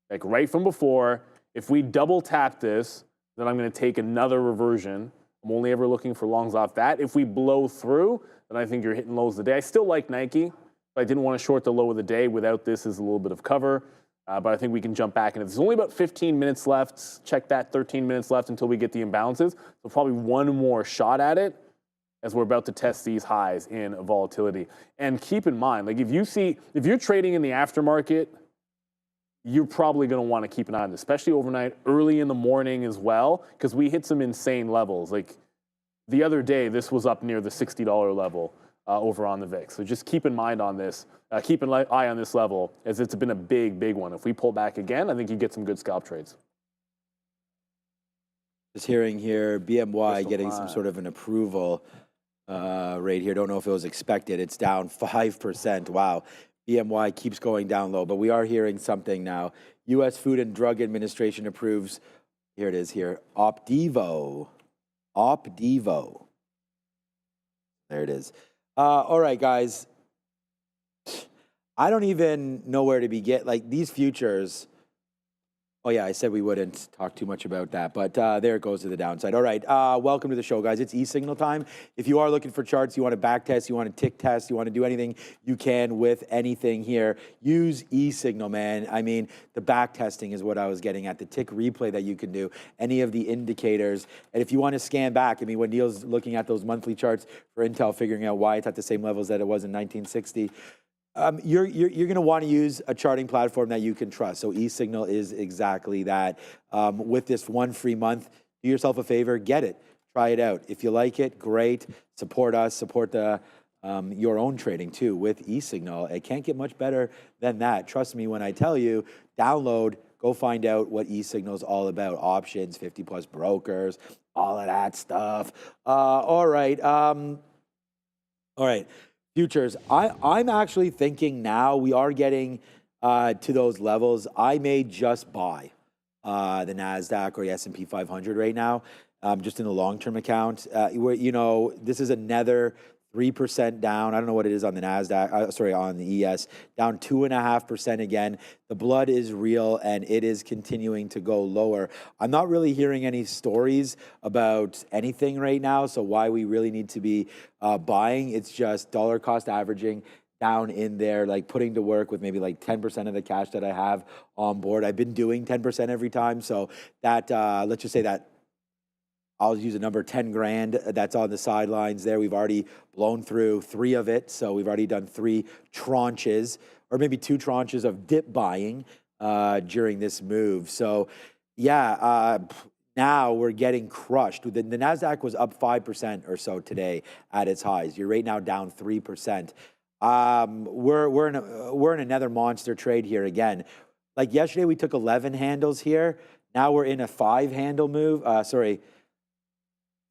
Speaker 1: Like right from before, if we double tap this, then I'm going to take another reversion. I'm only ever looking for longs off that. If we blow through, then I think you're hitting lows of the day. I still like Nike, but I didn't want to short the low of the day without this as a little bit of cover. But I think we can jump back. And there's only about 15 minutes left. Check that, 13 minutes left until we get the imbalances. So probably one more shot at it as we're about to test these highs in volatility. And keep in mind, like if you're trading in the aftermarket, you're probably going to want to keep an eye on this, especially overnight, early in the morning as well, because we hit some insane levels. Like the other day, this was up near the $60 level over on the VIX. So just keep in mind on this. Keep an eye on this level, as it's been a big, big one. If we pull back again, I think you get some good scalp trades.
Speaker 2: Just hearing here, BMY getting some sort of an approval right here. Don't know if it was expected. It's down 5%. Wow. BMY keeps going down low, but we are hearing something now. U.S. Food and Drug Administration approves, here it is here, Opdivo. There it is. All right, guys. I don't even know where to begin. Like these futures, oh yeah, I said we wouldn't talk too much about that, but there it goes to the downside. All right, welcome to the show, guys. It's e-signal time. If you are looking for charts, you want to back test, you want to tick test, you want to do anything you can with anything here, use e-signal, man. I mean, the back testing is what I was getting at, the tick replay that you can do, any of the indicators. And if you want to scan back, I mean, when Neil's looking at those monthly charts for Intel, figuring out why it's at the same levels that it was in 1960, you're going to want to use a charting platform that you can trust. So eSignal is exactly that. With this one free month, do yourself a favor, get it, try it out. If you like it, great. Support us, support the your own trading too with eSignal. It can't get much better than that. Trust me when I tell you, download, go find out what eSignal is all about. Options, 50 plus brokers, all of that stuff. All right. Futures, I'm actually thinking now we are getting to those levels. I may just buy the NASDAQ or the S&P 500 right now, just in the long-term account. Where, you know, this is another 3% down. I don't know what it is on the NASDAQ, on the ES, down 2.5% again. The blood is real and it is continuing to go lower. I'm not really hearing any stories about anything right now, so why we really need to be buying. It's just dollar cost averaging down in there, like putting to work with maybe like 10% of the cash that I have on board. I've been doing 10% every time, so that, let's just say that I'll use a number 10 grand that's on the sidelines there. We've already blown through 3 of it. So we've already done 3 tranches or maybe 2 tranches of dip buying during this move. So yeah, now we're getting crushed. The NASDAQ was up 5% or so today at its highs. You're right now down 3%. We're in another monster trade here again. Like yesterday, we took 11 handles here. Now we're in a 5-handle move. Sorry.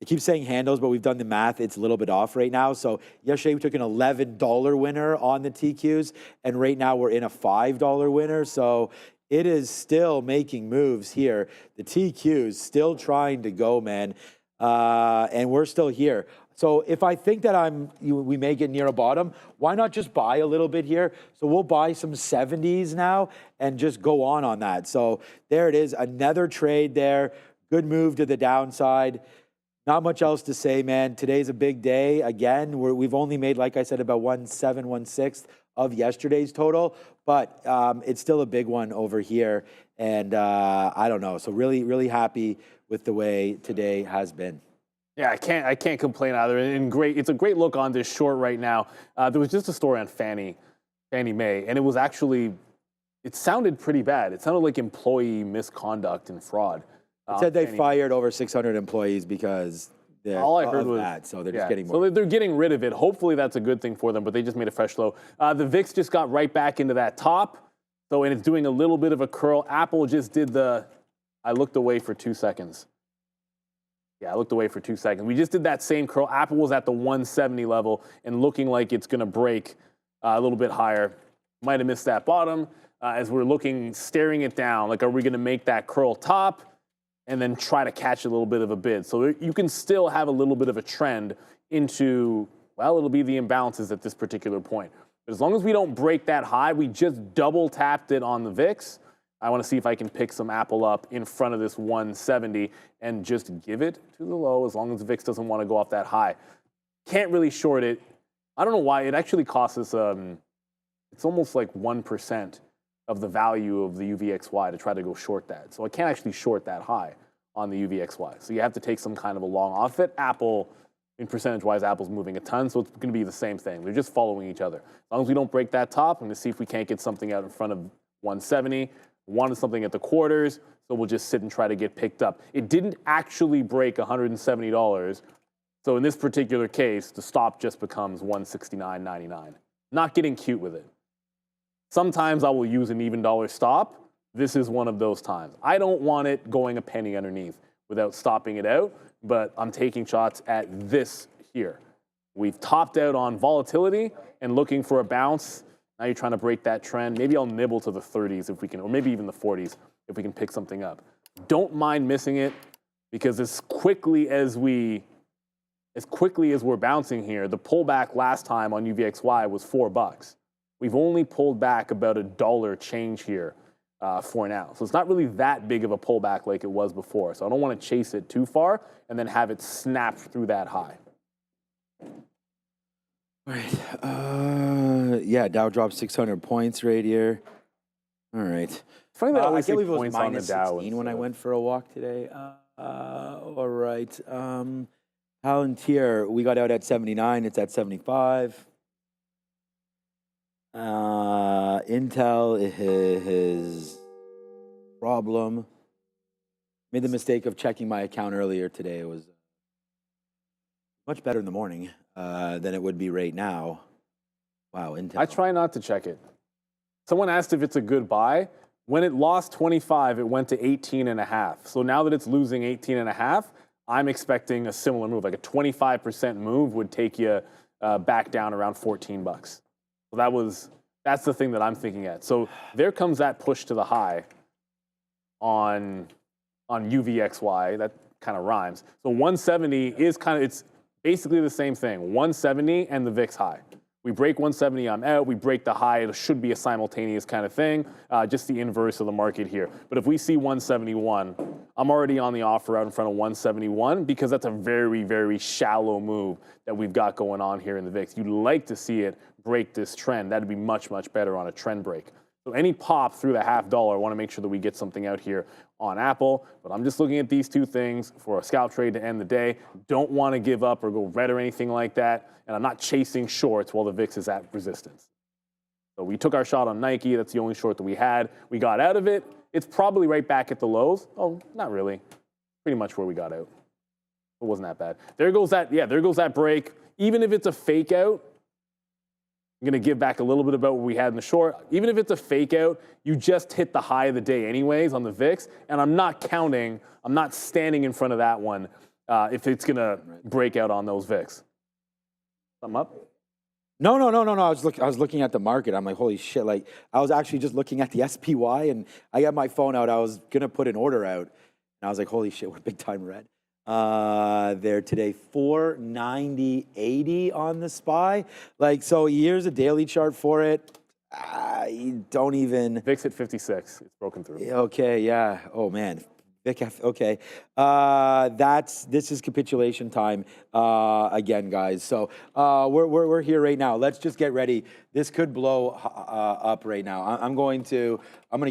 Speaker 2: It keeps saying handles, but we've done the math. It's a little bit off right now. So yesterday we took an $11 winner on the TQs, and right now we're in a $5 winner. So it is still making moves here. The TQs still trying to go, man, and we're still here. So if I think that we may get near a bottom, why not just buy a little bit here? So we'll buy some 70s now and just go on that. So there it is, another trade there. Good move to the downside. Not much else to say, man. Today's a big day. Again, we've only made, like I said, about 1/7, 1/6 of yesterday's total, but it's still a big one over here. And I don't know. So really, really happy with the way today has been.
Speaker 1: Yeah, I can't complain either. And great, it's a great look on this short right now. There was just a story on Fannie Mae, and it was actually, it sounded pretty bad. It sounded like employee misconduct and fraud.
Speaker 2: It said they fired over 600 employees because
Speaker 1: all I heard was
Speaker 2: that, so they're just getting more.
Speaker 1: So they're getting rid of it. Hopefully that's a good thing for them, but they just made a fresh low. The VIX just got right back into that top, so and it's doing a little bit of a curl. Apple just did I looked away for 2 seconds. Yeah, I looked away for 2 seconds. We just did that same curl. Apple was at the 170 level and looking like it's going to break a little bit higher. Might have missed that bottom as we're staring it down. Like, are we going to make that curl top and then try to catch a little bit of a bid? So you can still have a little bit of a trend into, well, it'll be the imbalances at this particular point. But as long as we don't break that high, we just double tapped it on the VIX. I want to see if I can pick some Apple up in front of this 170 and just give it to the low as long as the VIX doesn't want to go off that high. Can't really short it. I don't know why. It actually costs us, it's almost like 1% of the value of the UVXY to try to go short that. So I can't actually short that high on the UVXY. So you have to take some kind of a long off it. Apple, in percentage-wise, Apple's moving a ton, so it's going to be the same thing. They're just following each other. As long as we don't break that top, I'm going to see if we can't get something out in front of 170. Wanted something at the quarters, so we'll just sit and try to get picked up. It didn't actually break $170, so in this particular case, the stop just becomes $169.99. Not getting cute with it. Sometimes I will use an even dollar stop. This is one of those times. I don't want it going a penny underneath without stopping it out, but I'm taking shots at this here. We've topped out on volatility and looking for a bounce. Now you're trying to break that trend. Maybe I'll nibble to the 30s if we can, or maybe even the 40s if we can pick something up. Don't mind missing it because as quickly as we're bouncing here, the pullback last time on UVXY was $4. We've only pulled back about $1 change here for now. So it's not really that big of a pullback like it was before. So I don't want to chase it too far and then have it snap through that high.
Speaker 2: All right. Yeah, Dow dropped 600 points right here. All right.
Speaker 1: Funny that I
Speaker 2: can't believe it was
Speaker 1: points on the
Speaker 2: minus
Speaker 1: Dow
Speaker 2: 16 when I went for a walk today. All right. Palantir, we got out at 79. It's at 75. Intel is problem. Made the mistake of checking my account earlier today. It was much better in the morning than it would be right now. Wow, Intel.
Speaker 1: I try not to check it. Someone asked if it's a good buy. When it lost 25, it went to 18.5. So now that it's losing 18.5, I'm expecting a similar move. Like a 25% move would take you back down around $14. So that's the thing that I'm thinking at. So there comes that push to the high on UVXY. That kind of rhymes. So 170 is it's basically the same thing. 170 and the VIX high. We break 170, I'm out. We break the high, it should be a simultaneous kind of thing, just the inverse of the market here. But if we see 171, I'm already on the offer out in front of 171 because that's a very, very shallow move that we've got going on here in the VIX. You'd like to see it break this trend. That'd be much, much better on a trend break. So any pop through the $0.50, I want to make sure that we get something out here on Apple. But I'm just looking at these two things for a scalp trade to end the day. Don't want to give up or go red or anything like that. And I'm not chasing shorts while the VIX is at resistance. So we took our shot on Nike. That's the only short that we had. We got out of it. It's probably right back at the lows. Oh, not really. Pretty much where we got out. It wasn't that bad. There goes that break. Even if it's a fake out, I'm going to give back a little bit about what we had in the short. Even if it's a fake out, you just hit the high of the day anyways on the VIX, and I'm not counting, I'm not standing in front of that one if it's going to break out on those VIX. Something up?
Speaker 2: No. I was looking at the market. I'm like, holy shit. Like, I was actually just looking at the SPY, and I got my phone out. I was going to put an order out, and I was like, holy shit, we're big time red. There today, 490.80 on the SPY. Like, so here's a daily chart for it. You don't even.
Speaker 1: VIX at 56. It's broken through.
Speaker 2: Okay, yeah. Oh man. Okay. This is capitulation time again, guys. So we're here right now. Let's just get ready. This could blow up right now. I'm going to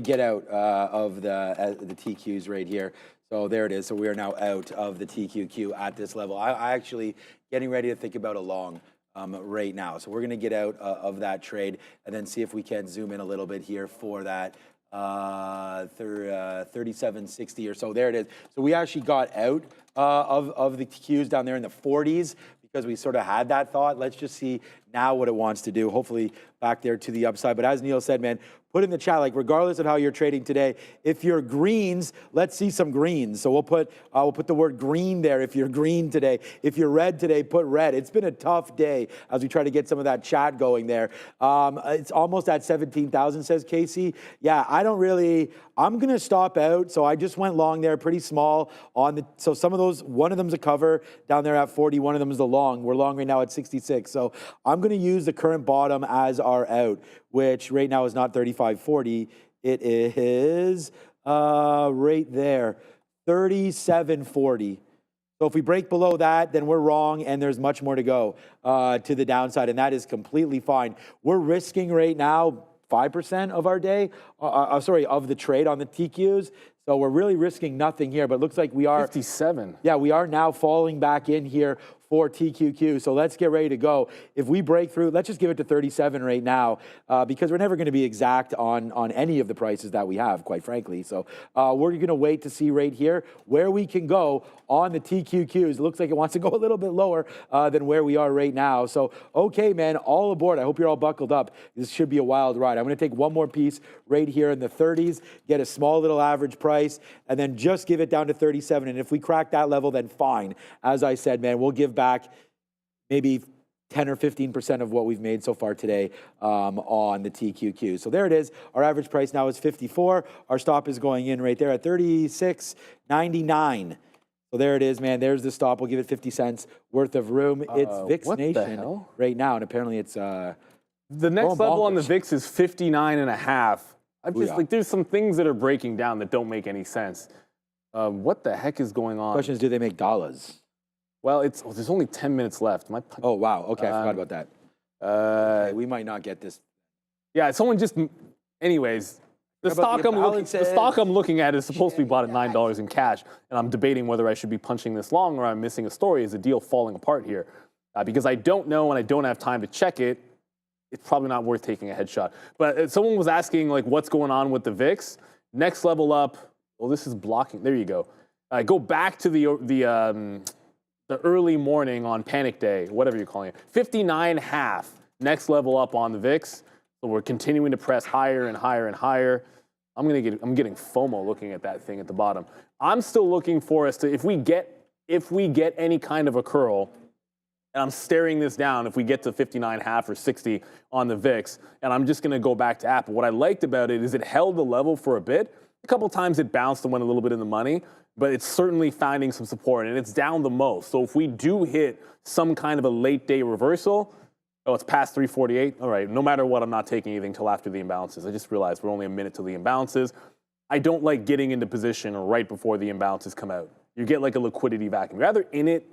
Speaker 2: get out of the TQs right here. So there it is. So we are now out of the TQQ at this level. I actually getting ready to think about a long right now. So we're going to get out of that trade and then see if we can zoom in a little bit here for that 37.60 or so. There it is. So we actually got out of the Qs down there in the 40s because we sort of had that thought. Let's just see now what it wants to do. Hopefully back there to the upside. But as Neil said, man, put in the chat, like regardless of how you're trading today, if you're greens, let's see some greens. So we'll put the word green there if you're green today. If you're red today, put red. It's been a tough day as we try to get some of that chat going there. It's almost at 17,000, says Casey. Yeah, I'm going to stop out. So I just went long there, pretty small so some of those, one of them's a cover down there at 40, one of them is the long. We're long right now at 66. So I'm going to use the current bottom as our out, which right now is not 35.40. It is right there, 37.40. So if we break below that, then we're wrong, and there's much more to go to the downside, and that is completely fine. We're risking right now 5% of our day, of the trade on the TQs. So we're really risking nothing here, but it looks like we are
Speaker 1: 57.
Speaker 2: Yeah, we are now falling back in here for TQQ. So let's get ready to go. If we break through, let's just give it to 37 right now because we're never going to be exact on any of the prices that we have, quite frankly. So we're going to wait to see right here where we can go on the TQQs. It looks like it wants to go a little bit lower than where we are right now. So, okay, man, all aboard. I hope you're all buckled up. This should be a wild ride. I'm going to take one more piece right here in the 30s, get a small little average price, and then just give it down to 37. And if we crack that level, then fine. As I said, man, we'll give back maybe 10 or 15% of what we've made so far today on the TQQ. So there it is. Our average price now is 54. Our stop is going in right there at 36.99. So there it is, man. There's the stop. We'll give it 50 cents worth of room. It's VIX Nation right now, and apparently it's
Speaker 1: the next level on the VIX is 59.5. I'm just like, there's some things that are breaking down that don't make any sense. What the heck is going on?
Speaker 2: Question is, do they make dollars?
Speaker 1: Well, there's only 10 minutes left.
Speaker 2: Oh, wow. Okay, I forgot about that. Okay, we might not get this.
Speaker 1: Yeah, someone just, anyways, the stock I'm looking at is supposed to be bought at $9 in cash, and I'm debating whether I should be punching this long or I'm missing a story. Is the deal falling apart here? Because I don't know and I don't have time to check it. It's probably not worth taking a headshot. But someone was asking, like, what's going on with the VIX? Next level up, well, this is blocking. There you go. Go back to the early morning on Panic Day, whatever you're calling it. 59.5, next level up on the VIX. So we're continuing to press higher and higher and higher. I'm getting FOMO looking at that thing at the bottom. I'm still looking for us to, if we get any kind of a curl, and I'm staring this down, if we get to 59.5 or 60 on the VIX, and I'm just going to go back to Apple. What I liked about it is it held the level for a bit. A couple times it bounced and went a little bit in the money, but it's certainly finding some support, and it's down the most. So if we do hit some kind of a late day reversal, it's past 348. All right, no matter what, I'm not taking anything till after the imbalances. I just realized we're only a minute till the imbalances. I don't like getting into position right before the imbalances come out. You get like a liquidity vacuum. You're either in it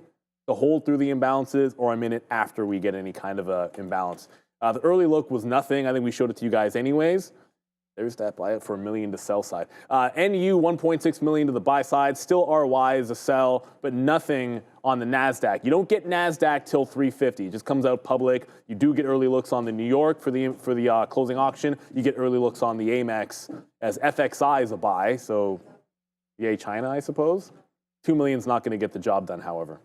Speaker 1: to hold through the imbalances, or I'm in it after we get any kind of a imbalance. The early look was nothing. I think we showed it to you guys anyways. There's that buy it for $1 million to sell side. NU 1.6 million to the buy side. Still RY is a sell, but nothing on the NASDAQ. You don't get NASDAQ till 350. It just comes out public. You do get early looks on the New York for the closing auction. You get early looks on the Amex as FXI is a buy. So yay China, I suppose. 2 million's not going to get the job done, however.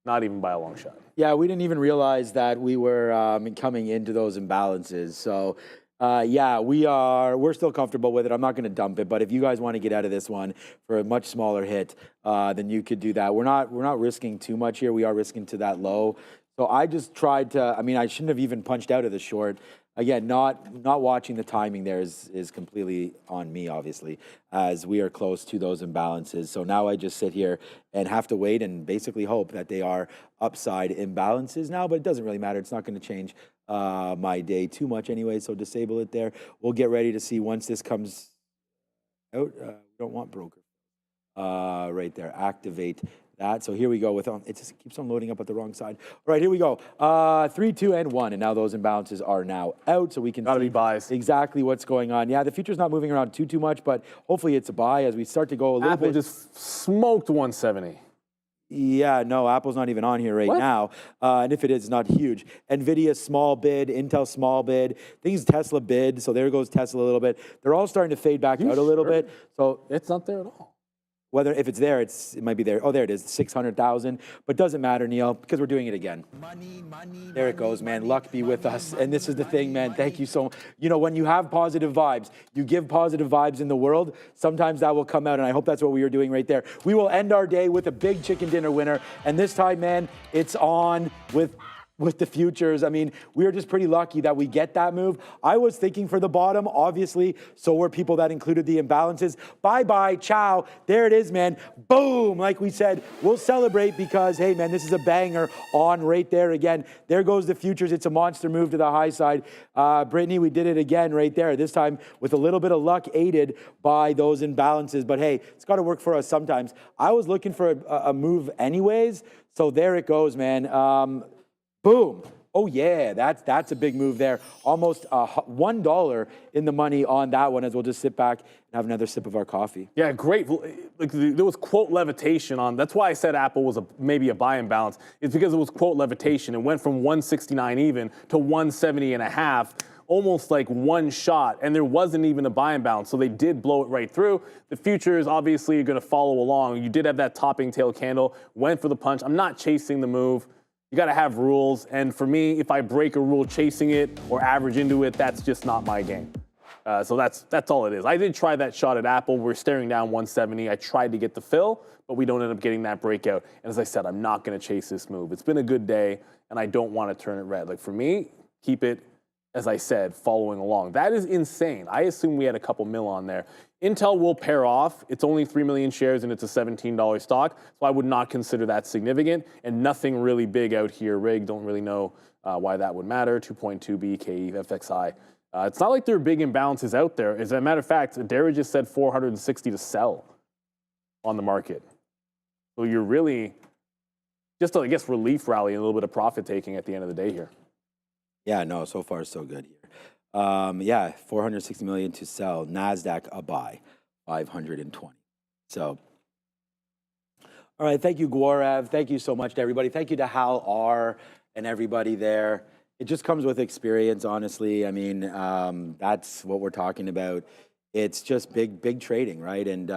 Speaker 1: Not even by a long shot.
Speaker 2: Yeah, we didn't even realize that we were coming into those imbalances. So, yeah, we're still comfortable with it. I'm not going to dump it, but if you guys want to get out of this one for a much smaller hit, then you could do that. We're not risking too much here. We are risking to that low. So I just tried to. I mean, I shouldn't have even punched out of the short. Again, not watching the timing there is completely on me, obviously, as we are close to those imbalances. So now I just sit here and have to wait and basically hope that they are upside imbalances now, but it doesn't really matter. It's not going to change my day too much anyway, so disable it there. We'll get ready to see once this comes out. We don't want broker. Right there, activate that. So here we go with, it just keeps on loading up at the wrong side. All right, here we go. 3, 2, and 1. And now those imbalances are now out, so we can
Speaker 1: Gotta
Speaker 2: see
Speaker 1: be buys.
Speaker 2: exactly what's going on. Yeah, the future's not moving around too much, but hopefully it's a buy as we start to go a little
Speaker 1: Apple
Speaker 2: bit.
Speaker 1: just smoked 170.
Speaker 2: Yeah, no, Apple's not even on here right
Speaker 1: What?
Speaker 2: now. And if it is, not huge. NVIDIA small bid, Intel small bid. Things Tesla bid, so there goes Tesla a little bit. They're all starting to fade back out a little
Speaker 1: sure?
Speaker 2: bit. So
Speaker 1: It's not there at all.
Speaker 2: whether if it's there, it might be there. Oh, there it is, 600,000. But doesn't matter, Neil, because we're doing it again.
Speaker 4: Money, money,
Speaker 2: There it goes, man. Luck be with us. And this is the thing, man. Thank you so much. You know, when you have positive vibes, you give positive vibes in the world, sometimes that will come out. And I hope that's what we were doing right there. We will end our day with a big chicken dinner winner. And this time, man, it's on with the futures. I mean, we are just pretty lucky that we get that move. I was thinking for the bottom, obviously, so were people that included the imbalances. Bye-bye, ciao. There it is, man. Boom, like we said, we'll celebrate because, hey, man, this is a banger on right there again. There goes the futures. It's a monster move to the high side. Brittany, we did it again right there, this time with a little bit of luck aided by those imbalances. But, hey, it's got to work for us sometimes. I was looking for a move anyways, so there it goes, man. Boom. Oh, yeah, that's a big move there. Almost $1 in the money on that one as we'll just sit back and have another sip of our coffee.
Speaker 1: Yeah, great. Like, there was quote levitation on. That's why I said Apple was maybe a buy imbalance. It's because it was quote levitation. It went from 169 even to 170 and a half, almost like one shot, and there wasn't even a buy imbalance. So they did blow it right through. The futures obviously are going to follow along. You did have that topping tail candle, went for the punch. I'm not chasing the move. You got to have rules. And for me, if I break a rule chasing it or average into it, that's just not my game. So that's all it is. I did try that shot at Apple. We're staring down 170. I tried to get the fill, but we don't end up getting that breakout. And as I said, I'm not going to chase this move. It's been a good day, and I don't want to turn it red. Like for me, keep it, as I said, following along. That is insane. I assume we had a couple mil on there. Intel will pair off. It's only 3 million shares and it's a $17 stock, so I would not consider that significant, and nothing really big out here. Rig, don't really know why that would matter. 2.2 BKE, FXI. It's not like there are big imbalances out there. As a matter of fact, Dara just said 460 to sell on the market. So you're really just, I guess, relief rally and a little bit of profit taking at the end of the day here.
Speaker 2: Yeah, no, so far so good here. Yeah, 460 million to sell. NASDAQ a buy, 520. So, all right, thank you, Gwarev. Thank you so much to everybody. Thank you to Hal R and everybody there. It just comes with experience, honestly. I mean, that's what we're talking about. It's just big trading, right? And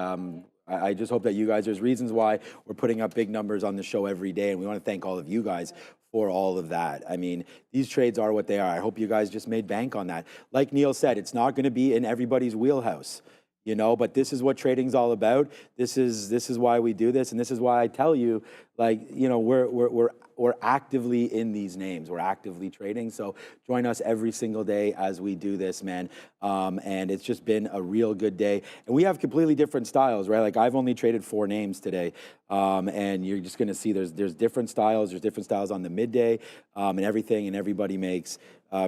Speaker 2: I just hope that you guys, there's reasons why we're putting up big numbers on the show every day, and we want to thank all of you guys for all of that. I mean, these trades are what they are. I hope you guys just made bank on that. Like Neil said, it's not going to be in everybody's wheelhouse, you know, but this is what trading's all about. This is why we do this, and this is why I tell you, like, you know, we're actively in these names. We're actively trading. So join us every single day as we do this, man. And it's just been a real good day. And we have completely different styles, right? Like I've only traded 4 names today. And you're just going to see there's different styles. There's different styles on the midday and everything. And everybody makes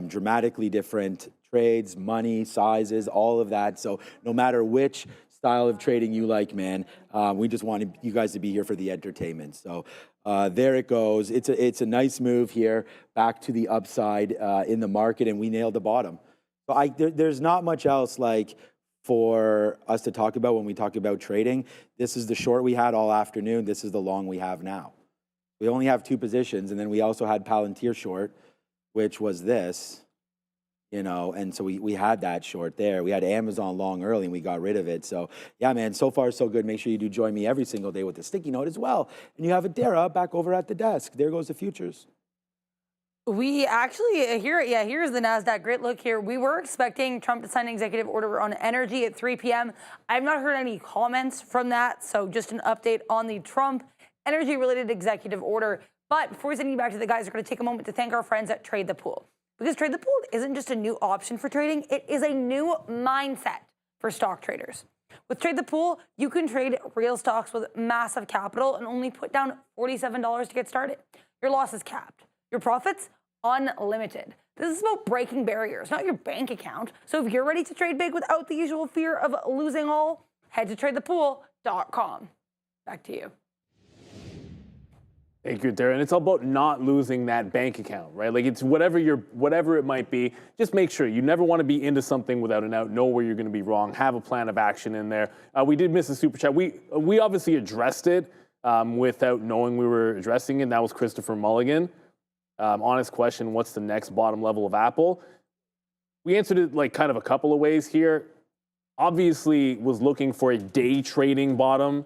Speaker 2: dramatically different trades, money, sizes, all of that. So no matter which style of trading you like, man, we just wanted you guys to be here for the entertainment. So there it goes. It's a nice move here back to the upside in the market, and we nailed the bottom. So there's not much else like for us to talk about when we talk about trading. This is the short we had all afternoon. This is the long we have now. We only have 2 positions, and then we also had Palantir short, which was this. you know, and so we had that short there. We had Amazon long early and we got rid of it. So yeah, man, so far so good. Make sure you do join me every single day with the sticky note as well. And you have Adara back over at the desk. There goes the futures.
Speaker 5: We actually, here's the NASDAQ grid. Look here. We were expecting Trump to sign an executive order on energy at 3 p.m. I've not heard any comments from that. So just an update on the Trump energy-related executive order. But before we send you back to the guys, we're going to take a moment to thank our friends at Trade the Pool. Because Trade the Pool isn't just a new option for trading, it is a new mindset for stock traders. With Trade the Pool, you can trade real stocks with massive capital and only put down $47 to get started. Your loss is capped. Your profits, unlimited. This is about breaking barriers, not your bank account. So if you're ready to trade big without the usual fear of losing all, head to tradethepool.com. Back to you.
Speaker 1: Thank you, Darren. It's all about not losing that bank account, right? Like it's whatever it might be. Just make sure you never want to be into something without an out. Know where you're going to be wrong. Have a plan of action in there. We did miss a super chat. We obviously addressed it without knowing we were addressing it. And that was Christopher Mulligan. Honest question: what's the next bottom level of Apple? We answered it like kind of a couple of ways here. Obviously, was looking for a day trading bottom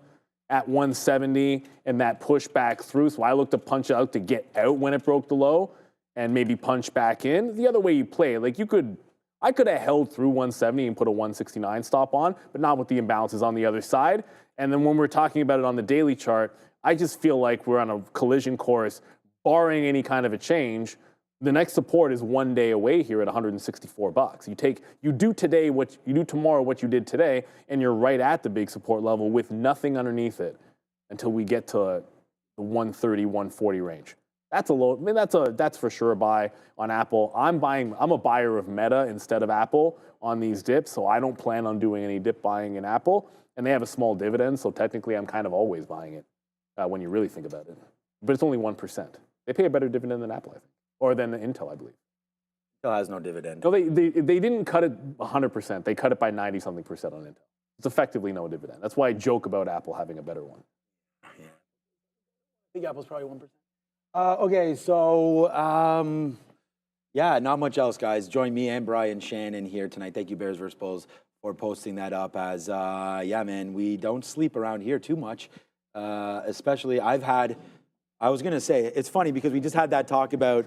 Speaker 1: at 170 and that push back through. So I looked to punch out to get out when it broke the low and maybe punch back in. The other way you play, like I could have held through 170 and put a 169 stop on, but not with the imbalances on the other side. And then when we're talking about it on the daily chart, I just feel like we're on a collision course, barring any kind of a change. The next support is 1 day away here at $164. You do today what you do tomorrow, what you did today, and you're right at the big support level with nothing underneath it until we get to the 130, 140 range. That's a low. I mean, that's for sure a buy on Apple. I'm a buyer of Meta instead of Apple on these dips, so I don't plan on doing any dip buying in Apple. And they have a small dividend, so technically I'm kind of always buying it when you really think about it. But it's only 1%. They pay a better dividend than Apple, I think. Or than Intel, I believe.
Speaker 2: Intel has no dividend.
Speaker 1: No, they didn't cut it 100%. They cut it by 90-something percent on Intel. It's effectively no dividend. That's why I joke about Apple having a better one.
Speaker 2: Yeah. I think Apple's probably 1%. Okay, so yeah, not much else, guys. Join me and Brian Shannon here tonight. Thank you, Bears vs. Bulls, for posting that up. As yeah, man, we don't sleep around here too much. Especially, I was going to say, it's funny because we just had that talk about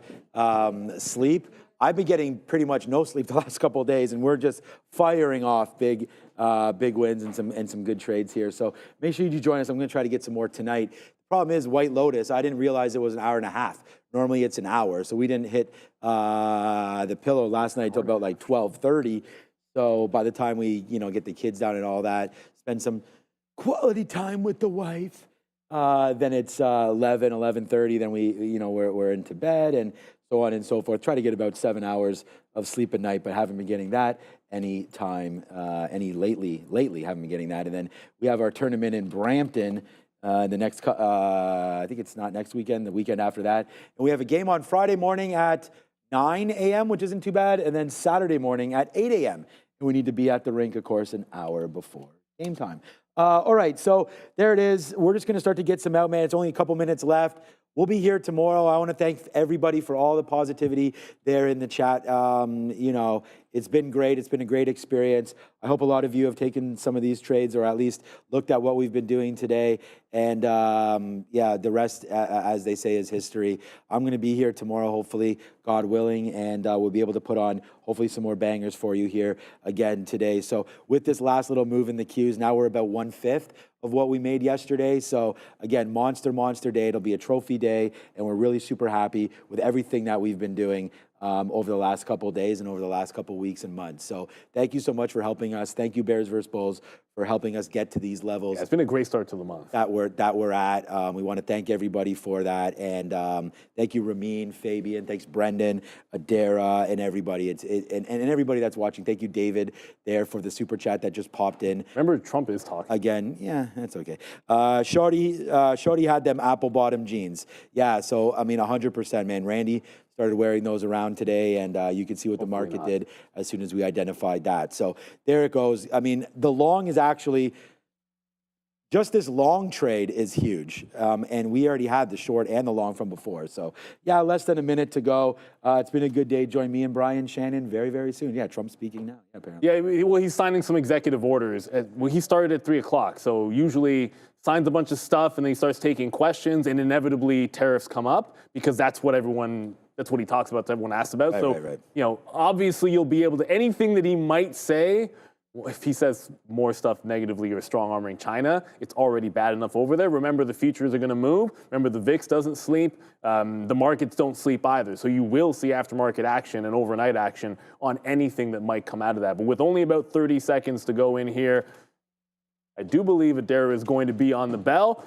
Speaker 2: sleep. I've been getting pretty much no sleep the last couple of days, and we're just firing off big wins and some good trades here. So make sure you do join us. I'm going to try to get some more tonight. The problem is White Lotus, I didn't realize it was an hour and a half. Normally it's an hour. So we didn't hit the pillow last night until about like 12:30. So by the time we get the kids down and all that, spend some quality time with the wife, then it's 11:30. Then we're into bed and so on and so forth. Try to get about 7 hours of sleep a night, but haven't been getting that lately. Haven't been getting that. And then we have our tournament in Brampton the next. I think it's not next weekend. The weekend after that, and we have a game on Friday morning at 9 a.m., which isn't too bad, and then Saturday morning at 8 a.m. And we need to be at the rink, of course, an hour before game time. All right, so there it is. We're just going to start to get some out, man. It's only a couple minutes left. We'll be here tomorrow. I want to thank everybody for all the positivity there in the chat. It's been great. It's been a great experience. I hope a lot of you have taken some of these trades or at least looked at what we've been doing today. And yeah, the rest, as they say, is history. I'm going to be here tomorrow, hopefully, God willing, and we'll be able to put on hopefully some more bangers for you here again today. So with this last little move in the Qs, now we're about 1/5 of what we made yesterday. So again, monster day. It'll be a trophy day, and we're really super happy with everything that we've been doing over the last couple of days and over the last couple of weeks and months. So thank you so much for helping us. Thank you, Bears vs. Bulls, for helping us get to these levels.
Speaker 1: Yeah, it's been a great start to the month.
Speaker 2: That we're at. We want to thank everybody for that. And thank you, Ramin, Fabian. Thanks, Brendan, Adara, and everybody. And everybody that's watching. Thank you, David, there for the super chat that just popped in.
Speaker 1: Remember, Trump is talking.
Speaker 2: Again, yeah, that's okay. Shorty had them apple bottom jeans. Yeah, so, I mean, 100%, man. Randy started wearing those around today, and you can see what the market did as soon as we identified that. So there it goes. I mean, the long is actually just this long trade is huge. And we already had the short and the long from before. So, yeah, less than a minute to go. It's been a good day. Join me and Brian Shannon very, very soon. Yeah, Trump's speaking now, apparently.
Speaker 1: Yeah, well, he's signing some executive orders. Well, he started at 3 o'clock, so usually signs a bunch of stuff and then he starts taking questions, and inevitably tariffs come up because that's what he talks about, that everyone asks about.
Speaker 2: Right.
Speaker 1: You know, obviously you'll be able to, anything that he might say, if he says more stuff negatively or strong armoring China, it's already bad enough over there. Remember, the futures are going to move. Remember, the VIX doesn't sleep. The markets don't sleep either. So you will see aftermarket action and overnight action on anything that might come out of that. But with only about 30 seconds to go in here, I do believe Adara is going to be on the bell.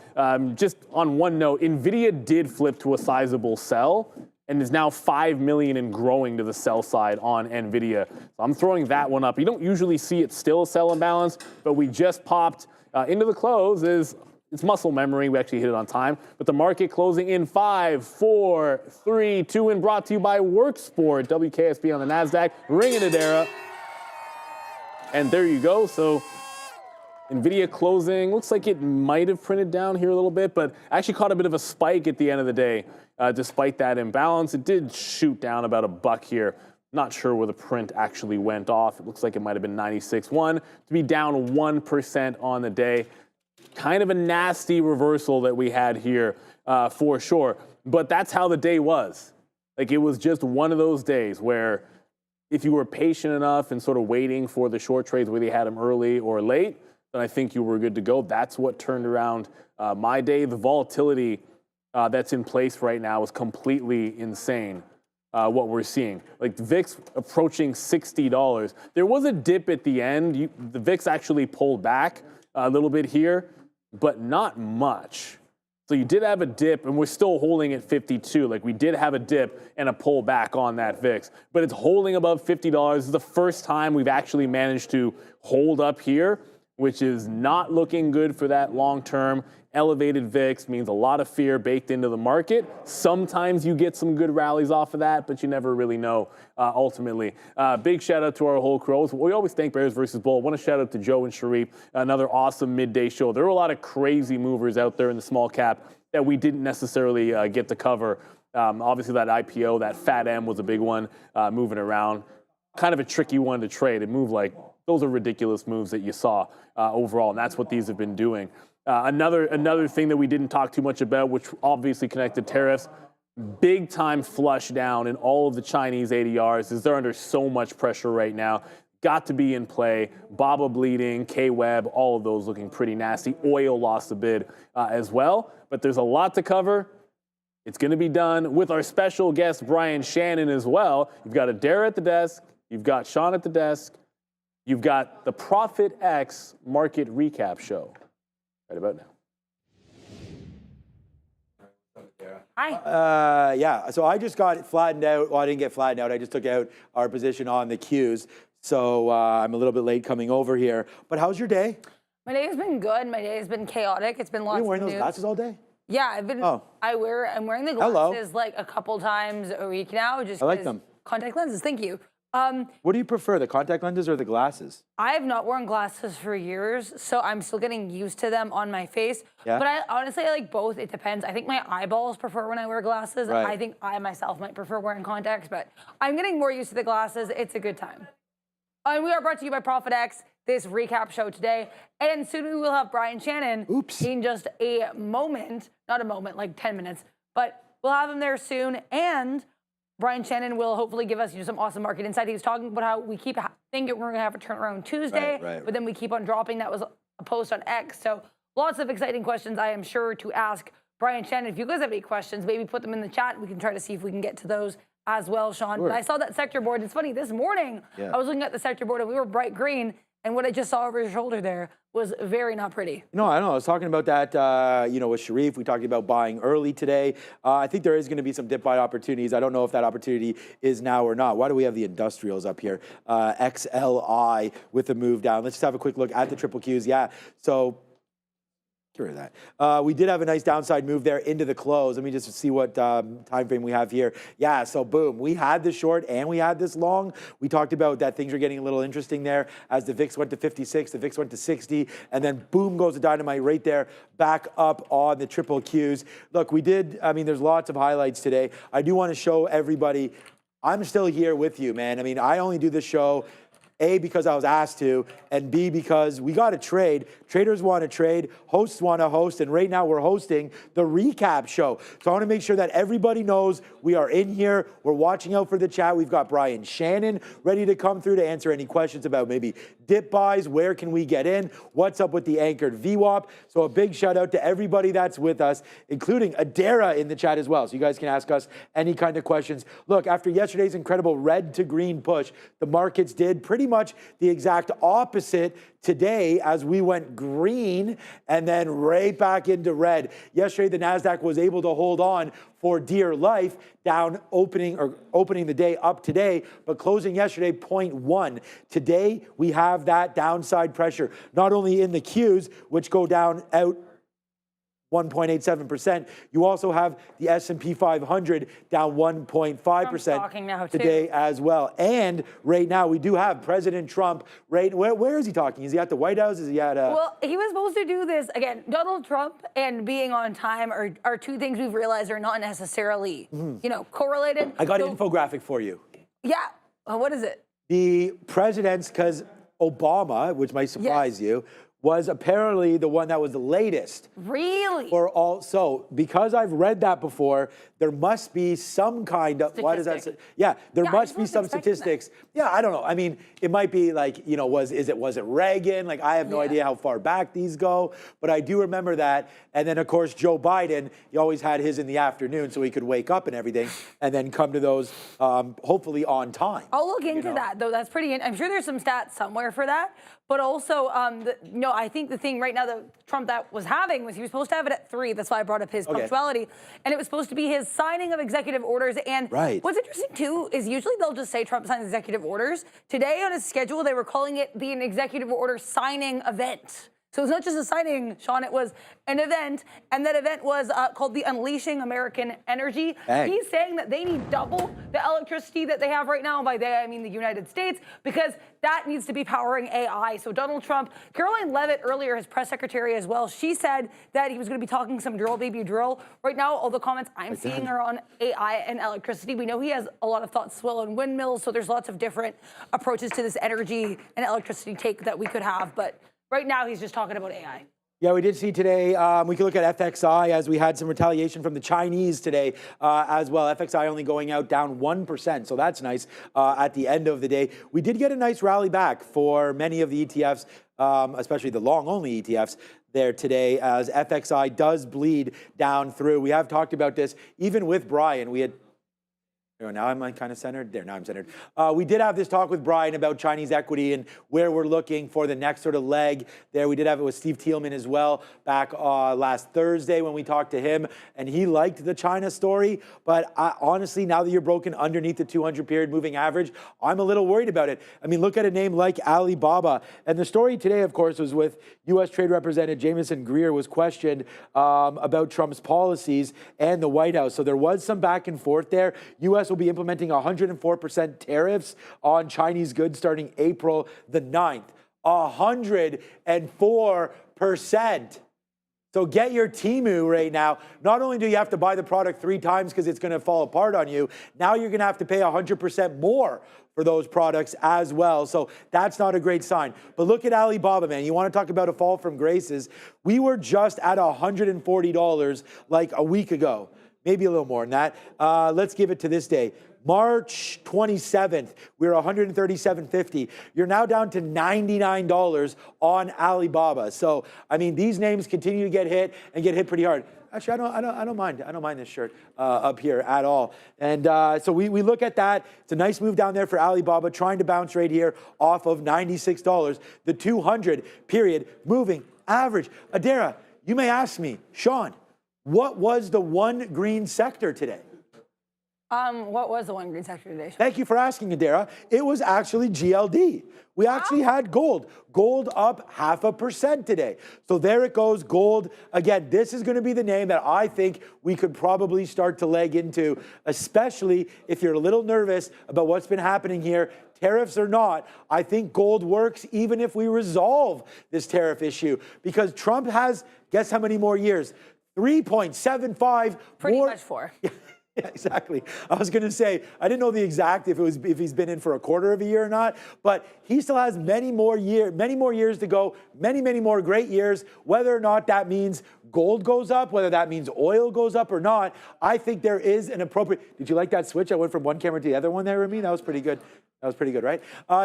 Speaker 1: Just on one note, NVIDIA did flip to a sizable sell and is now 5 million and growing to the sell side on NVIDIA. So I'm throwing that one up. You don't usually see it still sell imbalance, but we just popped into the close. It's muscle memory. We actually hit it on time. But the market closing in 5, 4, 3, 2, and brought to you by Worksport, WKSP on the NASDAQ. Ring it, Adara. And there you go. So NVIDIA closing, looks like it might have printed down here a little bit, but actually caught a bit of a spike at the end of the day. Despite that imbalance, it did shoot down about $1 here. Not sure where the print actually went off. It looks like it might have been 96.1 to be down 1% on the day. Kind of a nasty reversal that we had here for sure. But that's how the day was. Like, it was just one of those days where if you were patient enough and sort of waiting for the short trades, whether you had them early or late, then I think you were good to go. That's what turned around my day. The volatility that's in place right now is completely insane, what we're seeing. Like, the VIX approaching $60. There was a dip at the end. The VIX actually pulled back a little bit here, but not much. So you did have a dip, and we're still holding at 52. Like, we did have a dip and a pullback on that VIX, but it's holding above $50. This is the first time we've actually managed to hold up here, which is not looking good for that long-term. Elevated VIX means a lot of fear baked into the market. Sometimes you get some good rallies off of that, but you never really know ultimately. Big shout out to our whole crew. We always thank Bears versus Bull. I want to shout out to Joe and Sharif, another awesome midday show. There were a lot of crazy movers out there in the small cap that we didn't necessarily get to cover. Obviously that IPO, that Fat M was a big one moving around. Kind of a tricky one to trade. It moved like, those are ridiculous moves that you saw overall, and that's what these have been doing. Another thing that we didn't talk too much about, which obviously connected tariffs, big time flush down in all of the Chinese ADRs, is they're under so much pressure right now. Got to be in play. BABA bleeding, K-Web, all of those looking pretty nasty. Oil lost a bid as well, but there's a lot to cover. It's going to be done with our special guest, Brian Shannon, as well. You've got Adara at the desk. You've got Sean at the desk. You've got the Profit X Market Recap Show right about now.
Speaker 5: Hi.
Speaker 2: Yeah, so I just got flattened out. Well, I didn't get flattened out. I just took out our position on the Qs. So I'm a little bit late coming over here. But how's your day?
Speaker 5: My day has been good. My day has been chaotic. It's been lots
Speaker 2: Are
Speaker 5: of
Speaker 2: you wearing
Speaker 5: news.
Speaker 2: those glasses all day?
Speaker 5: Yeah, I've been.
Speaker 2: Oh.
Speaker 5: I'm wearing the
Speaker 2: Hello.
Speaker 5: glasses like a couple times a week now. Just
Speaker 2: I like
Speaker 5: 'cause
Speaker 2: them.
Speaker 5: Contact lenses. Thank you.
Speaker 2: What do you prefer, the contact lenses or the glasses?
Speaker 5: I have not worn glasses for years, so I'm still getting used to them on my face.
Speaker 2: Yeah.
Speaker 5: But I honestly like both. It depends. I think my eyeballs prefer when I wear glasses.
Speaker 2: Right.
Speaker 5: I think I myself might prefer wearing contacts, but I'm getting more used to the glasses. It's a good time. And we are brought to you by Profit X, this recap show today. And soon we will have Brian Shannon in just a moment, not a moment, like 10 minutes, but we'll have him there soon. And Brian Shannon will hopefully give us some awesome market insight. He was talking about how we keep thinking we're going to have a turnaround Tuesday, but then we keep on dropping. That was a post on X. So lots of exciting questions, I am sure, to ask Brian Shannon. If you guys have any questions, maybe put them in the chat. We can try to see if we can get to those as well, Sean.
Speaker 2: Sure.
Speaker 5: But I saw that sector board. It's funny, this morning I was looking at the sector board and we were bright green. And what I just saw over your shoulder there was very not pretty.
Speaker 2: No, I don't know. I was talking about that, with Sharif. We talked about buying early today. I think there is going to be some dip buy opportunities. I don't know if that opportunity is now or not. Why do we have the industrials up here? XLI with the move down. Let's just have a quick look at the triple Qs. Yeah, so Cure that. We did have a nice downside move there into the close. Let me just see what time frame we have here. Yeah, so boom, we had this short and we had this long. We talked about that things are getting a little interesting there as the VIX went to 56, the VIX went to 60, and then boom goes the dynamite right there, back up on the triple Qs. Look, we did, I mean, there's lots of highlights today. I do want to show everybody, I'm still here with you, man. I mean, I only do this show A, because I was asked to, and B, because we got to trade. Traders want to trade, hosts want to host, and right now we're hosting the recap show. So I want to make sure that everybody knows we are in here. We're watching out for the chat. We've got Brian Shannon ready to come through to answer any questions about maybe dip buys, where can we get in, what's up with the anchored VWAP. So a big shout out to everybody that's with us, including Adara in the chat as well. So you guys can ask us any kind of questions. Look, after yesterday's incredible red to green push, the markets did pretty much the exact opposite today as we went green and then right back into red. Yesterday, the NASDAQ was able to hold on for dear life, down opening the day up today, but closing yesterday 0.1. Today, we have that downside pressure, not only in the Qs, which go down out 1.87%. You also have the S&P 500 down 1.5% today as well. And right now we do have President Trump. Right, where is he talking? Is he at the White House? Is he at?
Speaker 5: Well, he was supposed to do this again. Donald Trump and being on time are two things we've realized are not necessarily, correlated.
Speaker 2: I got an infographic for you.
Speaker 5: Yeah. What is it?
Speaker 2: The presidents, because Obama, which might surprise you, was apparently the one that was the latest.
Speaker 5: Really?
Speaker 2: Or also, because I've read that before, there must be some kind of, why does that say? Yeah, there must be some statistics. That. Yeah, I don't know. I mean, it might be like, was it Reagan? Like, I have no idea how far back these go, but I do remember that. And then, of course, Joe Biden, he always had his in the afternoon so he could wake up and everything and then come to those hopefully on time.
Speaker 5: I'll look into that, though. That's pretty, I'm sure there's some stats somewhere for that. But also, I think the thing right now that Trump that was having was he was supposed to have it at 3. That's why I brought up his punctuality. And it was supposed to be his signing of executive orders. And what's interesting, too, is usually they'll just say Trump signs executive orders. Today on his schedule, they were calling it an executive order signing event. So it's not just a signing, Sean, it was an event, and that event was called the Unleashing American Energy. He's saying that they need double the electricity that they have right now, and by they I mean the United States, because that needs to be powering AI. So Donald Trump, Caroline Leavitt earlier, his press secretary as well, she said that he was going to be talking some drill, baby, drill. Right now, all the comments I'm seeing are on AI and electricity. We know he has a lot of thoughts as well on windmills, so there's lots of different approaches to this energy and electricity take that we could have, but right now, he's just talking about AI.
Speaker 2: Yeah, we did see today, we can look at FXI as we had some retaliation from the Chinese today as well. FXI only going out down 1%, so that's nice at the end of the day. We did get a nice rally back for many of the ETFs, especially the long-only ETFs there today as FXI does bleed down through. We have talked about this even with Brian. We had now I'm kind of centered. There, now I'm centered. We did have this talk with Brian about Chinese equity and where we're looking for the next sort of leg there. We did have it with Steve Thielman as well back last Thursday when we talked to him, and he liked the China story. But honestly, now that you're broken underneath the 200 period moving average, I'm a little worried about it. I mean, look at a name like Alibaba. And the story today, of course, was with U.S. Trade Representative Jamieson Greer was questioned about Trump's policies and the White House. So there was some back and forth there. U.S. will be implementing 104% tariffs on Chinese goods starting April the 9th. 104%. So get your Temu right now. Not only do you have to buy the product 3 times because it's going to fall apart on you, now you're going to have to pay 100% more for those products as well. So that's not a great sign. But look at Alibaba, man. You want to talk about a fall from graces? We were just at $140 like a week ago. Maybe a little more than that. Let's give it to this day. March 27th, we were $137.50. You're now down to $99 on Alibaba. So, I mean, these names continue to get hit and get hit pretty hard. Actually, I don't mind. I don't mind this shirt up here at all. And so we look at that. It's a nice move down there for Alibaba, trying to bounce right here off of $96. The 200 period moving average. Adara, you may ask me, Sean, what was the one green sector today?
Speaker 5: What was the one green sector today?
Speaker 2: Thank you for asking, Adara. It was actually GLD. We actually had gold. Gold up 0.5% today. So there it goes, gold. Again, this is going to be the name that I think we could probably start to leg into, especially if you're a little nervous about what's been happening here. Tariffs or not, I think gold works even if we resolve this tariff issue, because Trump has, guess how many more years? 3.75
Speaker 5: Pretty
Speaker 2: more.
Speaker 5: much 4.
Speaker 2: Yeah, exactly. I was going to say, I didn't know the exact if he's been in for a quarter of a year or not, but he still has many more years to go, many more great years. Whether or not that means gold goes up, whether that means oil goes up or not, I think there is an appropriate. Did you like that switch? I went from one camera to the other one there, Remy. That was pretty good. That was pretty good, right?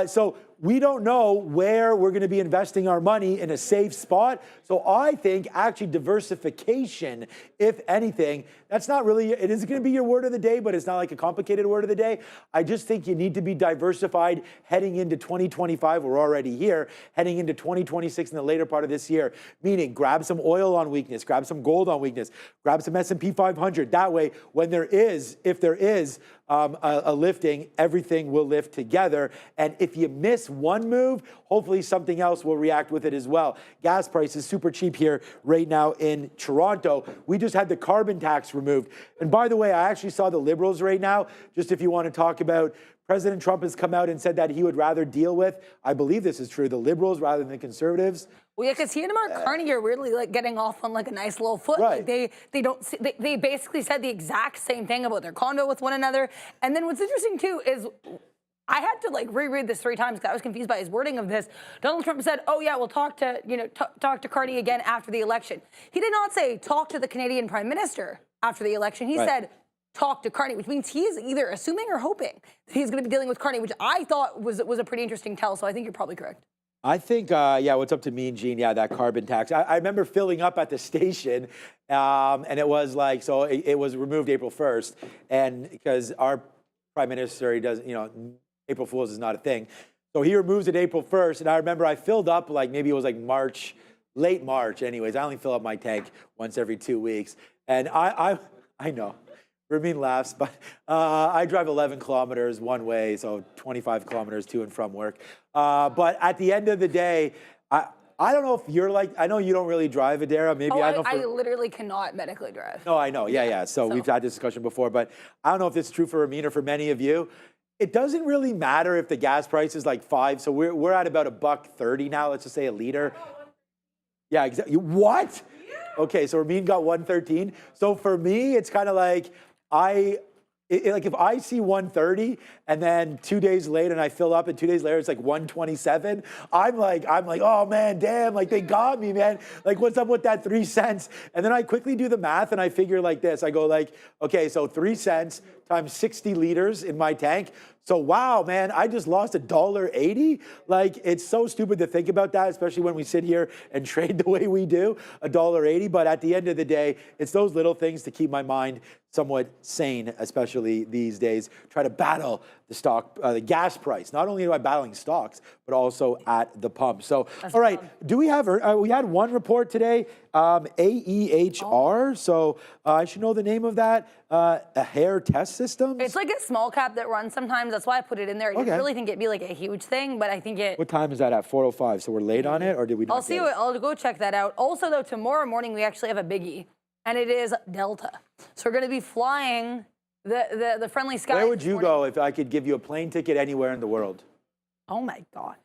Speaker 2: So we don't know where we're going to be investing our money in a safe spot. So I think actually diversification, if anything, that's not really, it is going to be your word of the day, but it's not like a complicated word of the day. I just think you need to be diversified heading into 2025. We're already here, heading into 2026 in the later part of this year, meaning grab some oil on weakness, grab some gold on weakness, grab some S&P 500. That way, when there is, if there is a lifting, everything will lift together. And if you miss one move, hopefully something else will react with it as well. Gas prices super cheap here right now in Toronto. We just had the carbon tax removed. And by the way, I actually saw the Liberals right now, just if you want to talk about, President Trump has come out and said that he would rather deal with, I believe this is true, the Liberals rather than the Conservatives.
Speaker 5: Well, yeah, because he and Mark Carney are really like getting off on like a nice little foot.
Speaker 2: Right.
Speaker 5: Like they basically said the exact same thing about their condo with one another. And then what's interesting too is I had to like reread this 3 times because I was confused by his wording of this. Donald Trump said, "Oh yeah, we'll talk to talk to Carney again after the election." He did not say talk to the Canadian Prime Minister after the election. He said talk to Carney, which means he is either assuming or hoping that he's going to be dealing with Carney, which I thought was a pretty interesting tell. So I think you're probably correct.
Speaker 2: I think, yeah, what's up to Mean Gene? Yeah, that carbon tax. I remember filling up at the station, and it was like, so it was removed April 1st, and because our Prime Minister, he does, April Fool's is not a thing. So he removes it April 1st, and I remember I filled up like, maybe it was like March, late March anyways. I only fill up my tank once every 2 weeks. And I know, Ramin laughs, but I drive 11 kilometers one way, so 25 kilometers to and from work. But at the end of the day, I don't know if you're like, I know you don't really drive, Adara. Maybe I don't.
Speaker 5: I literally cannot medically drive.
Speaker 2: No, I know. Yeah. So we've had this discussion before, but I don't know if this is true for Ramin or for many of you. It doesn't really matter if the gas price is like 5. So we're at about $1.30 now. Let's just say a liter. Yeah, exactly. What? Okay, so Ramin got 113. So for me, it's kind of like like if I see 130 and then 2 days later and I fill up and 2 days later it's like 127, I'm like, oh man, damn, like they got me, man. Like what's up with that 3 cents? And then I quickly do the math and I figure like this. I go like, okay, so 3 cents times 60 liters in my tank. So wow, man, I just lost $1.80. Like it's so stupid to think about that, especially when we sit here and trade the way we do, $1.80. But at the end of the day, it's those little things to keep my mind somewhat sane, especially these days. Try to battle the gas price. Not only am I battling stocks, but also at the pump. So, all right, do we have? We had one report today, AEHR. So I should know the name of that. A hair test system.
Speaker 5: It's like a small cap that runs sometimes. That's why I put it in there. I didn't really think it'd be like a huge thing, but I think it.
Speaker 2: What time is that at? 4:05. So we're late on it, or did we?
Speaker 5: I'll see. I'll go check that out. Also, though, tomorrow morning we actually have a biggie, and it is Delta. So we're going to be flying the friendly skies.
Speaker 2: Where would you go if I could give you a plane ticket anywhere in the world?
Speaker 5: Oh my God.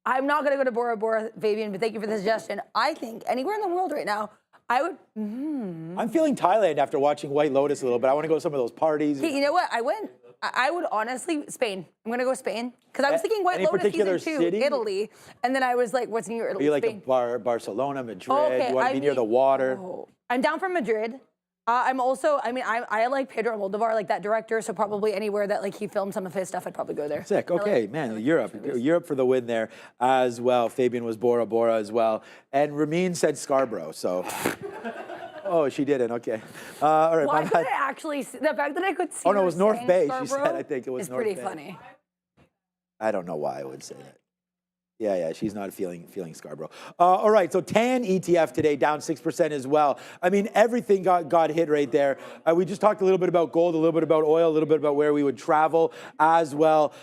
Speaker 5: I'm not going to go to Bora Bora, Fabian, but thank you for the suggestion. I think anywhere in the world right now, I would.
Speaker 2: I'm feeling Thailand after watching White Lotus a little bit. I want to go to some of those parties.
Speaker 5: Hey, you know what? I would honestly, Spain. I'm going to go Spain. Because I was thinking White Lotus
Speaker 2: particular
Speaker 5: season 2,
Speaker 2: city?
Speaker 5: Italy. And then I was like, what's near Italy?
Speaker 2: Are you like
Speaker 5: Spain.
Speaker 2: Barcelona, Madrid?
Speaker 5: Okay,
Speaker 2: You want to be near the water?
Speaker 5: I'm down for Madrid. I'm also, I like Pedro Almodovar, like that director, so probably anywhere that like he filmed some of his stuff, I'd probably go there.
Speaker 2: Sick. Okay, man, Europe for the win there as well. Fabian was Bora Bora as well. And Ramin said Scarborough, so. Oh, she didn't. Okay. All right.
Speaker 5: Why could I actually see, the fact that I could see
Speaker 2: Oh, no, it was North Bay,
Speaker 5: Scarborough
Speaker 2: she said. I think it was North Bay.
Speaker 5: It's pretty funny.
Speaker 2: I don't know why I would say that. Yeah, she's not feeling Scarborough. All right, so TAN ETF today down 6% as well. I mean, everything got hit right there. We just talked a little bit about gold, a little bit about oil, a little bit about where we would travel as well.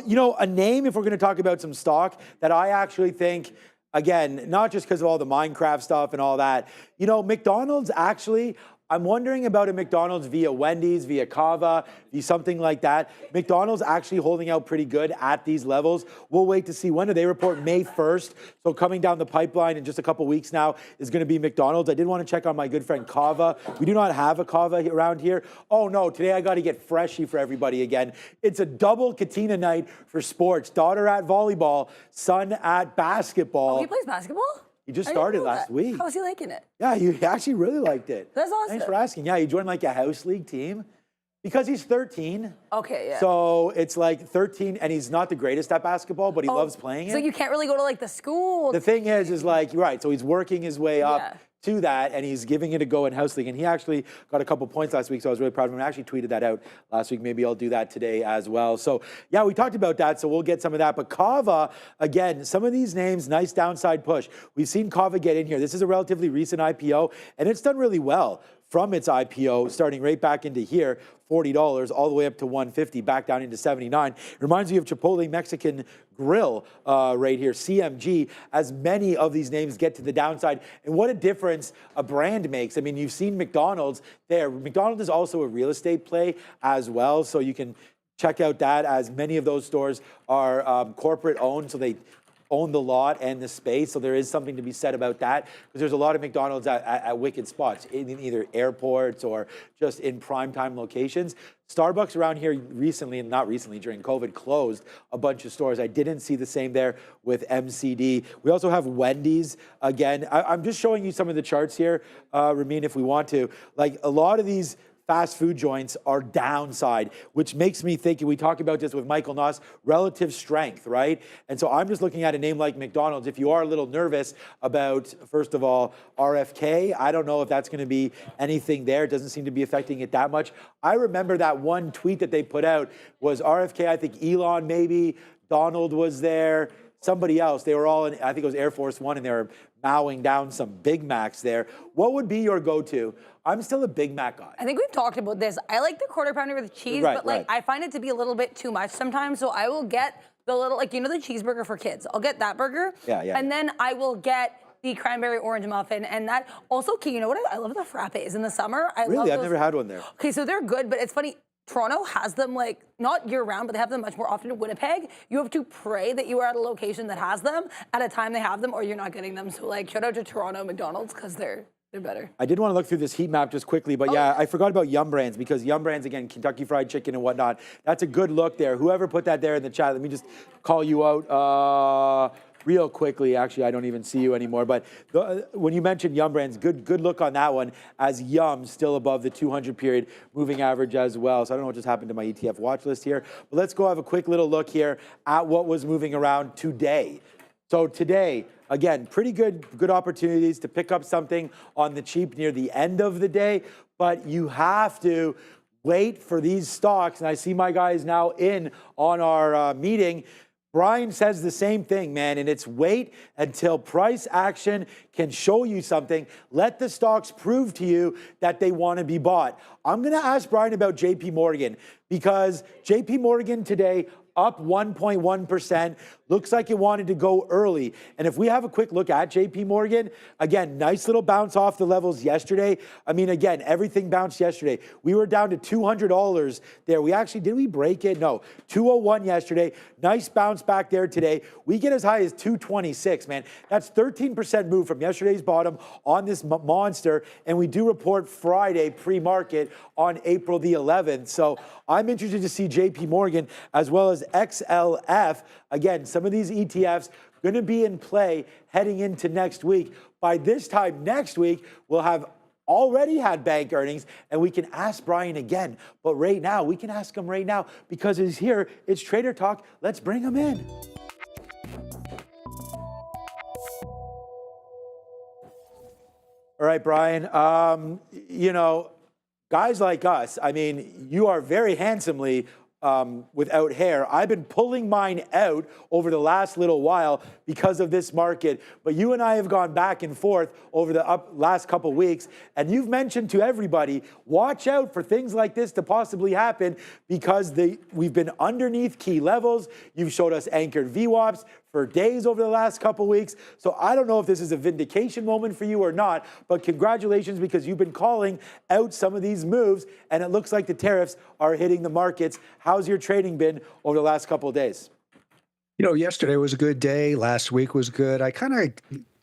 Speaker 2: You know, a name, if we're going to talk about some stock, that I actually think, again, not just because of all the Minecraft stuff and all that, you know, McDonald's actually, I'm wondering about a McDonald's via Wendy's, via Cava, via something like that. McDonald's actually holding out pretty good at these levels. We'll wait to see. When do they report? May 1st. So coming down the pipeline in just a couple weeks now is going to be McDonald's. I did want to check on my good friend Cava. We do not have a Cava around here. Oh no, today I got to get freshy for everybody again. It's a double Katina night for sports. Daughter at volleyball, son at basketball.
Speaker 5: Oh, he plays basketball?
Speaker 2: He just started last week.
Speaker 5: How's he liking it?
Speaker 2: Yeah, he actually really liked it.
Speaker 5: That's awesome.
Speaker 2: Thanks for asking. Yeah, he joined like a house league team because he's 13.
Speaker 5: Okay, yeah.
Speaker 2: So it's like 13, and he's not the greatest at basketball, but he loves playing it.
Speaker 5: So you can't really go to like the school.
Speaker 2: The thing is like, right, so he's working his way up.
Speaker 5: Yeah.
Speaker 2: To that, and he's giving it a go in house league, and he actually got a couple points last week, so I was really proud of him. I actually tweeted that out last week. Maybe I'll do that today as well. So yeah, we talked about that, so we'll get some of that. But Cava, again, some of these names, nice downside push. We've seen Cava get in here. This is a relatively recent IPO, and it's done really well from its IPO, starting right back into here, $40, all the way up to $150, back down into $79. It reminds me of Chipotle Mexican Grill right here, CMG, as many of these names get to the downside. And what a difference a brand makes. I mean, you've seen McDonald's there. McDonald's is also a real estate play as well, so you can check out that, as many of those stores are corporate owned, so they own the lot and the space, so there is something to be said about that, because there's a lot of McDonald's at wicked spots, in either airports or just in primetime locations. Starbucks around here recently, and not recently, during COVID, closed a bunch of stores. I didn't see the same there with MCD. We also have Wendy's. Again, I'm just showing you some of the charts here, Ramin, if we want to. Like, a lot of these fast food joints are downside, which makes me think, and we talk about this with Michael Noss, relative strength, right? And so I'm just looking at a name like McDonald's. If you are a little nervous about, first of all, RFK, I don't know if that's going to be anything there. It doesn't seem to be affecting it that much. I remember that one tweet that they put out was RFK, I think Elon maybe, Donald was there, somebody else. They were all in, I think it was Air Force One, and they were mowing down some Big Macs there. What would be your go-to? I'm still a Big Mac guy.
Speaker 5: I think we've talked about this. I like the quarter pounder with cheese, but like I find it to be a little bit too much sometimes. So I will get the little, like, you know, the cheeseburger for kids. I'll get that burger.
Speaker 2: Yeah.
Speaker 5: And then I will get the cranberry orange muffin, and that also, okay, you know what? I love the frappes in the summer. I love those.
Speaker 2: I've never had one there.
Speaker 5: Okay, so they're good, but it's funny. Toronto has them, like, not year round, but they have them much more often in Winnipeg. You have to pray that you are at a location that has them at a time they have them, or you're not getting them. So, like, shout out to Toronto McDonald's, because they're better.
Speaker 2: I did want to look through this heat map just quickly, but yeah, I forgot about Yum Brands, because Yum Brands, again, Kentucky Fried Chicken and whatnot. That's a good look there. Whoever put that there in the chat, let me just call you out real quickly. Actually, I don't even see you anymore. But when you mentioned Yum Brands, good look on that one, as Yum still above the 200 period moving average as well. So I don't know what just happened to my ETF watch list here. But let's go have a quick little look here at what was moving around today. So today, again, pretty good opportunities to pick up something on the cheap near the end of the day, but you have to wait for these stocks. And I see my guys now in on our meeting. Brian says the same thing, man, and it's wait until price action can show you something. Let the stocks prove to you that they want to be bought. I'm going to ask Brian about JP Morgan, because JP Morgan today up 1.1%. Looks like it wanted to go early. And if we have a quick look at JP Morgan, again, nice little bounce off the levels yesterday. I mean, again, everything bounced yesterday. We were down to $200 there. We actually, did we break it? No, 201 yesterday. Nice bounce back there today. We get as high as 226, man. That's 13% move from yesterday's bottom on this monster. And we do report Friday pre-market on April the 11th. So I'm interested to see JP Morgan as well as XLF. Again, some of these ETFs going to be in play heading into next week. By this time next week, we'll have already had bank earnings, and we can ask Brian again. But right now, we can ask him right now, because he's here. It's Trader Talk. Let's bring him in. All right, Brian. You know, guys like us, I mean, you are very handsomely without hair. I've been pulling mine out over the last little while because of this market. But you and I have gone back and forth over the last couple weeks. And you've mentioned to everybody, watch out for things like this to possibly happen because we've been underneath key levels. You've showed us anchored VWAPs for days over the last couple weeks. So I don't know if this is a vindication moment for you or not, but congratulations because you've been calling out some of these moves and it looks like the tariffs are hitting the markets. How's your trading been over the last couple of days?
Speaker 6: You know, yesterday was a good day. Last week was good. I kind of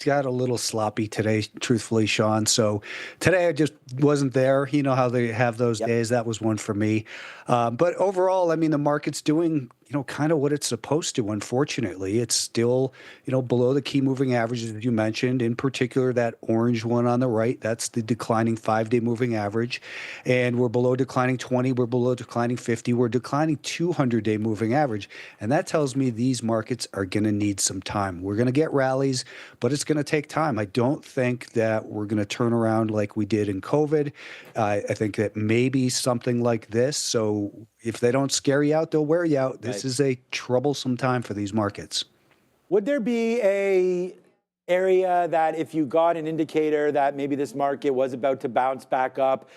Speaker 6: got a little sloppy today, truthfully, Sean. So today I just wasn't there. You know how they have those days. That was one for me. But overall, I mean, the market's doing, kind of what it's supposed to. Unfortunately, it's still, below the key moving averages that you mentioned, in particular, that orange one on the right. That's the declining 5-day moving average. And we're below declining 20. We're below declining 50. We're declining 200-day moving average. And that tells me these markets are going to need some time. We're going to get rallies, but it's going to take time. I don't think that we're going to turn around like we did in COVID. I think that maybe something like this. So if they don't scare you out, they'll wear you out. This is a troublesome time for these markets.
Speaker 2: Would there be a area that if you got an indicator that maybe this market was about to bounce back up,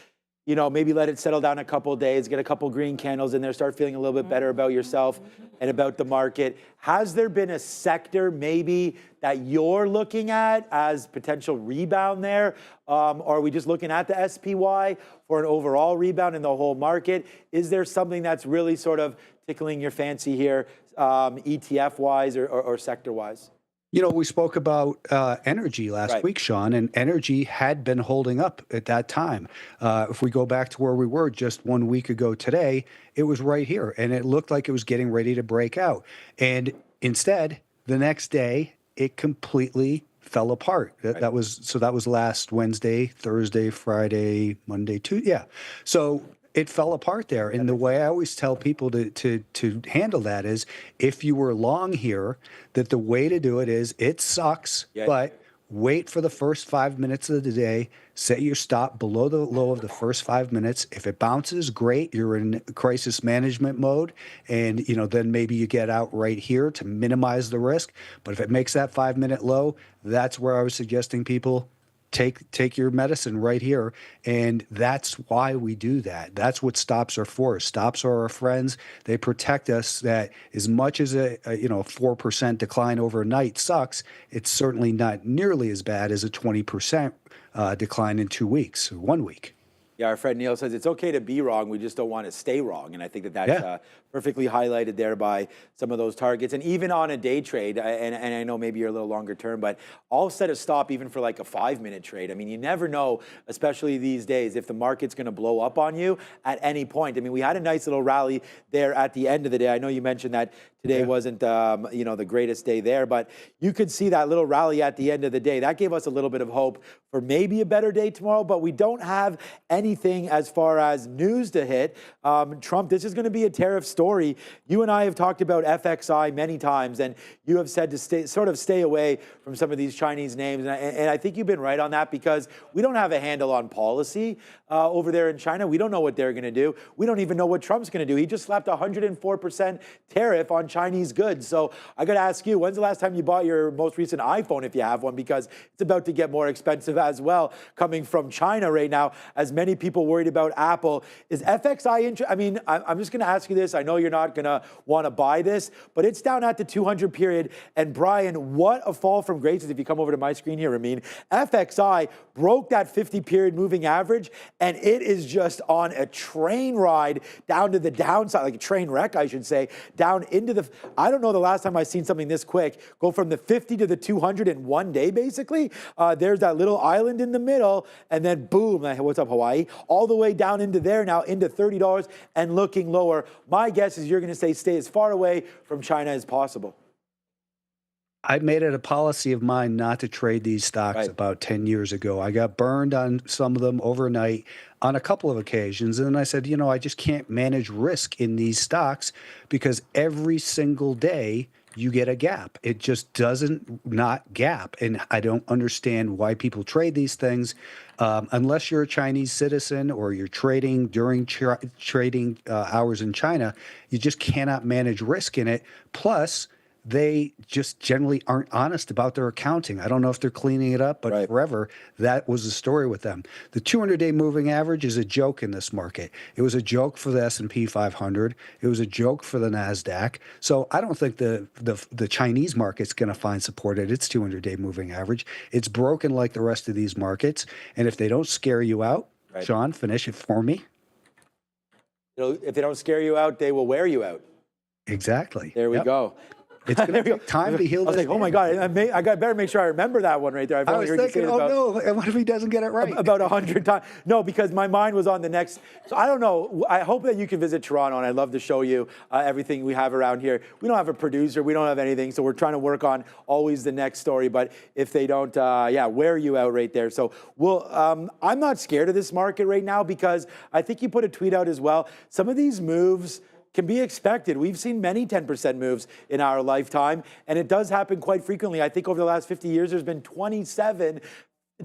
Speaker 2: maybe let it settle down a couple of days, get a couple green candles in there, start feeling a little bit better about yourself and about the market? Has there been a sector maybe that you're looking at as potential rebound there? Or are we just looking at the SPY for an overall rebound in the whole market? Is there something that's really sort of tickling your fancy here, ETF-wise or sector-wise?
Speaker 6: We spoke about energy last week, Sean, and energy had been holding up at that time. If we go back to where we were just 1 week ago today, it was right here, and it looked like it was getting ready to break out. And instead, the next day, it completely fell apart. That was last Wednesday, Thursday, Friday, Monday, Tuesday. Yeah. So it fell apart there. And the way I always tell people to handle that is if you were long here, that the way to do it is it sucks, but wait for the first 5 minutes of the day, set your stop below the low of the first 5 minutes. If it bounces, great, you're in crisis management mode. And, then maybe you get out right here to minimize the risk. But if it makes that 5-minute low, that's where I was suggesting people take your medicine right here. And that's why we do that. That's what stops are for. Stops are our friends. They protect us. That as much as a 4% decline overnight sucks, it's certainly not nearly as bad as a 20% decline in 2 weeks or 1 week.
Speaker 2: Yeah, our friend Neil says it's okay to be wrong. We just don't want to stay wrong. And I think that's perfectly highlighted there by some of those targets. And even on a day trade, and I know maybe you're a little longer term, but I'll set a stop even for like a 5-minute trade. I mean, you never know, especially these days, if the market's going to blow up on you at any point. I mean, we had a nice little rally there at the end of the day. I know you mentioned that today wasn't, the greatest day there, but you could see that little rally at the end of the day. That gave us a little bit of hope for maybe a better day tomorrow, but we don't have anything as far as news to hit. Trump, this is going to be a tariff story. You and I have talked about FXI many times, and you have said to stay away from some of these Chinese names. And I think you've been right on that because we don't have a handle on policy over there in China. We don't know what they're going to do. We don't even know what Trump's going to do. He just slapped 104% tariff on Chinese goods. So I got to ask you, when's the last time you bought your most recent iPhone, if you have one, because it's about to get more expensive as well, coming from China right now, as many people worried about Apple. Is FXI I mean, I'm just going to ask you this. I know you're not going to want to buy this, but it's down at the 200 period. And Brian, what a fall from graces. If you come over to my screen here, Ramin, FXI broke that 50 period moving average, and it is just on a train ride down to the downside, like a train wreck, I should say, down into the, I don't know the last time I've seen something this quick go from the 50 to the 200 in 1 day, basically. There's that little island in the middle, and then boom, what's up, Hawaii? All the way down into there now, into $30 and looking lower. My guess is you're going to stay as far away from China as possible.
Speaker 6: I made it a policy of mine not to trade these stocks about 10 years ago. I got burned on some of them overnight on a couple of occasions. And then I said, I just can't manage risk in these stocks because every single day you get a gap. It just doesn't not gap. And I don't understand why people trade these things. Unless you're a Chinese citizen or you're trading during trading hours in China, you just cannot manage risk in it. Plus, they just generally aren't honest about their accounting. I don't know if they're cleaning it up, but forever, that was the story with them. The 200-day moving average is a joke in this market. It was a joke for the S&P 500. It was a joke for the NASDAQ. So I don't think the Chinese market's going to find support at its 200-day moving average. It's broken like the rest of these markets. And if they don't scare you out, Sean, finish it for me.
Speaker 2: If they don't scare you out, they will wear you out.
Speaker 6: Exactly.
Speaker 2: There we go.
Speaker 6: It's going to take time to heal
Speaker 2: I was
Speaker 6: this.
Speaker 2: like, oh my God, I better make sure I remember that one right there.
Speaker 6: I was thinking, oh no, what if he doesn't get it right?
Speaker 2: About 100 times. No, because my mind was on the next. So I don't know. I hope that you can visit Toronto, and I'd love to show you everything we have around here. We don't have a producer. We don't have anything. So we're trying to work on always the next story. But if they don't, wear you out right there. So I'm not scared of this market right now because I think you put a tweet out as well. Some of these moves can be expected. We've seen many 10% moves in our lifetime, and it does happen quite frequently. I think over the last 50 years, there's been 27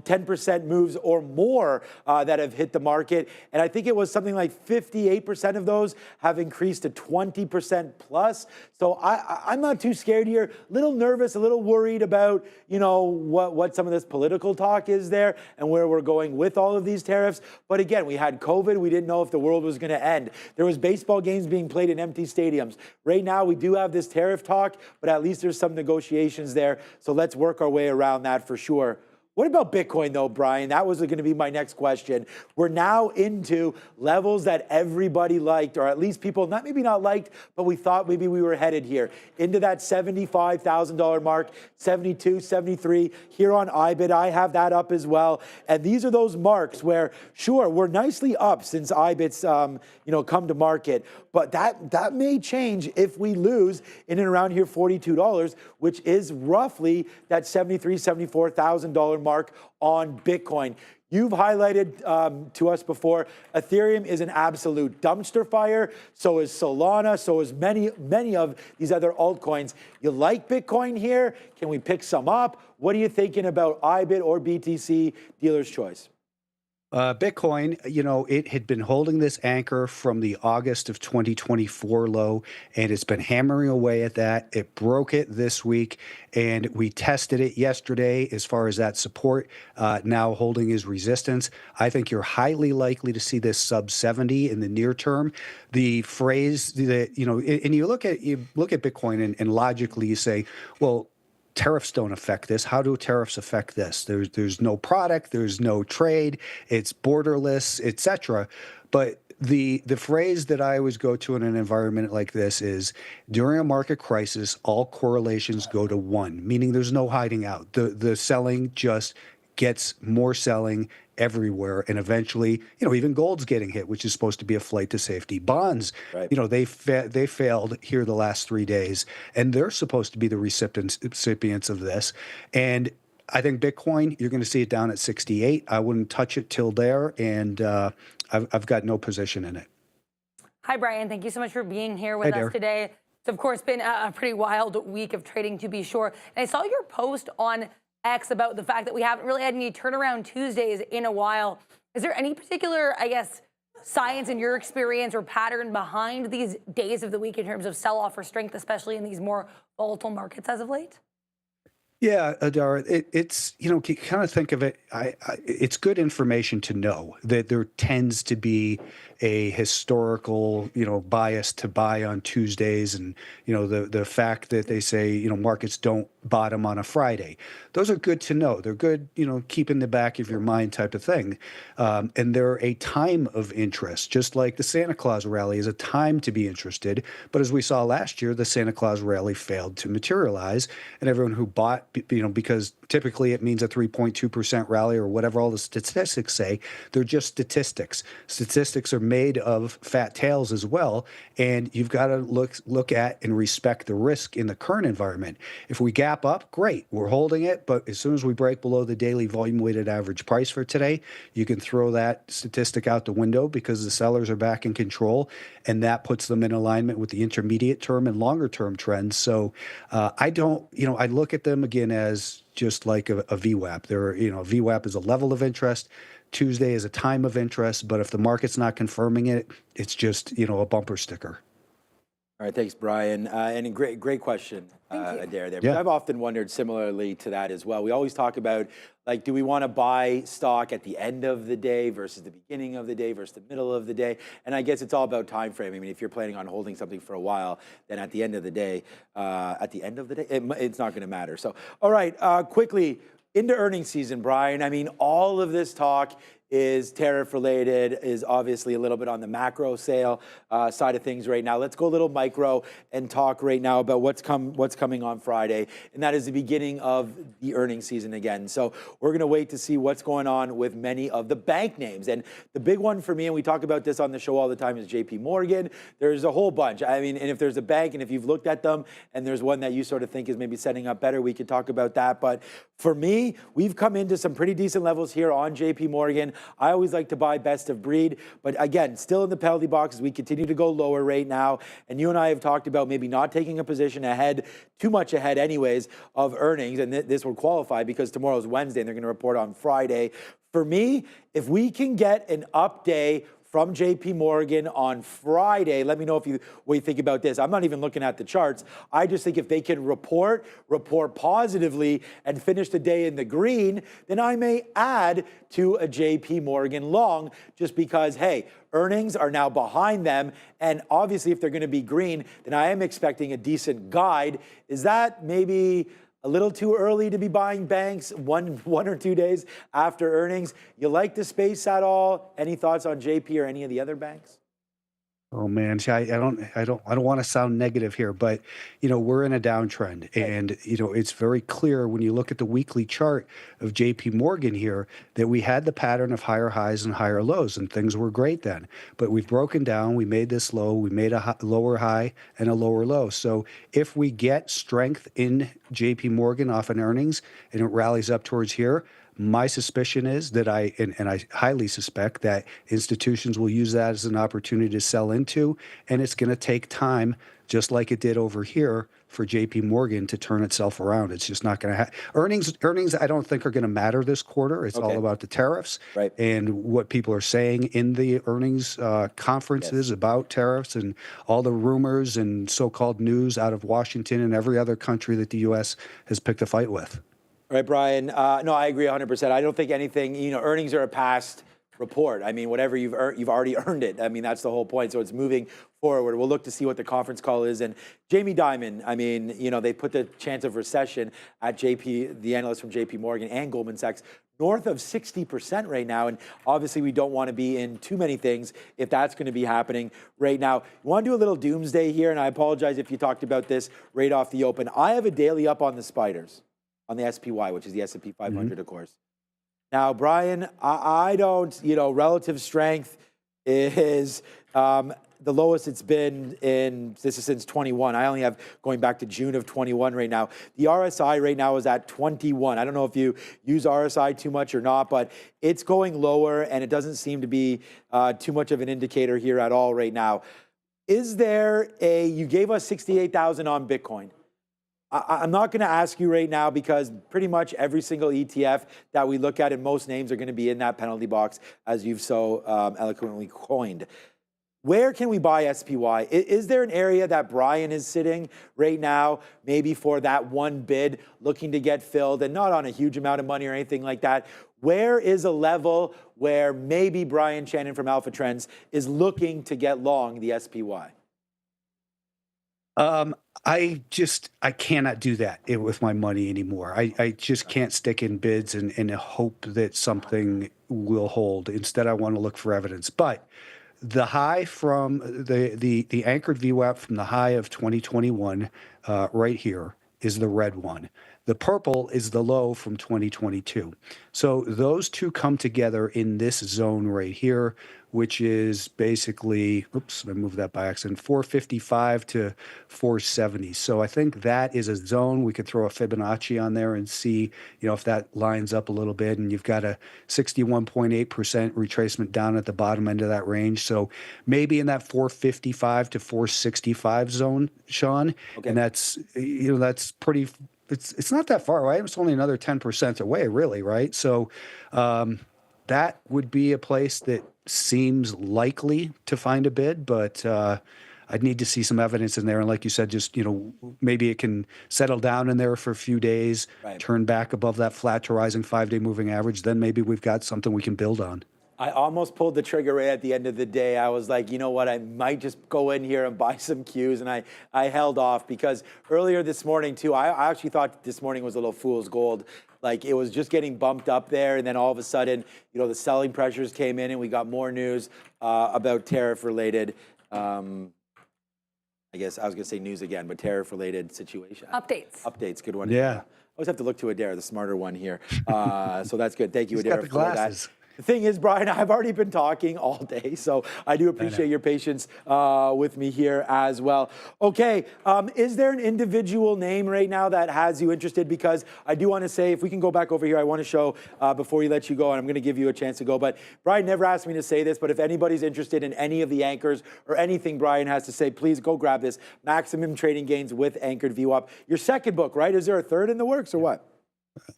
Speaker 2: 10% moves or more that have hit the market. And I think it was something like 58% of those have increased to 20% plus. So I'm not too scared here. A little nervous, a little worried about, what some of this political talk is there and where we're going with all of these tariffs. But again, we had COVID. We didn't know if the world was going to end. There was baseball games being played in empty stadiums. Right now, we do have this tariff talk, but at least there's some negotiations there. So let's work our way around that for sure. What about Bitcoin, though, Brian? That was going to be my next question. We're now into levels that everybody liked, or at least people maybe not liked, but we thought maybe we were headed here into that $75,000 mark, 72, 73. Here on IBIT, I have that up as well. And these are those marks where, sure, we're nicely up since IBIT's come to market, but that may change if we lose in and around here $42, which is roughly that $73,000, $74,000 mark on Bitcoin. You've highlighted to us before, Ethereum is an absolute dumpster fire. So is Solana. So is many of these other altcoins. You like Bitcoin here? Can we pick some up? What are you thinking about IBIT or BTC? Dealer's choice.
Speaker 6: Bitcoin, it had been holding this anchor from the August of 2024 low, and it's been hammering away at that. It broke it this week, and we tested it yesterday as far as that support, now holding as resistance. I think you're highly likely to see this sub 70 in the near term. The phrase that, and you look at Bitcoin and logically you say, well, tariffs don't affect this. How do tariffs affect this? There's no product, there's no trade, it's borderless, etc. But the phrase that I always go to in an environment like this is, during a market crisis, all correlations go to one, meaning there's no hiding out. The selling just gets more selling everywhere, and eventually, even gold's getting hit, which is supposed to be a flight to safety. Bonds, they failed here the last 3 days, and they're supposed to be the recipients of this. And I think Bitcoin, you're going to see it down at 68. I wouldn't touch it till there, and I've got no position in it.
Speaker 5: Hi, Brian. Thank you so much for being here with us today. It's, of course, been a pretty wild week of trading, to be sure. And I saw your post on X about the fact that we haven't really had any turnaround Tuesdays in a while. Is there any particular, science in your experience or pattern behind these days of the week in terms of sell-off or strength, especially in these more volatile markets as of late?
Speaker 6: Yeah, Adara, it's, kind of think of it, it's good information to know that there tends to be a historical, bias to buy on Tuesdays, and, the fact that they say, markets don't bottom on a Friday. Those are good to know. They're good, keep in the back of your mind type of thing. And they're a time of interest, just like the Santa Claus rally is a time to be interested. But as we saw last year, the Santa Claus rally failed to materialize, and everyone who bought, because typically it means a 3.2% rally or whatever all the statistics say, they're just statistics. Statistics are made of fat tails as well, and you've got to look at and respect the risk in the current environment. If we gap up, great, we're holding it, but as soon as we break below the daily volume weighted average price for today, you can throw that statistic out the window because the sellers are back in control, and that puts them in alignment with the intermediate term and longer term trends. So I don't, I look at them again as just like a VWAP. VWAP is a level of interest. Tuesday is a time of interest, but if the market's not confirming it, it's just, a bumper sticker.
Speaker 2: All right, thanks, Brian. And a great question, Adair, there.
Speaker 6: Yeah.
Speaker 2: I've often wondered similarly to that as well. We always talk about, do we want to buy stock at the end of the day versus the beginning of the day versus the middle of the day? And I guess it's all about time frame. I mean, if you're planning on holding something for a while, then at the end of the day, it's not going to matter. So, all right, quickly, into earnings season, Brian. I mean, all of this talk is tariff related, is obviously a little bit on the macro sale side of things right now. Let's go a little micro and talk right now about what's coming on Friday, and that is the beginning of the earnings season again. So we're going to wait to see what's going on with many of the bank names. And the big one for me, and we talk about this on the show all the time, is JP Morgan. There's a whole bunch. I mean, and if there's a bank, and if you've looked at them, and there's one that you sort of think is maybe setting up better, we could talk about that. But for me, we've come into some pretty decent levels here on JP Morgan. I always like to buy best of breed, but again, still in the penalty box as we continue to go lower right now. And you and I have talked about maybe not taking a position ahead, too much ahead anyways, of earnings. And this will qualify because tomorrow's Wednesday and they're going to report on Friday. For me, if we can get an up day from JP Morgan on Friday, let me know what you think about this. I'm not even looking at the charts. I just think if they can report positively and finish the day in the green, then I may add to a JP Morgan long just because, hey, earnings are now behind them. And obviously, if they're going to be green, then I am expecting a decent guide. Is that maybe a little too early to be buying banks one or 2 days after earnings? You like the space at all? Any thoughts on JP or any of the other banks?
Speaker 6: Oh man, see, I don't want to sound negative here, but we're in a downtrend, and it's very clear when you look at the weekly chart of JP Morgan here that we had the pattern of higher highs and higher lows, and things were great then. But we've broken down. We made this low. We made a lower high and a lower low. So if we get strength in JP Morgan off an earnings and it rallies up towards here, my suspicion is that I highly suspect that institutions will use that as an opportunity to sell into, and it's going to take time, just like it did over here, for JP Morgan to turn itself around. It's just not going to happen. Earnings, I don't think are going to matter this quarter. It's all about the tariffs and what people are saying in the earnings conferences about tariffs and all the rumors and so-called news out of Washington and every other country that the U.S. has picked a fight with.
Speaker 2: All right, Brian. No, I agree 100%. I don't think anything, earnings are a past report. I mean, whatever you've earned, you've already earned it. I mean, that's the whole point. So it's moving forward. We'll look to see what the conference call is. And Jamie Dimon, I mean, they put the chance of recession at the analyst from JP Morgan and Goldman Sachs, north of 60% right now. And obviously we don't want to be in too many things if that's going to be happening right now. You want to do a little doomsday here, and I apologize if you talked about this right off the open. I have a daily up on the spiders, on the SPY, which is the S&P 500, of course. Now, Brian, I don't, relative strength is the lowest it's been this is since 21. I only have going back to June of 21 right now. The RSI right now is at 21. I don't know if you use RSI too much or not, but it's going lower, and it doesn't seem to be too much of an indicator here at all right now. Is there you gave us 68,000 on Bitcoin. I'm not going to ask you right now because pretty much every single ETF that we look at and most names are going to be in that penalty box, as you've so eloquently coined. Where can we buy SPY? Is there an area that Brian is sitting right now, maybe for that one bid, looking to get filled and not on a huge amount of money or anything like that? Where is a level where maybe Brian Shannon from Alpha Trends is looking to get long the SPY?
Speaker 6: I cannot do that with my money anymore. I just can't stick in bids and hope that something will hold. Instead, I want to look for evidence. But the high from the anchored VWAP from the high of 2021 right here is the red one. The purple is the low from 2022. So those two come together in this zone right here, which is basically, oops, I moved that by accident, 455 to 470. So I think that is a zone. We could throw a Fibonacci on there and see, if that lines up a little bit. And you've got a 61.8% retracement down at the bottom end of that range. So maybe in that 455 to 465 zone, Sean.
Speaker 2: Okay.
Speaker 6: And that's, that's pretty, it's not that far away. It's only another 10% away, really, right? So that would be a place that seems likely to find a bid, but I'd need to see some evidence in there. And like you said, just, maybe it can settle down in there for a few days,
Speaker 2: Right.
Speaker 6: turn back above that flat to rising 5-day moving average. Then maybe we've got something we can build on.
Speaker 2: I almost pulled the trigger right at the end of the day. I was like, you know what, I might just go in here and buy some Qs, and I held off because earlier this morning too, I actually thought this morning was a little fool's gold. Like it was just getting bumped up there, and then all of a sudden, the selling pressures came in, and we got more news about tariff-related. I guess I was going to say news again, but tariff-related situation. Updates, good one.
Speaker 6: Yeah.
Speaker 2: I always have to look to Adair, the smarter one here. So that's good. Thank you,
Speaker 6: He's
Speaker 2: Adair,
Speaker 6: got the
Speaker 2: for that.
Speaker 6: glasses.
Speaker 2: The thing is, Brian, I've already been talking all day, so I do appreciate your patience with me here as well. Okay, is there an individual name right now that has you interested? Because I do want to say, if we can go back over here, I want to show, before we let you go, and I'm going to give you a chance to go, but Brian never asked me to say this, but if anybody's interested in any of the anchors or anything Brian has to say, please go grab this, Maximum Trading Gains with Anchored View Up. Your second book, right? Is there a third in the works or what?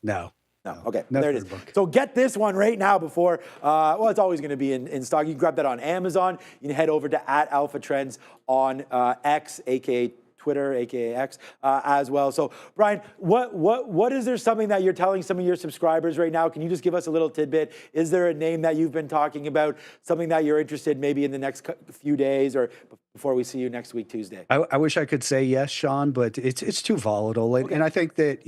Speaker 6: No.
Speaker 2: No. Okay,
Speaker 6: No
Speaker 2: there it is.
Speaker 6: third book.
Speaker 2: So get this one right now before, it's always going to be in stock. You can grab that on Amazon. You can head over to @AlphaTrends on X, aka Twitter, aka X, as well. So, Brian, what is there something that you're telling some of your subscribers right now? Can you just give us a little tidbit? Is there a name that you've been talking about, something that you're interested maybe in the next few days or before we see you next week, Tuesday?
Speaker 6: I wish I could say yes, Sean, but it's too volatile. And I think that,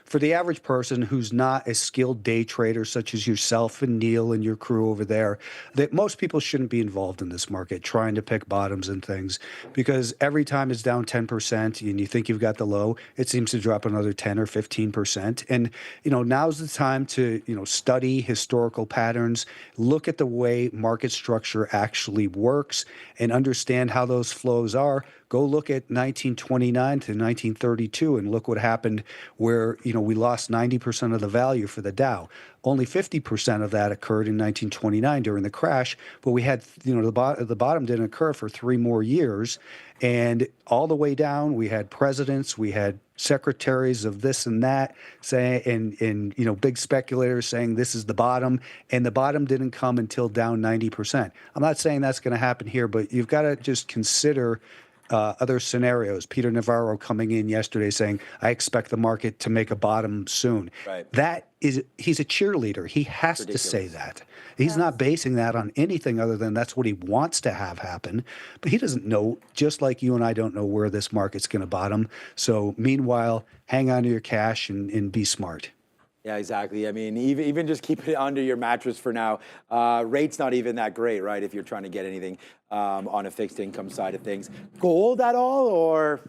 Speaker 6: for the average person who's not a skilled day trader, such as yourself and Neil and your crew over there, that most people shouldn't be involved in this market trying to pick bottoms and things, because every time it's down 10% and you think you've got the low, it seems to drop another 10 or 15%. And, now's the time to, study historical patterns, look at the way market structure actually works, and understand how those flows are. Go look at 1929 to 1932 and look what happened where, we lost 90% of the value for the Dow. Only 50% of that occurred in 1929 during the crash, but we had, the bottom didn't occur for 3 more years. And all the way down, we had presidents, we had secretaries of this and that saying, and big speculators saying this is the bottom, and the bottom didn't come until down 90%. I'm not saying that's going to happen here, but you've got to just consider other scenarios. Peter Navarro coming in yesterday saying, I expect the market to make a bottom soon.
Speaker 2: Right.
Speaker 6: He's a cheerleader. He has to say that. He's not basing that on anything other than that's what he wants to have happen. But he doesn't know, just like you and I don't know where this market's going to bottom. So meanwhile, hang on to your cash and be smart.
Speaker 2: Yeah, exactly. I mean, even just keep it under your mattress for now. Rate's not even that great, right? If you're trying to get anything on a fixed income side of things. Gold at all, or?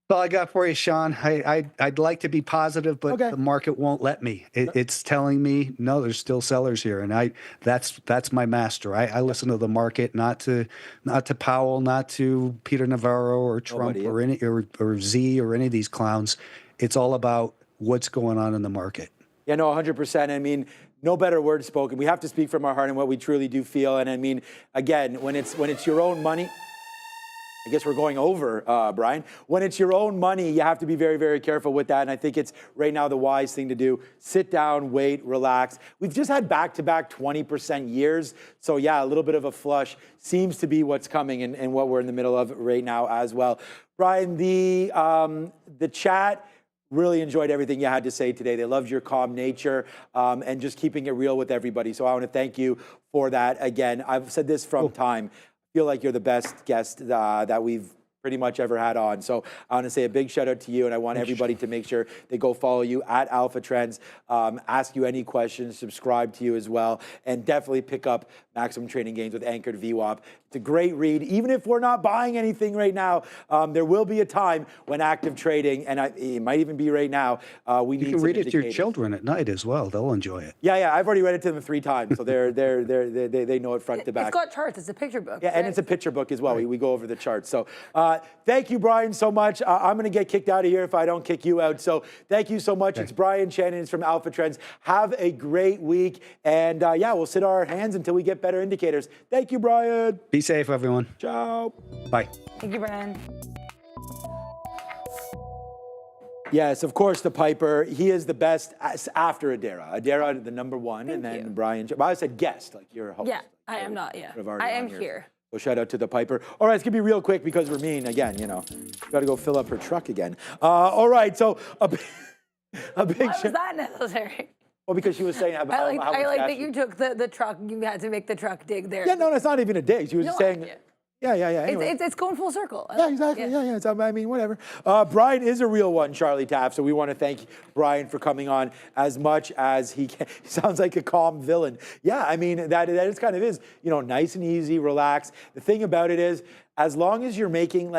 Speaker 6: That's all I got for you, Sean. I'd like to be positive, but
Speaker 2: Okay.
Speaker 6: the market won't let me. It's telling me, no, there's still sellers here. And that's my master. I listen to the market, not to Powell, not to Peter Navarro or Trump or Z or any of these clowns. It's all about what's going on in the market.
Speaker 2: Yeah, no, 100%. I mean, no better word spoken. We have to speak from our heart and what we truly do feel. And I mean, again, when it's your own money, I guess we're going over, Brian. When it's your own money, you have to be very, very careful with that. And I think it's right now the wise thing to do. Sit down, wait, relax. We've just had back-to-back 20% years. So yeah, a little bit of a flush seems to be what's coming and what we're in the middle of right now as well. Brian, the chat really enjoyed everything you had to say today. They loved your calm nature and just keeping it real with everybody. So I want to thank you for that. Again, I've said this from time. I feel like you're the best guest that we've pretty much ever had on. So I want to say a big shout out to you, and I want everybody to make sure they go follow you at Alpha Trends, ask you any questions, subscribe to you as well, and definitely pick up Maximum Trading Gains with Anchored VWAP. It's a great read. Even if we're not buying anything right now, there will be a time when active trading, and it might even be right now, we need
Speaker 6: You can
Speaker 2: some
Speaker 6: read it to your
Speaker 2: indicators.
Speaker 6: children at night as well. They'll enjoy it.
Speaker 2: Yeah, I've already read it to them 3 times, so they know it front to back.
Speaker 5: It's got charts. It's a picture book.
Speaker 2: Yeah, and
Speaker 5: right?
Speaker 2: it's a picture book as well. We go over the charts. So thank you, Brian, so much. I'm going to get kicked out of here if I don't kick you out. So thank you so much.
Speaker 6: Okay.
Speaker 2: It's Brian Shannon. It's from Alpha Trends. Have a great week. And yeah, we'll sit on our hands until we get better indicators. Thank you, Brian.
Speaker 6: Be safe, everyone.
Speaker 2: Ciao.
Speaker 6: Bye.
Speaker 5: Thank you, Brian.
Speaker 2: Yes, of course, the Piper. He is the best after Adara. Adara, the number 1, and then
Speaker 5: you.
Speaker 2: Brian. Well, I said guest, like you're a host.
Speaker 5: Yeah, I am not. Yeah,
Speaker 2: Sort of already
Speaker 5: I
Speaker 2: on
Speaker 5: am here.
Speaker 2: So shout out to the Piper. All right, it's gonna be real quick because Ramin, again, got to go fill up her truck again. All right, so a big
Speaker 5: Why was that necessary?
Speaker 2: Well, because she was saying about
Speaker 5: I
Speaker 2: how much
Speaker 5: like
Speaker 2: gas
Speaker 5: that you took the truck. You had to make the truck dig there.
Speaker 2: Yeah, no, that's not even a dig. She was just saying. Yeah. Anyway.
Speaker 5: It's going full circle.
Speaker 2: Yeah, exactly. Yeah. So, I mean, whatever. Brian is a real one, Charlie Taft. So we want to thank Brian for coming on as much as he can. He sounds like a calm villain. Yeah, I mean, that is kind of is, nice and easy, relax. The thing about it is, as long as you're making,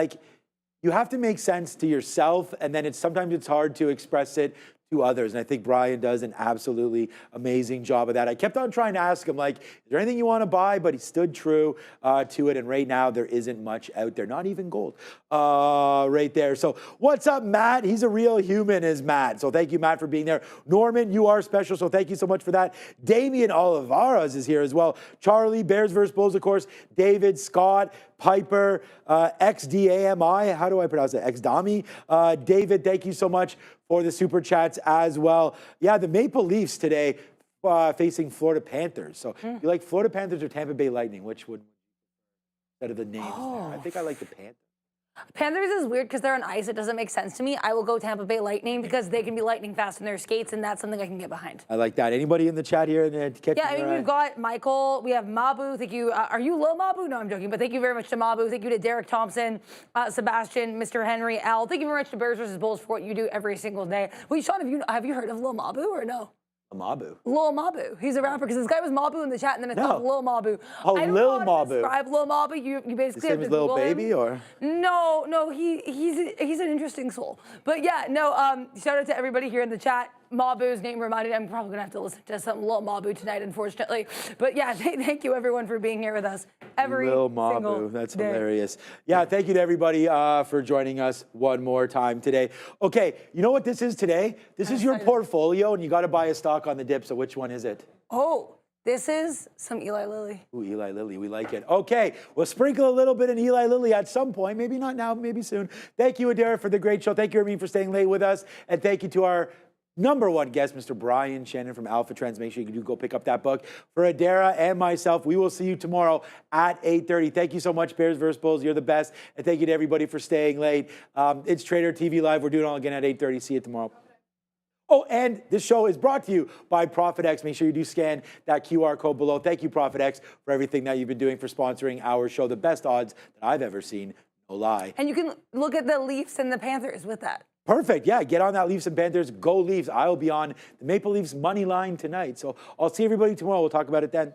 Speaker 2: you have to make sense to yourself, and then sometimes it's hard to express it to others. And I think Brian does an absolutely amazing job of that. I kept on trying to ask him, is there anything you want to buy? But he stood true to it. And right now, there isn't much out there, not even gold right there. So what's up, Matt? He's a real human, is Matt. So thank you, Matt, for being there. Norman, you are special. So thank you so much for that. Damien Olivares is here as well. Charlie, Bears vs. Bulls, of course. David, Scott, Piper, XDAMI. How do I pronounce it? XDAMI. David, thank you so much for the super chats as well. Yeah, the Maple Leafs today facing Florida Panthers. So you like Florida Panthers or Tampa Bay Lightning? Which would, instead of the names there? I think I like the Panthers.
Speaker 5: Panthers is weird because they're on ice. It doesn't make sense to me. I will go Tampa Bay Lightning because they can be lightning fast in their skates, and that's something I can get behind.
Speaker 2: I like that. Anybody in the chat here?
Speaker 5: Yeah, I mean, we've got Michael. We have Mabu. Thank you. Are you Lil Mabu? No, I'm joking. But thank you very much to Mabu. Thank you to Derek Thompson, Sebastian, Mr. Henry, Al. Thank you very much to Bears vs. Bulls for what you do every single day. Wait, Sean, have you heard of Lil Mabu or no?
Speaker 2: Mabu.
Speaker 5: Lil Mabu. He's a rapper because this guy was Mabu in the chat, and then it's called Lil Mabu.
Speaker 2: Oh,
Speaker 5: I don't
Speaker 2: Lil
Speaker 5: know how to
Speaker 2: Mabu.
Speaker 5: describe Lil Mabu. You basically
Speaker 2: The same
Speaker 5: have to
Speaker 2: as Lil
Speaker 5: Google him.
Speaker 2: Baby, or?
Speaker 5: No, he's an interesting soul. But yeah, no. Shout out to everybody here in the chat. Mabu's name reminded. I'm probably gonna have to listen to some Lil Mabu tonight, unfortunately. But yeah, thank you everyone for being here with us every
Speaker 2: Lil
Speaker 5: single
Speaker 2: Mabu, that's
Speaker 5: day.
Speaker 2: hilarious. Yeah, thank you to everybody for joining us one more time today. Okay, you know what this is today? This is your portfolio, and you got to buy a stock on the dip. So which one is it?
Speaker 5: Oh, this is some Eli Lilly.
Speaker 2: Ooh, Eli Lilly, we like it. Okay, we'll sprinkle a little bit in Eli Lilly at some point, maybe not now, maybe soon. Thank you, Adara, for the great show. Thank you, Ramin, for staying late with us. And thank you to our number 1 guest, Mr. Brian Shannon from Alpha Trends. Make sure you do go pick up that book. For Adara and myself, we will see you tomorrow at 8:30. Thank you so much, Bears vs. Bulls. You're the best. And thank you to everybody for staying late. It's Trader TV Live. We're doing it all again at 8:30. See you tomorrow. Oh, and this show is brought to you by ProfitX. Make sure you do scan that QR code below. Thank you, ProfitX, for everything that you've been doing for sponsoring our show. The best odds that I've ever seen, no lie.
Speaker 5: And you can look at the Leafs and the Panthers with that.
Speaker 2: Perfect. Yeah, get on that Leafs and Panthers. Go Leafs. I'll be on the Maple Leafs money line tonight. So I'll see everybody tomorrow. We'll talk about it then.